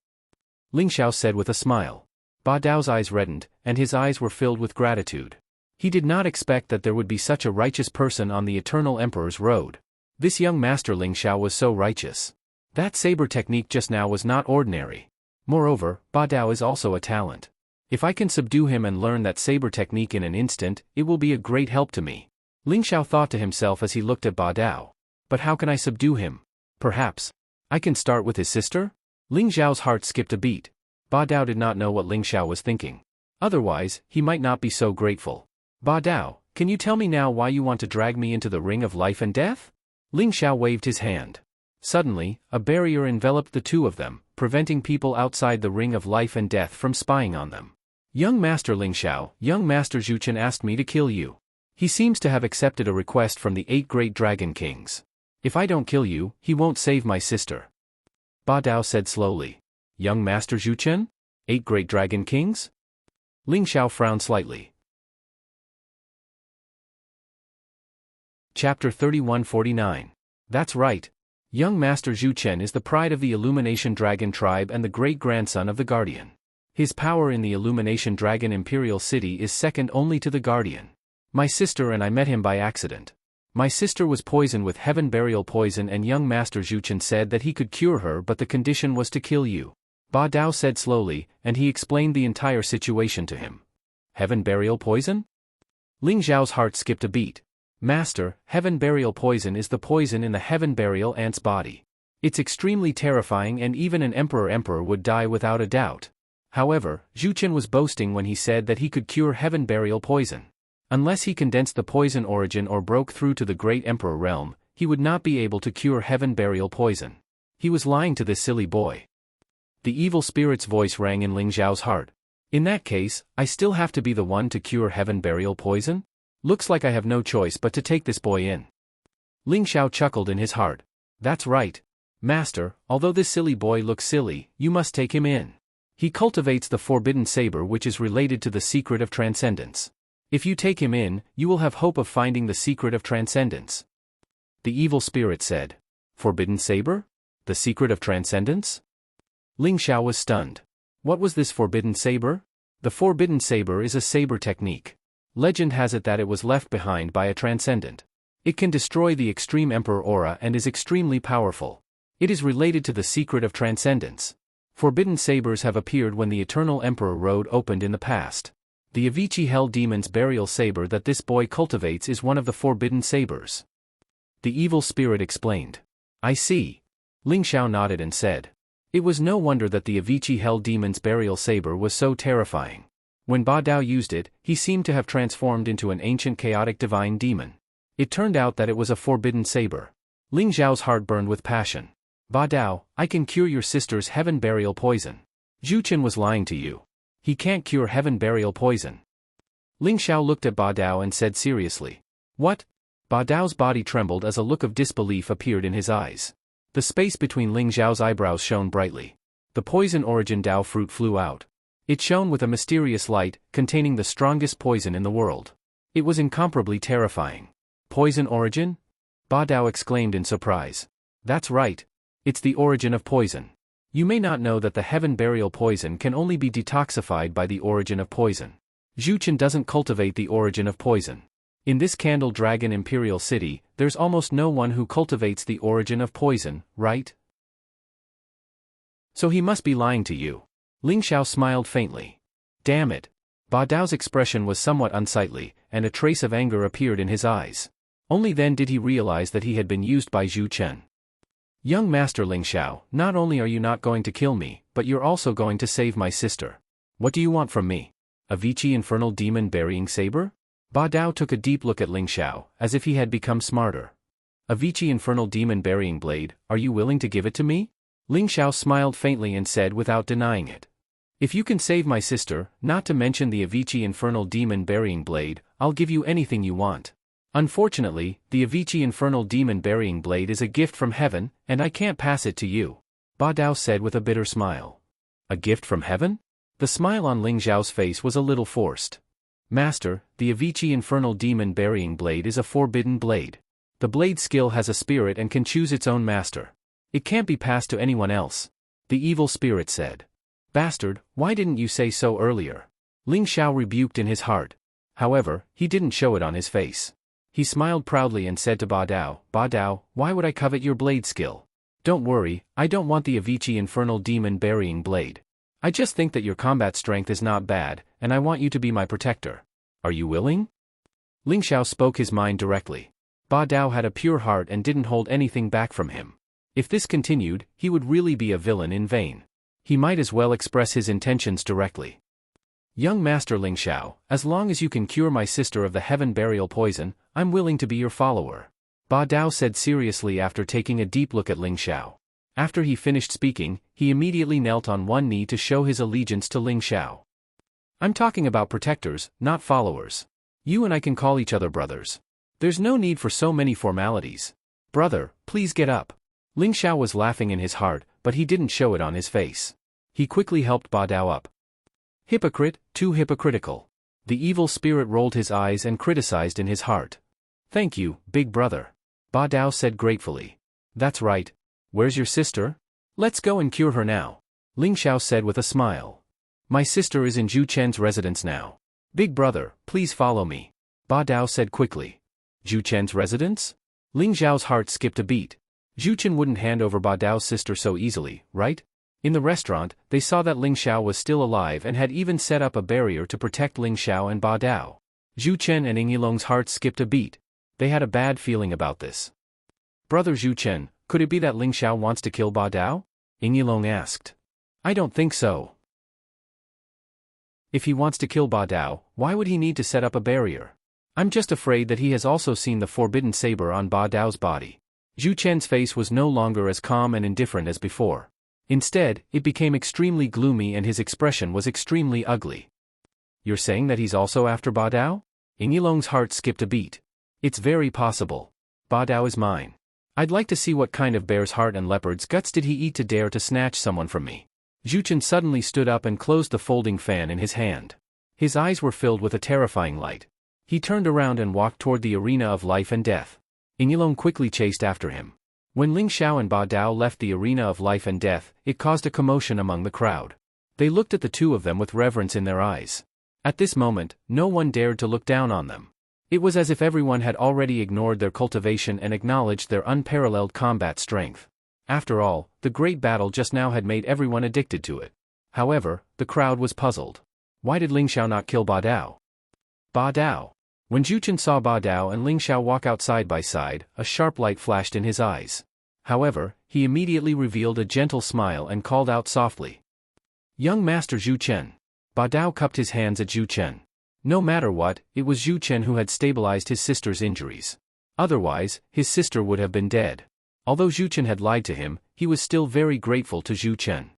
Ling Xiao said with a smile. Ba Dao's eyes reddened, and his eyes were filled with gratitude. He did not expect that there would be such a righteous person on the Eternal Emperor's road. This young master Ling Xiao was so righteous. That saber technique just now was not ordinary. Moreover, Ba Dao is also a talent. If I can subdue him and learn that saber technique in an instant, it will be a great help to me. Ling Xiao thought to himself as he looked at Ba Dao. But how can I subdue him? Perhaps I can start with his sister? Ling Xiao's heart skipped a beat. Ba Dao did not know what Ling Xiao was thinking. Otherwise, he might not be so grateful. "Ba Dao, can you tell me now why you want to drag me into the ring of life and death?" Ling Xiao waved his hand. Suddenly, a barrier enveloped the two of them, preventing people outside the ring of life and death from spying on them. "Young Master Ling Xiao, young Master Zhuchen asked me to kill you. He seems to have accepted a request from the 8 great dragon kings. If I don't kill you, he won't save my sister." Ba Dao said slowly. "Young Master Zhuchen? 8 great dragon kings?" Ling Xiao frowned slightly. Chapter 3149. That's right. Young Master Zhuchen is the pride of the Illumination Dragon tribe and the great-grandson of the Guardian. His power in the Illumination Dragon Imperial City is second only to the Guardian. My sister and I met him by accident. My sister was poisoned with heaven burial poison and young Master Zhuchen said that he could cure her but the condition was to kill you. Ba Dao said slowly, and he explained the entire situation to him. Heaven burial poison? Ling Xiao's heart skipped a beat. Master, heaven burial poison is the poison in the heaven burial ant's body. It's extremely terrifying and even an emperor would die without a doubt. However, Zhuchen was boasting when he said that he could cure heaven burial poison. Unless he condensed the poison origin or broke through to the great emperor realm, he would not be able to cure heaven burial poison. He was lying to this silly boy. The evil spirit's voice rang in Ling Xiao's heart. In that case, I still have to be the one to cure heaven burial poison? Looks like I have no choice but to take this boy in. Ling Xiao chuckled in his heart. That's right. Master, although this silly boy looks silly, you must take him in. He cultivates the forbidden saber which is related to the secret of transcendence. If you take him in, you will have hope of finding the secret of transcendence. The evil spirit said. Forbidden saber? The secret of transcendence? Ling Xiao was stunned. What was this forbidden saber? The forbidden saber is a saber technique. Legend has it that it was left behind by a transcendent. It can destroy the extreme emperor aura and is extremely powerful. It is related to the secret of transcendence. Forbidden sabers have appeared when the Eternal Emperor Road opened in the past. The Avicii Hell Demon's burial saber that this boy cultivates is one of the forbidden sabers. The evil spirit explained. I see. Ling Xiao nodded and said. It was no wonder that the Avicii Hell Demon's burial saber was so terrifying. When Ba Dao used it, he seemed to have transformed into an ancient chaotic divine demon. It turned out that it was a forbidden saber. Ling Xiao's heart burned with passion. Ba Dao, I can cure your sister's heaven burial poison. Zhu Chen was lying to you. He can't cure heaven burial poison. Ling Xiao looked at Ba Dao and said seriously. What? Ba Dao's body trembled as a look of disbelief appeared in his eyes. The space between Ling Xiao's eyebrows shone brightly. The poison origin Dao fruit flew out. It shone with a mysterious light, containing the strongest poison in the world. It was incomparably terrifying. Poison origin? Ba Dao exclaimed in surprise. That's right. It's the origin of poison. You may not know that the heaven burial poison can only be detoxified by the origin of poison. Zhu Chen doesn't cultivate the origin of poison. In this Candle Dragon Imperial City, there's almost no one who cultivates the origin of poison, right? So he must be lying to you. Ling Xiao smiled faintly. Damn it. Ba Dao's expression was somewhat unsightly, and a trace of anger appeared in his eyes. Only then did he realize that he had been used by Zhu Chen. Young Master Ling Xiao, not only are you not going to kill me, but you're also going to save my sister. What do you want from me? Avicii Infernal Demon Burying Saber? Ba Dao took a deep look at Ling Xiao, as if he had become smarter. Avicii Infernal Demon Burying Blade, are you willing to give it to me? Ling Xiao smiled faintly and said without denying it. If you can save my sister, not to mention the Avicii Infernal Demon Burying Blade, I'll give you anything you want. Unfortunately, the Avicii Infernal Demon Burying Blade is a gift from heaven, and I can't pass it to you. Ba Dao said with a bitter smile. A gift from heaven? The smile on Ling Xiao's face was a little forced. Master, the Avicii Infernal Demon Burying Blade is a forbidden blade. The blade skill has a spirit and can choose its own master. It can't be passed to anyone else. The evil spirit said. Bastard, why didn't you say so earlier? Ling Xiao rebuked in his heart. However, he didn't show it on his face. He smiled proudly and said to Ba Dao, why would I covet your blade skill? Don't worry, I don't want the Avicii Infernal Demon Burying Blade. I just think that your combat strength is not bad, and I want you to be my protector. Are you willing? Ling Xiao spoke his mind directly. Ba Dao had a pure heart and didn't hold anything back from him. If this continued, he would really be a villain in vain. He might as well express his intentions directly. Young Master Ling Xiao, as long as you can cure my sister of the heaven burial poison, I'm willing to be your follower. Ba Dao said seriously after taking a deep look at Ling Xiao. After he finished speaking, he immediately knelt on one knee to show his allegiance to Ling Xiao. I'm talking about protectors, not followers. You and I can call each other brothers. There's no need for so many formalities. Brother, please get up. Ling Xiao was laughing in his heart, but he didn't show it on his face. He quickly helped Ba Dao up. Hypocrite, too hypocritical. The evil spirit rolled his eyes and criticized in his heart. Thank you, big brother. Ba Dao said gratefully. That's right. Where's your sister? Let's go and cure her now. Ling Xiao said with a smile. My sister is in Zhu Chen's residence now. Big brother, please follow me. Ba Dao said quickly. Zhu Chen's residence? Ling Xiao's heart skipped a beat. Zhu Chen wouldn't hand over Ba Dao's sister so easily, right? In the restaurant, they saw that Ling Xiao was still alive and had even set up a barrier to protect Ling Xiao and Ba Dao. Zhu Chen and Yinglong's hearts skipped a beat. They had a bad feeling about this. Brother Zhu Chen, could it be that Ling Xiao wants to kill Ba Dao? Yinglong asked. I don't think so. If he wants to kill Ba Dao, why would he need to set up a barrier? I'm just afraid that he has also seen the forbidden saber on Ba Dao's body. Zhu Chen's face was no longer as calm and indifferent as before. Instead, it became extremely gloomy and his expression was extremely ugly. You're saying that he's also after Ba Dao? Yinglong's heart skipped a beat. It's very possible. Ba Dao is mine. I'd like to see what kind of bear's heart and leopard's guts did he eat to dare to snatch someone from me. Zhu Chen suddenly stood up and closed the folding fan in his hand. His eyes were filled with a terrifying light. He turned around and walked toward the arena of life and death. Yinglong quickly chased after him. When Ling Xiao and Ba Dao left the arena of life and death, it caused a commotion among the crowd. They looked at the two of them with reverence in their eyes. At this moment, no one dared to look down on them. It was as if everyone had already ignored their cultivation and acknowledged their unparalleled combat strength. After all, the great battle just now had made everyone addicted to it. However, the crowd was puzzled. Why did Ling Xiao not kill Ba Dao? Ba Dao. When Zhu Chen saw Ba Dao and Ling Xiao walk out side by side, a sharp light flashed in his eyes. However, he immediately revealed a gentle smile and called out softly. Young Master Zhu Chen. Ba Dao cupped his hands at Zhu Chen. No matter what, it was Zhu Chen who had stabilized his sister's injuries. Otherwise, his sister would have been dead. Although Zhu Chen had lied to him, he was still very grateful to Zhu Chen.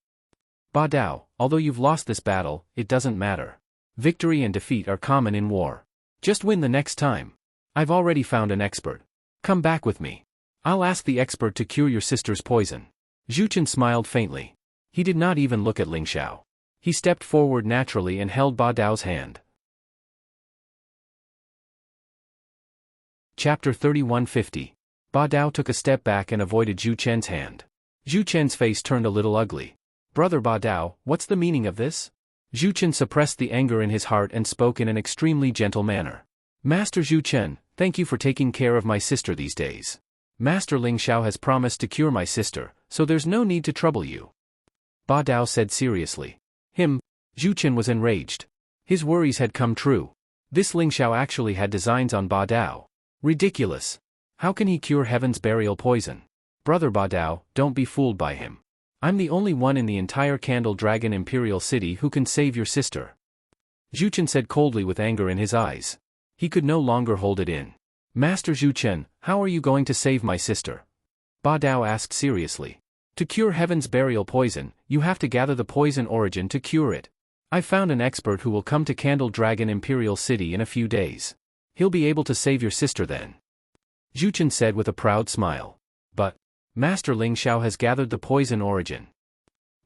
Ba Dao, although you've lost this battle, it doesn't matter. Victory and defeat are common in war. Just win the next time. I've already found an expert. Come back with me. I'll ask the expert to cure your sister's poison. Zhu Chen smiled faintly. He did not even look at Ling Xiao. He stepped forward naturally and held Ba Dao's hand. Chapter 3150. Ba Dao took a step back and avoided Zhu Chen's hand. Zhu Chen's face turned a little ugly. Brother Ba Dao, what's the meaning of this? Zhu Chen suppressed the anger in his heart and spoke in an extremely gentle manner. Master Zhu Chen, thank you for taking care of my sister these days. Master Ling Xiao has promised to cure my sister, so there's no need to trouble you. Ba Dao said seriously. Zhu Chen was enraged. His worries had come true. This Ling Xiao actually had designs on Ba Dao. Ridiculous. How can he cure Heaven's burial poison? Brother Ba Dao, don't be fooled by him. I'm the only one in the entire Candle Dragon Imperial City who can save your sister. Zhu Chen said coldly with anger in his eyes. He could no longer hold it in. Master Zhu Chen, how are you going to save my sister? Ba Dao asked seriously. To cure Heaven's burial poison, you have to gather the poison origin to cure it. I've found an expert who will come to Candle Dragon Imperial City in a few days. He'll be able to save your sister then. Zhu Chen said with a proud smile. But Master Ling Xiao has gathered the poison origin.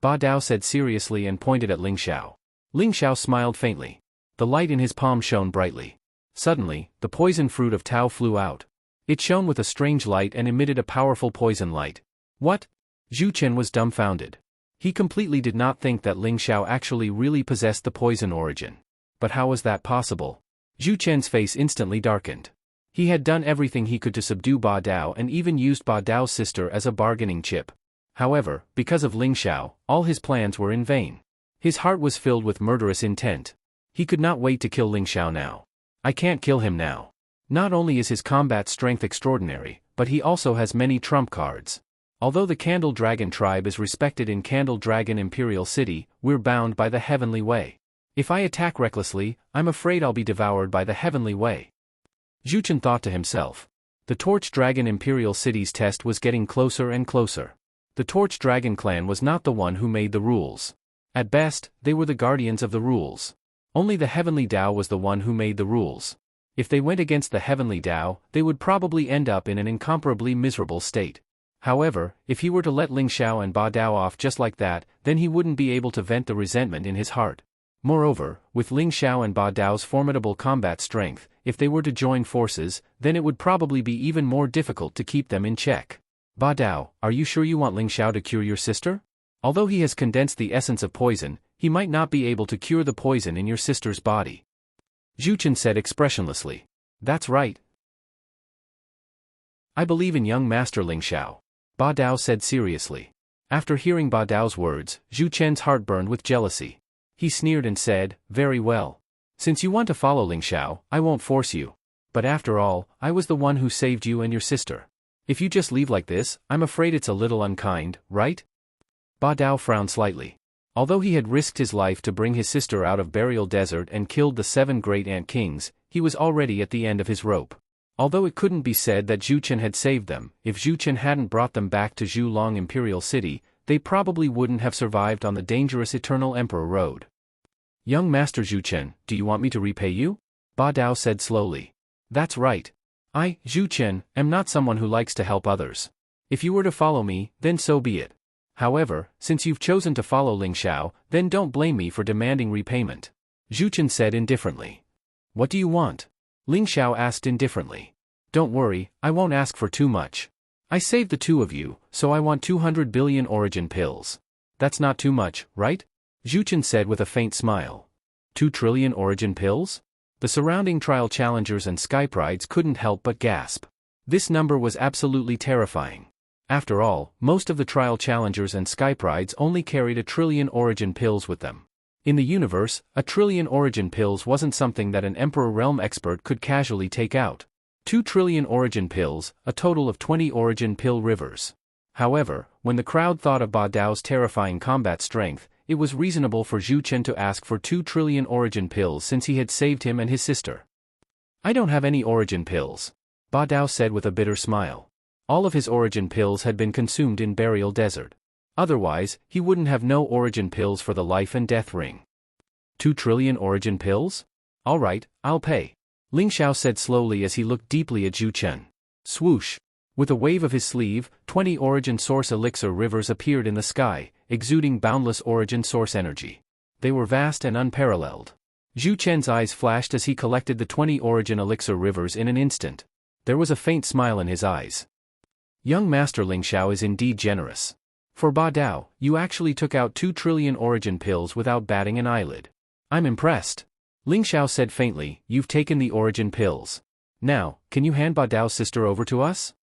Ba Dao said seriously and pointed at Ling Xiao. Ling Xiao smiled faintly. The light in his palm shone brightly. Suddenly, the poison fruit of Tao flew out. It shone with a strange light and emitted a powerful poison light. What? Zhu Chen was dumbfounded. He completely did not think that Ling Xiao actually really possessed the poison origin. But how was that possible? Zhu Chen's face instantly darkened. He had done everything he could to subdue Ba Dao and even used Ba Dao's sister as a bargaining chip. However, because of Ling Xiao, all his plans were in vain. His heart was filled with murderous intent. He could not wait to kill Ling Xiao now. I can't kill him now. Not only is his combat strength extraordinary, but he also has many trump cards. Although the Candle Dragon tribe is respected in Candle Dragon Imperial City, we're bound by the Heavenly Way. If I attack recklessly, I'm afraid I'll be devoured by the Heavenly Way. Zhu Chen thought to himself. The Torch Dragon Imperial City's test was getting closer and closer. The Torch Dragon clan was not the one who made the rules. At best, they were the guardians of the rules. Only the Heavenly Dao was the one who made the rules. If they went against the Heavenly Dao, they would probably end up in an incomparably miserable state. However, if he were to let Ling Xiao and Ba Dao off just like that, then he wouldn't be able to vent the resentment in his heart. Moreover, with Ling Xiao and Ba Dao's formidable combat strength, if they were to join forces, then it would probably be even more difficult to keep them in check. Ba Dao, are you sure you want Ling Xiao to cure your sister? Although he has condensed the essence of poison, he might not be able to cure the poison in your sister's body. Zhu Chen said expressionlessly. That's right. I believe in young Master Ling Xiao. Ba Dao said seriously. After hearing Ba Dao's words, Zhu Chen's heart burned with jealousy. He sneered and said, very well. Since you want to follow Ling Xiao, I won't force you. But after all, I was the one who saved you and your sister. If you just leave like this, I'm afraid it's a little unkind, right? Ba Dao frowned slightly. Although he had risked his life to bring his sister out of Burial Desert and killed the 7 great ant kings, he was already at the end of his rope. Although it couldn't be said that Zhu Chen had saved them, if Zhu Chen hadn't brought them back to Zhulong Imperial City, they probably wouldn't have survived on the dangerous Eternal Emperor Road. Young Master Zhu Chen, do you want me to repay you? Ba Dao said slowly. That's right. I, Zhu Chen, am not someone who likes to help others. If you were to follow me, then so be it. However, since you've chosen to follow Ling Xiao, then don't blame me for demanding repayment. Zhu Chen said indifferently. What do you want? Ling Xiao asked indifferently. Don't worry, I won't ask for too much. I saved the 2 of you, so I want 200 billion origin pills. That's not too much, right? Zhu Chen said with a faint smile. 2 trillion origin pills? The surrounding trial challengers and sky prides couldn't help but gasp. This number was absolutely terrifying. After all, most of the trial challengers and skyprides only carried 1,000,000,000,000 origin pills with them. In the universe, 1,000,000,000,000 origin pills wasn't something that an Emperor Realm expert could casually take out. 2,000,000,000,000 origin pills, a total of 20 origin pill rivers. However, when the crowd thought of Ba Dao's terrifying combat strength, it was reasonable for Zhu Chen to ask for 2,000,000,000,000 origin pills since he had saved him and his sister. "I don't have any origin pills," Ba Dao said with a bitter smile. All of his origin pills had been consumed in Burial Desert. Otherwise, he wouldn't have no origin pills for the life and death ring. 2,000,000,000,000 origin pills? All right, I'll pay. Ling Xiao said slowly as he looked deeply at Zhu Chen. Swoosh! With a wave of his sleeve, 20 origin source elixir rivers appeared in the sky, exuding boundless origin source energy. They were vast and unparalleled. Zhu Chen's eyes flashed as he collected the 20 origin elixir rivers in an instant. There was a faint smile in his eyes. Young Master Ling Xiao is indeed generous. For Ba Dao, you actually took out 2,000,000,000,000 origin pills without batting an eyelid. I'm impressed. Ling Xiao said faintly, you've taken the origin pills. Now, can you hand Ba Dao's sister over to us?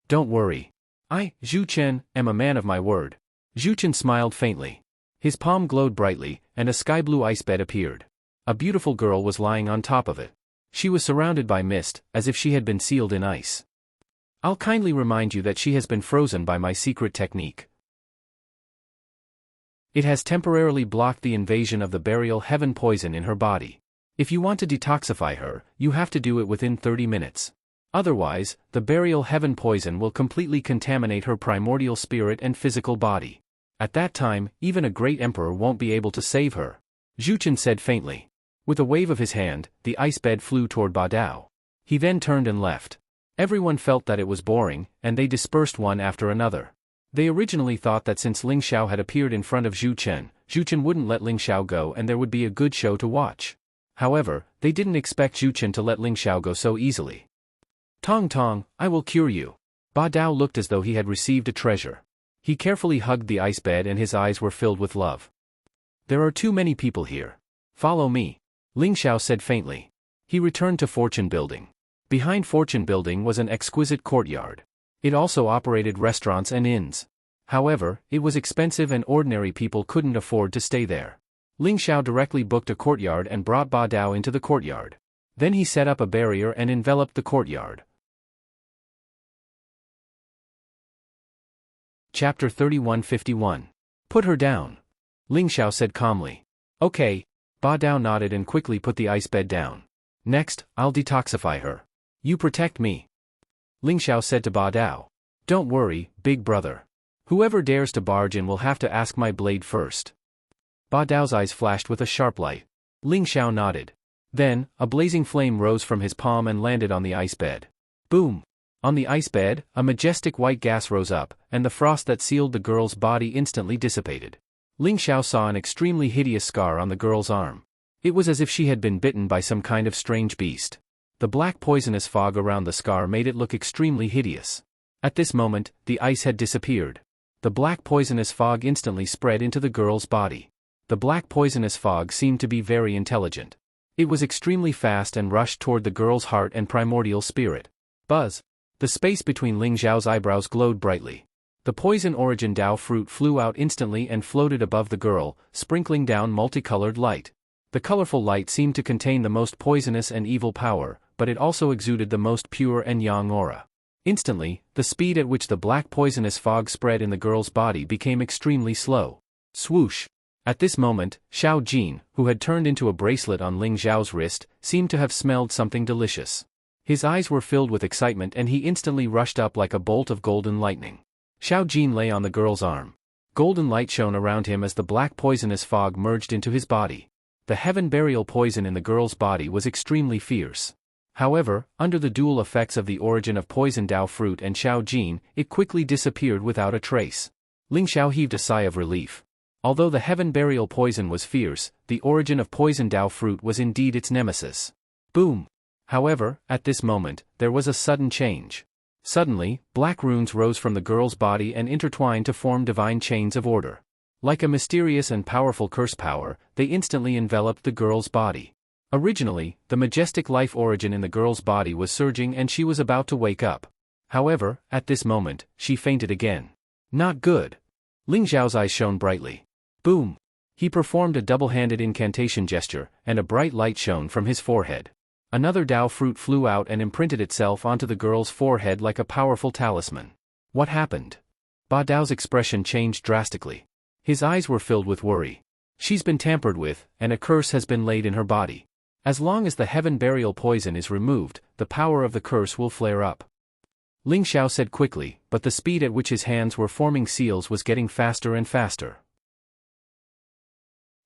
Don't worry. I, Zhu Chen, am a man of my word. Zhu Chen smiled faintly. His palm glowed brightly, and a sky-blue ice bed appeared. A beautiful girl was lying on top of it. She was surrounded by mist, as if she had been sealed in ice. I'll kindly remind you that she has been frozen by my secret technique. It has temporarily blocked the invasion of the burial heaven poison in her body. If you want to detoxify her, you have to do it within 30 minutes. Otherwise, the burial heaven poison will completely contaminate her primordial spirit and physical body. At that time, even a great emperor won't be able to save her. Zhu Chen said faintly. With a wave of his hand, the ice bed flew toward Ba Dao. He then turned and left. Everyone felt that it was boring, and they dispersed one after another. They originally thought that since Ling Xiao had appeared in front of Zhu Chen wouldn't let Ling Xiao go and there would be a good show to watch. However, they didn't expect Zhu Chen to let Ling Xiao go so easily. Tong Tong, I will cure you. Ba Dao looked as though he had received a treasure. He carefully hugged the ice bed and his eyes were filled with love. There are too many people here. Follow me. Ling Xiao said faintly. He returned to Fortune Building. Behind Fortune Building was an exquisite courtyard. It also operated restaurants and inns. However, it was expensive and ordinary people couldn't afford to stay there. Ling Xiao directly booked a courtyard and brought Ba Dao into the courtyard. Then he set up a barrier and enveloped the courtyard. Chapter 3151. Put her down. Ling Xiao said calmly. Okay. Ba Dao nodded and quickly put the ice bed down. Next, I'll detoxify her. You protect me. Ling Xiao said to Ba Dao. Don't worry, big brother. Whoever dares to barge in will have to ask my blade first. Ba Dao's eyes flashed with a sharp light. Ling Xiao nodded. Then, a blazing flame rose from his palm and landed on the ice bed. Boom! On the ice bed, a majestic white gas rose up, and the frost that sealed the girl's body instantly dissipated. Ling Xiao saw an extremely hideous scar on the girl's arm. It was as if she had been bitten by some kind of strange beast. The black poisonous fog around the scar made it look extremely hideous. At this moment, the ice had disappeared. The black poisonous fog instantly spread into the girl's body. The black poisonous fog seemed to be very intelligent. It was extremely fast and rushed toward the girl's heart and primordial spirit. Buzz! The space between Ling Xiao's eyebrows glowed brightly. The poison origin Dao fruit flew out instantly and floated above the girl, sprinkling down multicolored light. The colorful light seemed to contain the most poisonous and evil power, but it also exuded the most pure and yang aura. Instantly, the speed at which the black poisonous fog spread in the girl's body became extremely slow. Swoosh! At this moment, Xiao Jin, who had turned into a bracelet on Ling Xiao's wrist, seemed to have smelled something delicious. His eyes were filled with excitement and he instantly rushed up like a bolt of golden lightning. Xiao Jin lay on the girl's arm. Golden light shone around him as the black poisonous fog merged into his body. The heaven burial poison in the girl's body was extremely fierce. However, under the dual effects of the origin of poison Dao fruit and Xiao Jin, it quickly disappeared without a trace. Ling Xiao heaved a sigh of relief. Although the heaven burial poison was fierce, the origin of poison Dao fruit was indeed its nemesis. Boom! However, at this moment, there was a sudden change. Suddenly, black runes rose from the girl's body and intertwined to form divine chains of order. Like a mysterious and powerful curse power, they instantly enveloped the girl's body. Originally, the majestic life origin in the girl's body was surging and she was about to wake up. However, at this moment, she fainted again. Not good. Ling Xiao's eyes shone brightly. Boom! He performed a double-handed incantation gesture, and a bright light shone from his forehead. Another Dao fruit flew out and imprinted itself onto the girl's forehead like a powerful talisman. What happened? Ba Dao's expression changed drastically. His eyes were filled with worry. She's been tampered with, and a curse has been laid in her body. As long as the heaven burial poison is removed, the power of the curse will flare up. Ling Xiao said quickly, but the speed at which his hands were forming seals was getting faster and faster.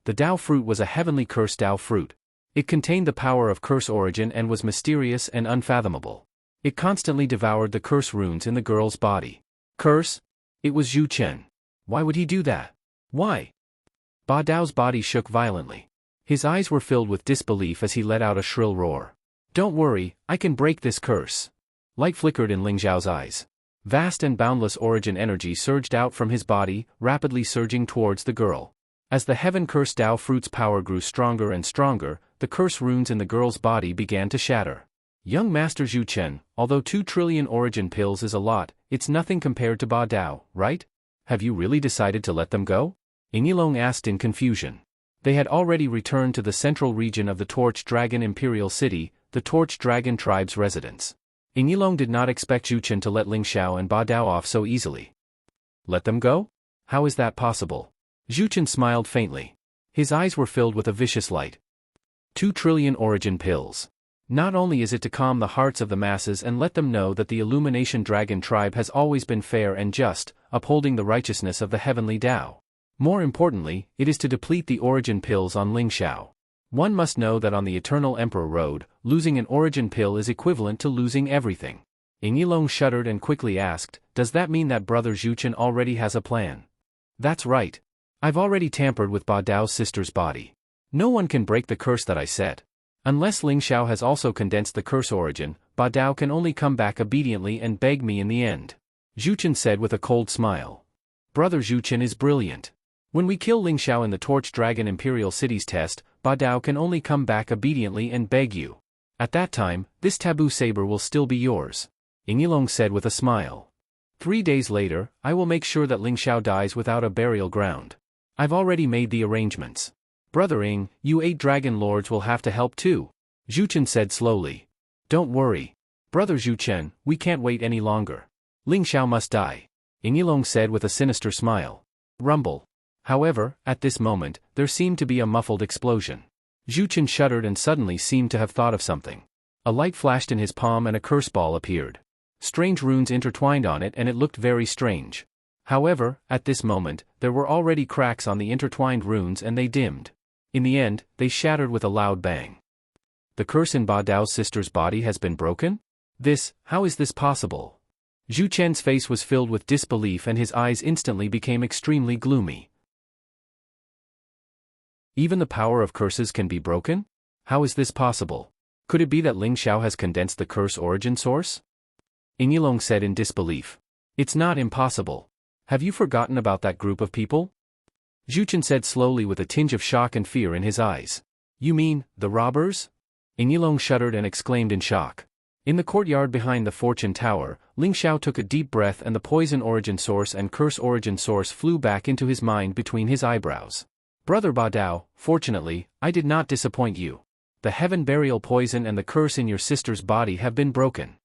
The Dao fruit was a heavenly curse Dao fruit. It contained the power of curse origin and was mysterious and unfathomable. It constantly devoured the curse runes in the girl's body. Curse? It was Zhu Chen. Why would he do that? Why? Ba Dao's body shook violently. His eyes were filled with disbelief as he let out a shrill roar. Don't worry, I can break this curse. Light flickered in Ling Xiao's eyes. Vast and boundless origin energy surged out from his body, rapidly surging towards the girl. As the heaven curse Dao fruit's power grew stronger and stronger, the curse runes in the girl's body began to shatter. Young Master Zhu Chen, although 2 trillion origin pills is a lot, it's nothing compared to Ba Dao, right? Have you really decided to let them go? Yinglong asked in confusion. They had already returned to the central region of the Torch Dragon Imperial City, the Torch Dragon tribe's residence. Yinglong did not expect Zhu Chen to let Ling Xiao and Ba Dao off so easily. Let them go? How is that possible? Zhu Chen smiled faintly. His eyes were filled with a vicious light. 2 trillion origin pills. Not only is it to calm the hearts of the masses and let them know that the Illumination Dragon tribe has always been fair and just, upholding the righteousness of the heavenly Dao. More importantly, it is to deplete the origin pills on Ling Xiao. One must know that on the Eternal Emperor Road, losing an origin pill is equivalent to losing everything. Yinglong shuddered and quickly asked, does that mean that brother Zhu Chen already has a plan? That's right. I've already tampered with Ba Dao's sister's body. No one can break the curse that I set. Unless Ling Xiao has also condensed the curse origin, Ba Dao can only come back obediently and beg me in the end. Zhu Chen said with a cold smile. Brother Zhu Chen is brilliant. When we kill Ling Xiao in the Torch Dragon Imperial City's test, Ba Dao can only come back obediently and beg you. At that time, this taboo saber will still be yours. Yinglong said with a smile. 3 days later, I will make sure that Ling Xiao dies without a burial ground. I've already made the arrangements. Brother Ying, you 8 dragon lords will have to help too. Zhu Chen said slowly. Don't worry. Brother Zhu Chen, we can't wait any longer. Ling Xiao must die. Yinglong said with a sinister smile. Rumble. However, at this moment, there seemed to be a muffled explosion. Zhu Chen shuddered and suddenly seemed to have thought of something. A light flashed in his palm and a curse ball appeared. Strange runes intertwined on it and it looked very strange. However, at this moment, there were already cracks on the intertwined runes and they dimmed. In the end, they shattered with a loud bang. The curse in Ba Dao's sister's body has been broken? How is this possible? Zhu Chen's face was filled with disbelief and his eyes instantly became extremely gloomy. Even the power of curses can be broken? How is this possible? Could it be that Ling Xiao has condensed the curse origin source? Yinglong said in disbelief. It's not impossible. Have you forgotten about that group of people? Zhu Chen said slowly with a tinge of shock and fear in his eyes. You mean, the robbers? Yinglong shuddered and exclaimed in shock. In the courtyard behind the Fortune Tower, Ling Xiao took a deep breath and the poison origin source and curse origin source flew back into his mind between his eyebrows. Brother Ba Dao, fortunately, I did not disappoint you. The heaven burial poison and the curse in your sister's body have been broken.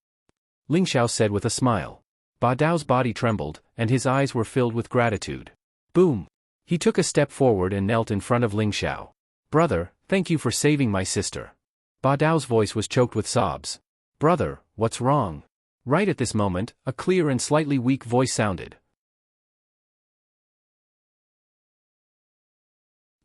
Ling Xiao said with a smile. Ba Dao's body trembled, and his eyes were filled with gratitude. Boom! He took a step forward and knelt in front of Ling Xiao. Brother, thank you for saving my sister. Ba Dao's voice was choked with sobs. Brother, what's wrong? Right at this moment, a clear and slightly weak voice sounded.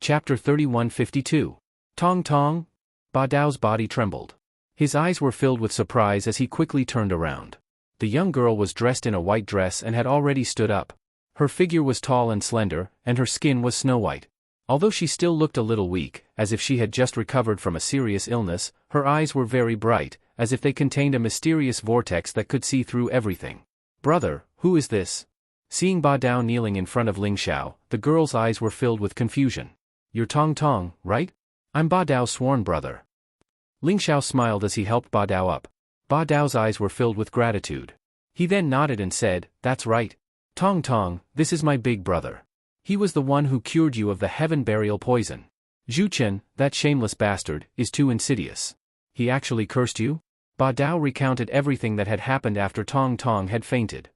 Chapter 3152. Tong Tong? Ba Dao's body trembled. His eyes were filled with surprise as he quickly turned around. The young girl was dressed in a white dress and had already stood up. Her figure was tall and slender, and her skin was snow-white. Although she still looked a little weak, as if she had just recovered from a serious illness, her eyes were very bright, as if they contained a mysterious vortex that could see through everything. Brother, who is this? Seeing Ba Dao kneeling in front of Ling Xiao, the girl's eyes were filled with confusion. You're Tong Tong, right? I'm Ba Dao's sworn brother. Ling Xiao smiled as he helped Ba Dao up. Ba Dao's eyes were filled with gratitude. He then nodded and said, "That's right. Tong Tong, this is my big brother. He was the one who cured you of the heaven burial poison. Zhu Chen, that shameless bastard, is too insidious. He actually cursed you?" Ba Dao recounted everything that had happened after Tong Tong had fainted.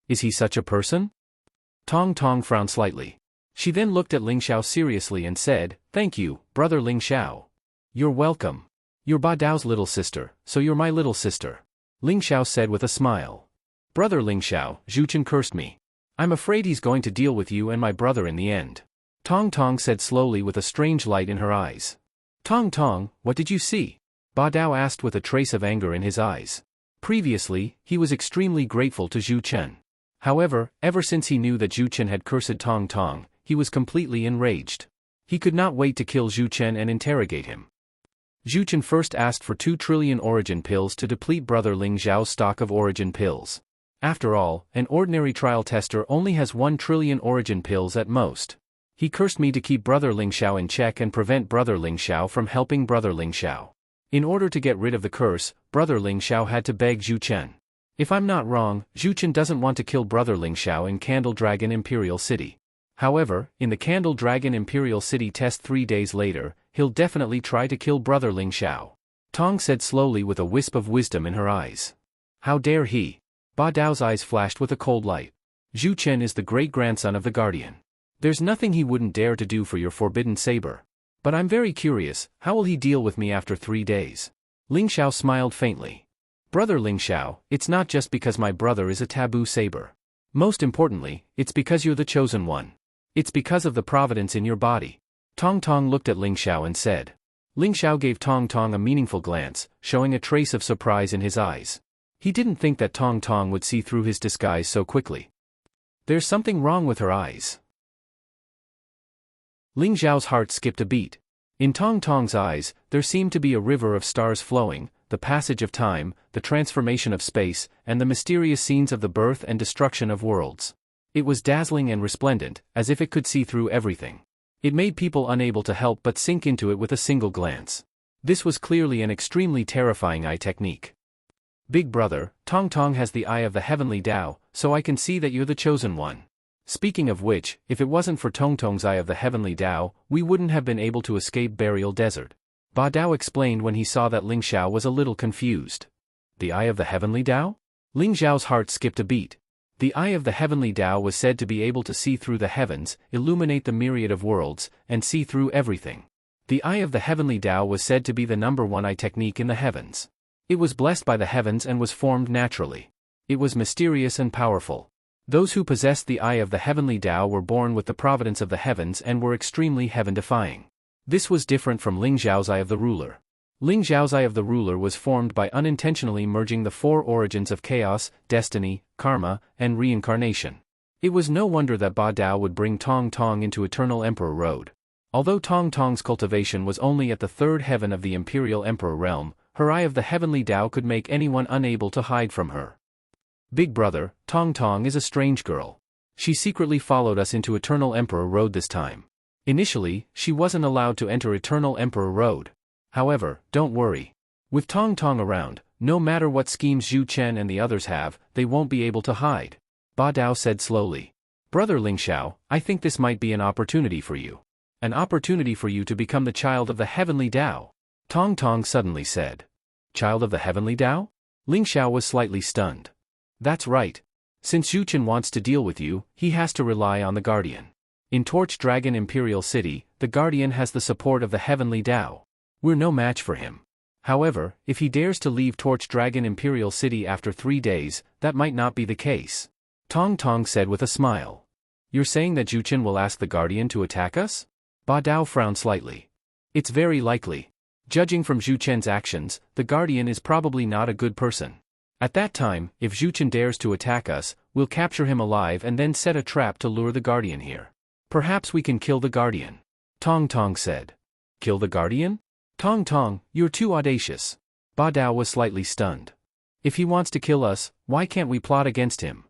"Is he such a person?" Tong Tong frowned slightly. She then looked at Ling Xiao seriously and said, "Thank you, brother Ling Xiao. You're welcome. You're Ba Dao's little sister, so you're my little sister," Ling Xiao said with a smile. "Brother Ling Xiao, Zhu Chen cursed me. I'm afraid he's going to deal with you and my brother in the end," Tong Tong said slowly with a strange light in her eyes. "Tong Tong, what did you see?" Ba Dao asked with a trace of anger in his eyes. Previously, he was extremely grateful to Zhu Chen. However, ever since he knew that Zhu Chen had cursed Tong Tong, he was completely enraged. He could not wait to kill Zhu Chen and interrogate him. Zhu Chen first asked for 2 trillion origin pills to deplete brother Ling Xiao's stock of origin pills. After all, an ordinary trial tester only has 1 trillion origin pills at most. He cursed me to keep brother Ling Xiao in check and prevent brother Ling Xiao from helping brother Ling Xiao. In order to get rid of the curse, brother Ling Xiao had to beg Zhu Chen. If I'm not wrong, Zhu Chen doesn't want to kill brother Ling Xiao in Candle Dragon Imperial City. However, in the Candle Dragon Imperial City test 3 days later, he'll definitely try to kill brother Ling Xiao. Tong said slowly with a wisp of wisdom in her eyes. "How dare he?" Ba Dao's eyes flashed with a cold light. "Zhu Chen is the great-grandson of the Guardian. There's nothing he wouldn't dare to do for your forbidden saber. But I'm very curious, how will he deal with me after 3 days? Ling Xiao smiled faintly. "Brother Ling Xiao, it's not just because my brother is a taboo saber. Most importantly, it's because you're the chosen one. It's because of the providence in your body." Tong Tong looked at Ling Xiao and said. Ling Xiao gave Tong Tong a meaningful glance, showing a trace of surprise in his eyes. He didn't think that Tong Tong would see through his disguise so quickly. There's something wrong with her eyes. Ling Xiao's heart skipped a beat. In Tong Tong's eyes, there seemed to be a river of stars flowing, the passage of time, the transformation of space, and the mysterious scenes of the birth and destruction of worlds. It was dazzling and resplendent, as if it could see through everything. It made people unable to help but sink into it with a single glance. This was clearly an extremely terrifying eye technique. "Big brother, Tong Tong has the eye of the heavenly Tao, so I can see that you're the chosen one. Speaking of which, if it wasn't for Tong Tong's eye of the heavenly Tao, we wouldn't have been able to escape Burial Desert," Ba Dao explained when he saw that Ling Xiao was a little confused. "The eye of the heavenly Tao?" Ling Xiao's heart skipped a beat. The eye of the heavenly Tao was said to be able to see through the heavens, illuminate the myriad of worlds, and see through everything. The eye of the heavenly Tao was said to be the #1 eye technique in the heavens. It was blessed by the heavens and was formed naturally. It was mysterious and powerful. Those who possessed the eye of the heavenly Tao were born with the providence of the heavens and were extremely heaven-defying. This was different from Ling Xiao's eye of the ruler. Ling Xiao's eye of the ruler was formed by unintentionally merging the 4 origins of chaos, destiny, karma, and reincarnation. It was no wonder that Ba Dao would bring Tong Tong into Eternal Emperor Road. Although Tong Tong's cultivation was only at the 3rd heaven of the Imperial Emperor realm, her eye of the heavenly Tao could make anyone unable to hide from her. "Big brother, Tong Tong is a strange girl. She secretly followed us into Eternal Emperor Road this time. Initially, she wasn't allowed to enter Eternal Emperor Road. However, don't worry. With Tong Tong around, no matter what schemes Zhu Chen and the others have, they won't be able to hide," Ba Dao said slowly. "Brother Ling Xiao, I think this might be an opportunity for you. An opportunity for you to become the child of the heavenly Tao," Tong Tong suddenly said. "Child of the heavenly Tao?" Ling Xiao was slightly stunned. "That's right. Since Zhu Chen wants to deal with you, he has to rely on the Guardian. In Torch Dragon Imperial City, the Guardian has the support of the heavenly Tao. We're no match for him. However, if he dares to leave Torch Dragon Imperial City after 3 days, that might not be the case," Tong Tong said with a smile. "You're saying that Zhu Chen will ask the Guardian to attack us?" Ba Dao frowned slightly. "It's very likely. Judging from Zhu Chen's actions, the Guardian is probably not a good person. At that time, if Zhu Chen dares to attack us, we'll capture him alive and then set a trap to lure the Guardian here. Perhaps we can kill the Guardian," Tong Tong said. "Kill the Guardian? Tong Tong, you're too audacious." Ba Dao was slightly stunned. "If he wants to kill us, why can't we plot against him?"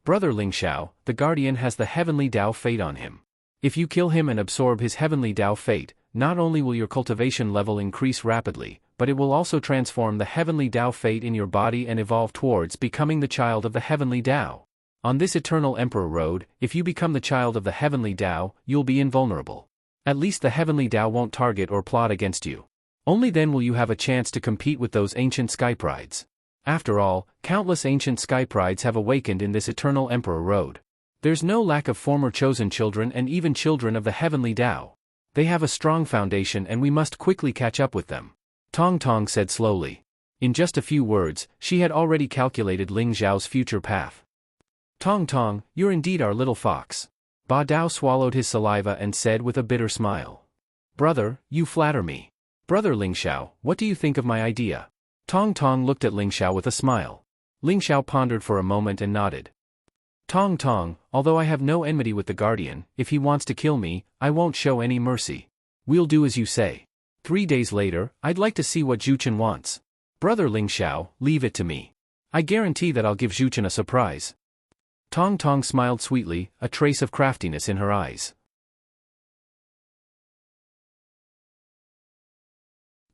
"Brother Ling Xiao, the Guardian has the heavenly Tao fate on him. If you kill him and absorb his heavenly Tao fate, not only will your cultivation level increase rapidly, but it will also transform the heavenly Tao fate in your body and evolve towards becoming the child of the heavenly Tao. On this eternal Emperor road, if you become the child of the heavenly Tao, you'll be invulnerable. At least the heavenly Tao won't target or plot against you. Only then will you have a chance to compete with those ancient sky prides. After all, countless ancient sky prides have awakened in this eternal Emperor road. There's no lack of former chosen children and even children of the heavenly Tao. They have a strong foundation and we must quickly catch up with them. Tong Tong said slowly. In just a few words, she had already calculated Ling Xiao's future path. Tong Tong, you're indeed our little fox. Ba Dao swallowed his saliva and said with a bitter smile. Brother, you flatter me. Brother Ling Xiao, what do you think of my idea? Tong Tong looked at Ling Xiao with a smile. Ling Xiao pondered for a moment and nodded. Tong Tong, although I have no enmity with the Guardian, if he wants to kill me, I won't show any mercy. We'll do as you say. 3 days later, I'd like to see what Zhuchen wants. Brother Ling Xiao, leave it to me. I guarantee that I'll give Zhuchen a surprise. Tong Tong smiled sweetly, a trace of craftiness in her eyes.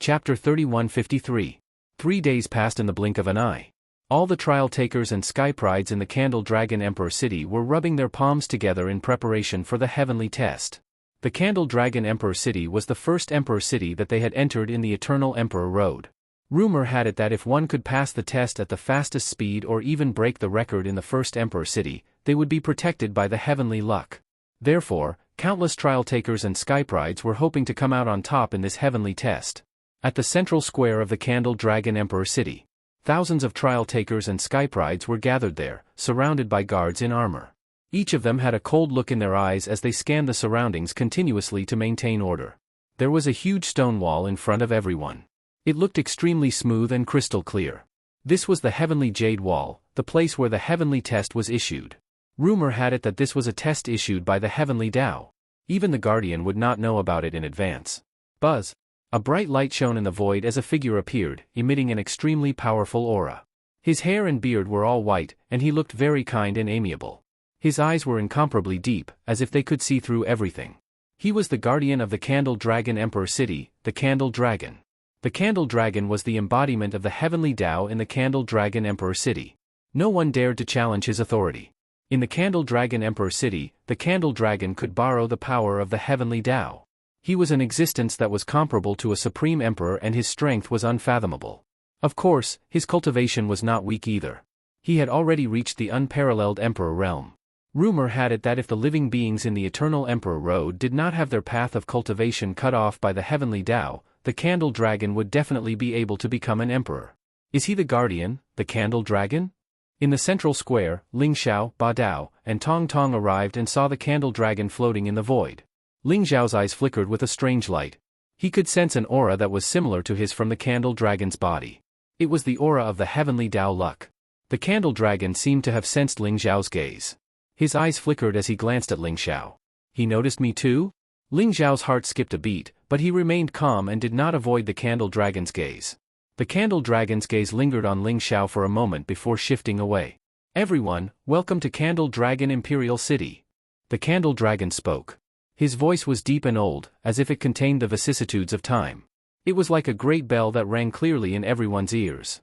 Chapter 3153. 3 days passed in the blink of an eye. All the trial takers and sky prides in the Candle Dragon Emperor City were rubbing their palms together in preparation for the heavenly test. The Candle Dragon Emperor City was the first Emperor City that they had entered in the Eternal Emperor Road. Rumor had it that if one could pass the test at the fastest speed or even break the record in the first Emperor City, they would be protected by the heavenly luck. Therefore, countless trial takers and sky prides were hoping to come out on top in this heavenly test. At the central square of the Candle Dragon Emperor City, thousands of trial takers and sky prides were gathered there, surrounded by guards in armor. Each of them had a cold look in their eyes as they scanned the surroundings continuously to maintain order. There was a huge stone wall in front of everyone. It looked extremely smooth and crystal clear. This was the Heavenly Jade Wall, the place where the heavenly test was issued. Rumor had it that this was a test issued by the heavenly Tao. Even the Guardian would not know about it in advance. Buzz! A bright light shone in the void as a figure appeared, emitting an extremely powerful aura. His hair and beard were all white, and he looked very kind and amiable. His eyes were incomparably deep, as if they could see through everything. He was the guardian of the Candle Dragon Emperor City, the Candle Dragon. The Candle Dragon was the embodiment of the heavenly Tao in the Candle Dragon Emperor City. No one dared to challenge his authority. In the Candle Dragon Emperor City, the Candle Dragon could borrow the power of the heavenly Tao. He was an existence that was comparable to a supreme emperor and his strength was unfathomable. Of course, his cultivation was not weak either. He had already reached the unparalleled emperor realm. Rumor had it that if the living beings in the Eternal Emperor Road did not have their path of cultivation cut off by the heavenly Tao, the Candle Dragon would definitely be able to become an emperor. Is he the guardian, the Candle Dragon? In the central square, Ling Xiao, Ba Dao, and Tong Tong arrived and saw the Candle Dragon floating in the void. Ling Xiao's eyes flickered with a strange light. He could sense an aura that was similar to his from the Candle Dragon's body. It was the aura of the heavenly Tao luck. The Candle Dragon seemed to have sensed Ling Xiao's gaze. His eyes flickered as he glanced at Ling Xiao. He noticed me too? Ling Xiao's heart skipped a beat, but he remained calm and did not avoid the Candle Dragon's gaze. The Candle Dragon's gaze lingered on Ling Xiao for a moment before shifting away. Everyone, welcome to Candle Dragon Imperial City. The Candle Dragon spoke. His voice was deep and old, as if it contained the vicissitudes of time. It was like a great bell that rang clearly in everyone's ears.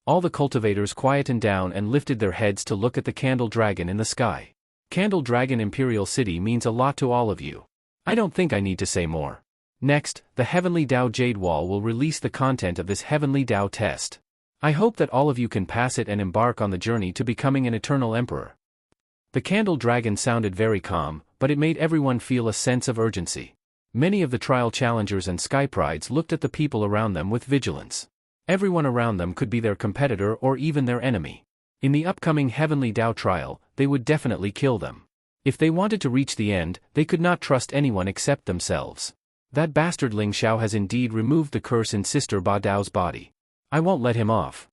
All the cultivators quietened down and lifted their heads to look at the Candle Dragon in the sky. Candle Dragon Imperial City means a lot to all of you. I don't think I need to say more. Next, the Heavenly Tao Jade Wall will release the content of this Heavenly Tao test. I hope that all of you can pass it and embark on the journey to becoming an eternal emperor. The Candle Dragon sounded very calm, but it made everyone feel a sense of urgency. Many of the trial challengers and sky prides looked at the people around them with vigilance. Everyone around them could be their competitor or even their enemy. In the upcoming Heavenly Tao trial, they would definitely kill them. If they wanted to reach the end, they could not trust anyone except themselves. That bastard Ling Xiao has indeed removed the curse in Sister Ba Dao's body. I won't let him off.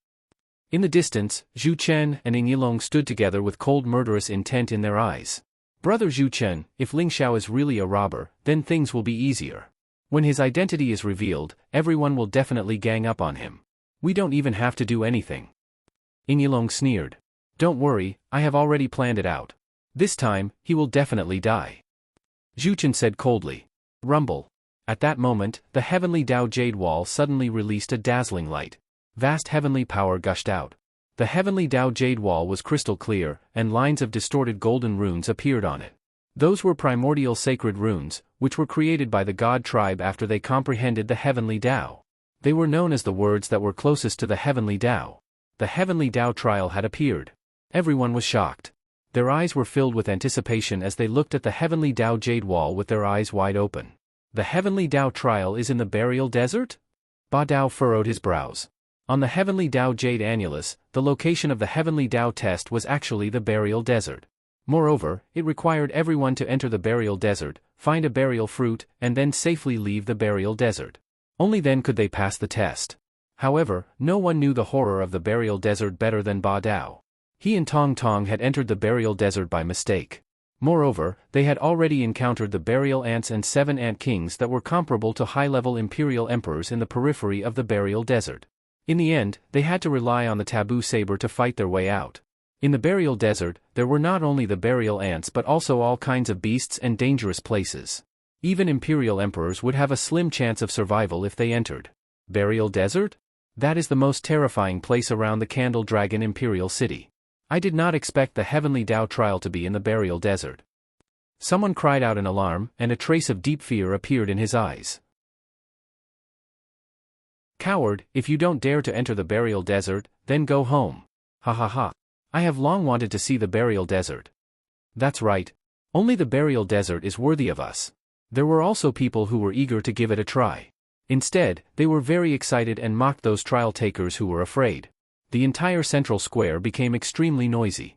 In the distance, Zhu Chen and Ing Yilong stood together with cold murderous intent in their eyes. Brother Zhu Chen, if Ling Xiao is really a robber, then things will be easier. When his identity is revealed, everyone will definitely gang up on him. We don't even have to do anything. Ing Yilong sneered. Don't worry, I have already planned it out. This time, he will definitely die. Zhu Chen said coldly. Rumble. At that moment, the heavenly Dao Jade Wall suddenly released a dazzling light. Vast heavenly power gushed out. The heavenly Dao Jade Wall was crystal clear, and lines of distorted golden runes appeared on it. Those were primordial sacred runes, which were created by the god tribe after they comprehended the heavenly Dao. They were known as the words that were closest to the heavenly Dao. The heavenly Dao trial had appeared. Everyone was shocked. Their eyes were filled with anticipation as they looked at the heavenly Dao Jade Wall with their eyes wide open. The heavenly Dao trial is in the burial desert? Ba Dao furrowed his brows. On the heavenly Dao Jade Annulus, the location of the heavenly Dao test was actually the burial desert. Moreover, it required everyone to enter the burial desert, find a burial fruit, and then safely leave the burial desert. Only then could they pass the test. However, no one knew the horror of the burial desert better than Ba Dao. He and Tong Tong had entered the burial desert by mistake. Moreover, they had already encountered the burial ants and 7 ant kings that were comparable to high-level imperial emperors in the periphery of the burial desert. In the end, they had to rely on the taboo saber to fight their way out. In the burial desert, there were not only the burial ants but also all kinds of beasts and dangerous places. Even imperial emperors would have a slim chance of survival if they entered. Burial desert? That is the most terrifying place around the Candle Dragon Imperial City. I did not expect the heavenly Dao trial to be in the burial desert. Someone cried out in alarm, and a trace of deep fear appeared in his eyes. Coward, if you don't dare to enter the burial desert, then go home. Ha ha ha. I have long wanted to see the burial desert. That's right. Only the burial desert is worthy of us. There were also people who were eager to give it a try. Instead, they were very excited and mocked those trial takers who were afraid. The entire central square became extremely noisy.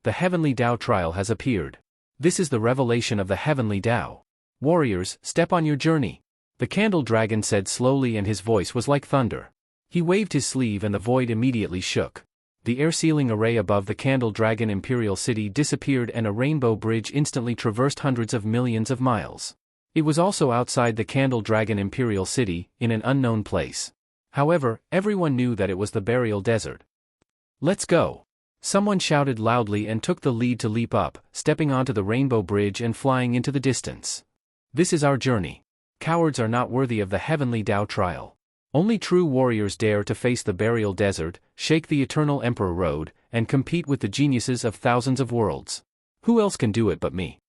The heavenly Dao trial has appeared. This is the revelation of the heavenly Dao. Warriors, step on your journey. The candle dragon said slowly, and his voice was like thunder. He waved his sleeve and the void immediately shook. The air-sealing array above the Candle Dragon Imperial City disappeared and a rainbow bridge instantly traversed hundreds of millions of miles. It was also outside the Candle Dragon Imperial City, in an unknown place. However, everyone knew that it was the burial desert. Let's go! Someone shouted loudly and took the lead to leap up, stepping onto the rainbow bridge and flying into the distance. This is our journey. Cowards are not worthy of the heavenly Dao trial. Only true warriors dare to face the burial desert, shake the eternal Emperor Road, and compete with the geniuses of thousands of worlds. Who else can do it but me?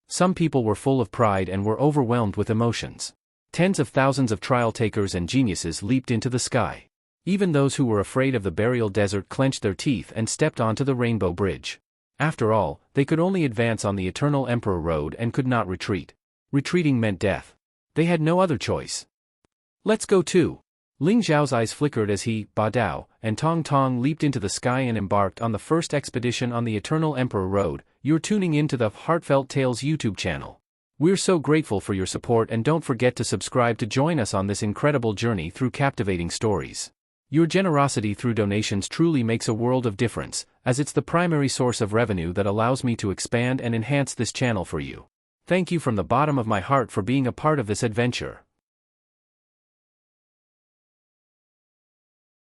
Some people were full of pride and were overwhelmed with emotions. Tens of thousands of trial takers and geniuses leaped into the sky. Even those who were afraid of the burial desert clenched their teeth and stepped onto the rainbow bridge. After all, they could only advance on the eternal Emperor Road and could not retreat. Retreating meant death. They had no other choice. Let's go too. Ling Zhao's eyes flickered as he, Ba Dao, and Tong Tong leaped into the sky and embarked on the first expedition on the Eternal Emperor Road. You're tuning in to the Heartfelt Tales YouTube channel. We're so grateful for your support, and don't forget to subscribe to join us on this incredible journey through captivating stories. Your generosity through donations truly makes a world of difference, as it's the primary source of revenue that allows me to expand and enhance this channel for you. Thank you from the bottom of my heart for being a part of this adventure.